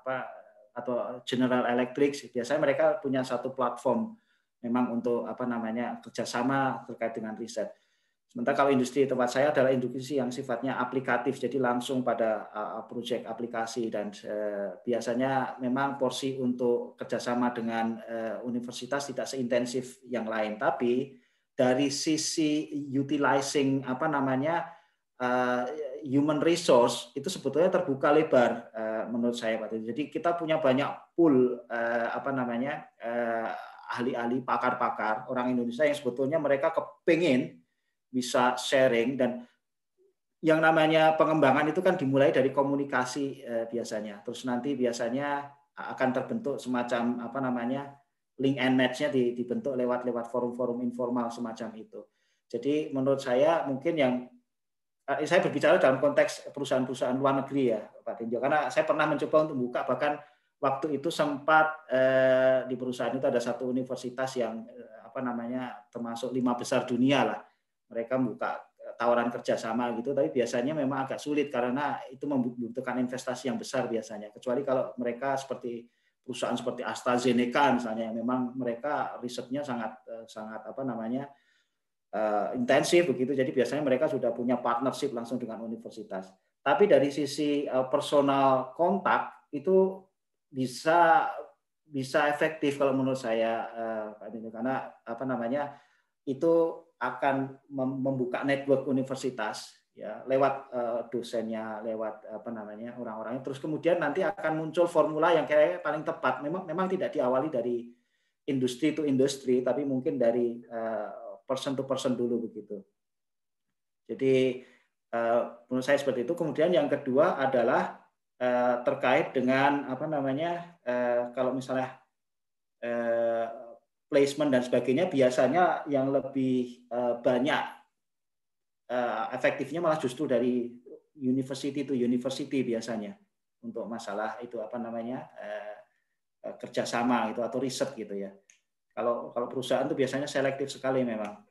atau General Electric, biasanya mereka punya satu platform memang untuk kerjasama terkait dengan riset. Sementara kalau industri tempat saya adalah industri yang sifatnya aplikatif, jadi langsung pada proyek aplikasi, dan biasanya memang porsi untuk kerjasama dengan universitas tidak seintensif yang lain. Tapi dari sisi utilizing human resource itu sebetulnya terbuka lebar menurut saya Pak. Jadi kita punya banyak pool ahli-ahli, pakar-pakar orang Indonesia yang sebetulnya mereka kepingin bisa sharing, dan yang namanya pengembangan itu kan dimulai dari komunikasi biasanya. Terus nanti biasanya akan terbentuk semacam link and match-nya dibentuk lewat forum-forum informal semacam itu. Jadi menurut saya mungkin yang saya berbicara dalam konteks perusahaan-perusahaan luar negeri ya, Pak Tinjo, karena saya pernah mencoba untuk buka, bahkan waktu itu sempat di perusahaan itu ada satu universitas yang termasuk 5 besar dunia lah, mereka buka tawaran kerjasama gitu, tapi biasanya memang agak sulit karena itu membutuhkan investasi yang besar biasanya, kecuali kalau mereka seperti perusahaan seperti AstraZeneca misalnya, yang memang mereka risetnya sangat intensif begitu, jadi biasanya mereka sudah punya partnership langsung dengan universitas. Tapi dari sisi personal kontak itu bisa efektif kalau menurut saya, karena itu akan membuka network universitas ya, lewat dosennya, lewat orang-orangnya, terus kemudian nanti akan muncul formula yang kayaknya paling tepat. Memang tidak diawali dari industri to industri, tapi mungkin dari person to person dulu begitu. Jadi menurut saya seperti itu. Kemudian yang kedua adalah terkait dengan kalau misalnya placement dan sebagainya, biasanya yang lebih banyak efektifnya malah justru dari university to university biasanya untuk masalah itu kerjasama itu atau riset gitu ya. Kalau perusahaan itu biasanya selektif sekali memang.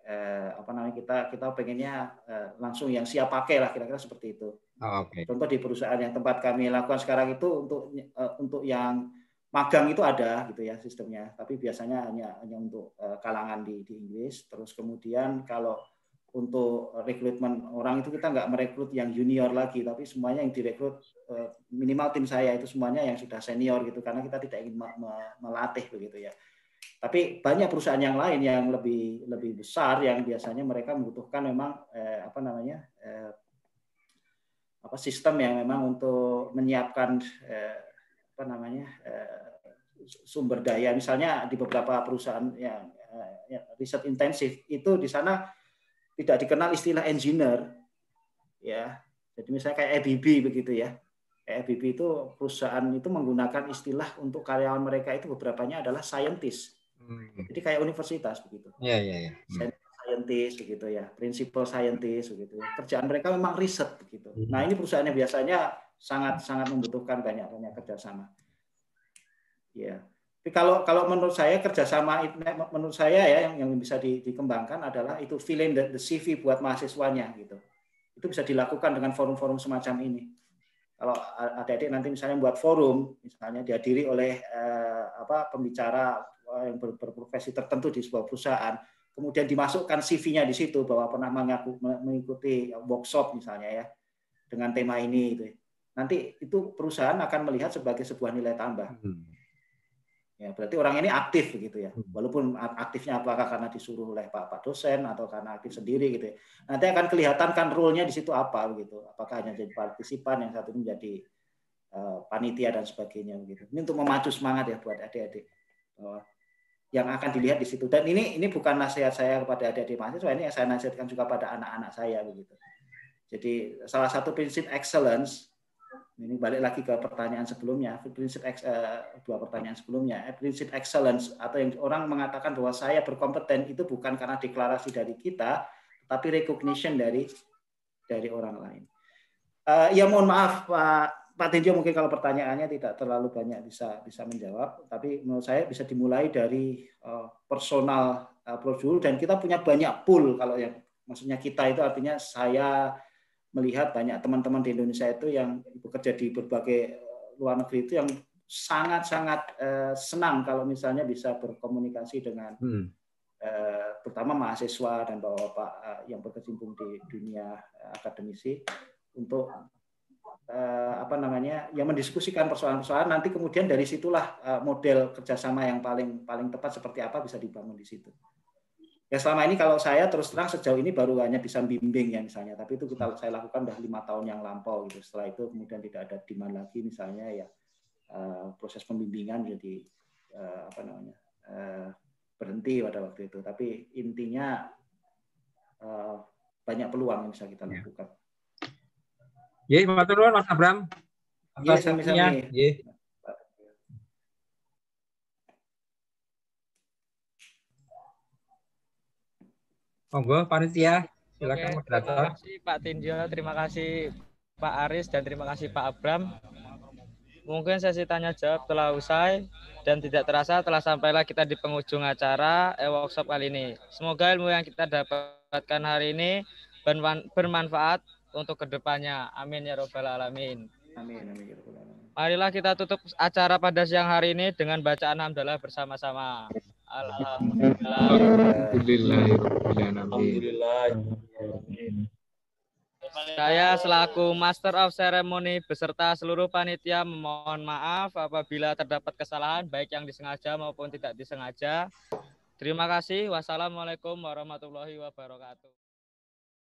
Kita pengennya langsung yang siap pakai lah, kira-kira seperti itu.
Okay.
Contoh di perusahaan yang tempat kami lakukan sekarang itu untuk yang magang itu ada gitu ya sistemnya, tapi biasanya hanya untuk kalangan di Inggris. Terus kemudian kalau untuk rekrutmen orang itu kita nggak merekrut yang junior lagi, tapi semuanya yang direkrut minimal tim saya itu semuanya yang sudah senior gitu, karena kita tidak ingin melatih begitu ya. Tapi banyak perusahaan yang lain yang lebih besar yang biasanya mereka membutuhkan memang sistem yang memang untuk menyiapkan sumber daya. Misalnya di beberapa perusahaan yang riset intensif itu di sana tidak dikenal istilah engineer ya. Jadi misalnya kayak ABB begitu ya. ABB itu perusahaan itu menggunakan istilah untuk karyawan mereka itu beberapanya adalah scientist. Jadi kayak universitas begitu.
Iya.
Scientist begitu ya, principal scientist begitu ya. Kerjaan mereka memang riset begitu. Nah, ini perusahaannya biasanya sangat membutuhkan banyak kerjasama. Ya. Tapi kalau menurut saya kerjasama menurut saya ya yang bisa dikembangkan adalah itu fill in the CV buat mahasiswanya gitu. Itu bisa dilakukan dengan forum-forum semacam ini. Kalau adik-adik nanti misalnya buat forum, misalnya dihadiri oleh pembicara yang berprofesi tertentu di sebuah perusahaan, kemudian dimasukkan CV-nya di situ bahwa pernah mengikuti workshop misalnya ya dengan tema ini gitu. Nanti itu perusahaan akan melihat sebagai sebuah nilai tambah. Ya, berarti orang ini aktif begitu ya. Walaupun aktifnya apakah karena disuruh oleh Pak dosen atau karena aktif sendiri gitu ya. Nanti akan kelihatan kan role-nya di situ apa begitu. Apakah hanya jadi partisipan, yang satu menjadi panitia dan sebagainya begitu. Ini untuk memacu semangat ya buat adik-adik. Yang akan dilihat di situ. Dan ini bukan nasihat saya kepada adik-adik mahasiswa, ini yang saya nasihatkan juga pada anak-anak saya begitu. Jadi salah satu prinsip excellence, ini balik lagi ke pertanyaan sebelumnya, dua pertanyaan sebelumnya, prinsip excellence atau yang orang mengatakan bahwa saya berkompeten itu bukan karena deklarasi dari kita, tapi recognition dari orang lain. Ya mohon maaf Pak Tinjo, mungkin kalau pertanyaannya tidak terlalu banyak bisa menjawab, tapi menurut saya bisa dimulai dari personal approach dulu, dan kita punya banyak pool. Kalau yang maksudnya kita itu artinya saya melihat banyak teman-teman di Indonesia itu yang bekerja di berbagai luar negeri itu yang sangat-sangat senang kalau misalnya bisa berkomunikasi dengan terutama mahasiswa dan bapak-bapak yang berkecimpung di dunia akademisi untuk yang mendiskusikan persoalan-persoalan. Nanti kemudian dari situlah model kerjasama yang paling tepat seperti apa bisa dibangun di situ. Ya selama ini kalau saya terus terang sejauh ini baru hanya bisa bimbing ya misalnya, tapi itu saya lakukan udah 5 tahun yang lampau gitu. Setelah itu kemudian tidak ada demand lagi misalnya ya proses pembimbingan jadi berhenti pada waktu itu. Tapi intinya banyak peluang yang bisa kita lakukan.
Ya, matur nuwun Mas Abram.
Iya, sami-sami.
Monggo panitia Silakan
Terima
moderator.
kasih Pak Tinjo, terima kasih Pak Aris, dan terima kasih Pak Abram. Mungkin sesi tanya jawab telah usai dan tidak terasa telah sampailah kita di penghujung acara workshop kali ini. Semoga ilmu yang kita dapatkan hari ini bermanfaat untuk kedepannya. Amin ya robbal alamin.
Amin.
Marilah kita tutup acara pada siang hari ini dengan bacaan hamdalah bersama-sama.
Alhamdulillah.
Saya selaku Master of Ceremony beserta seluruh panitia memohon maaf apabila terdapat kesalahan baik yang disengaja maupun tidak disengaja. Terima kasih. Wassalamualaikum warahmatullahi wabarakatuh.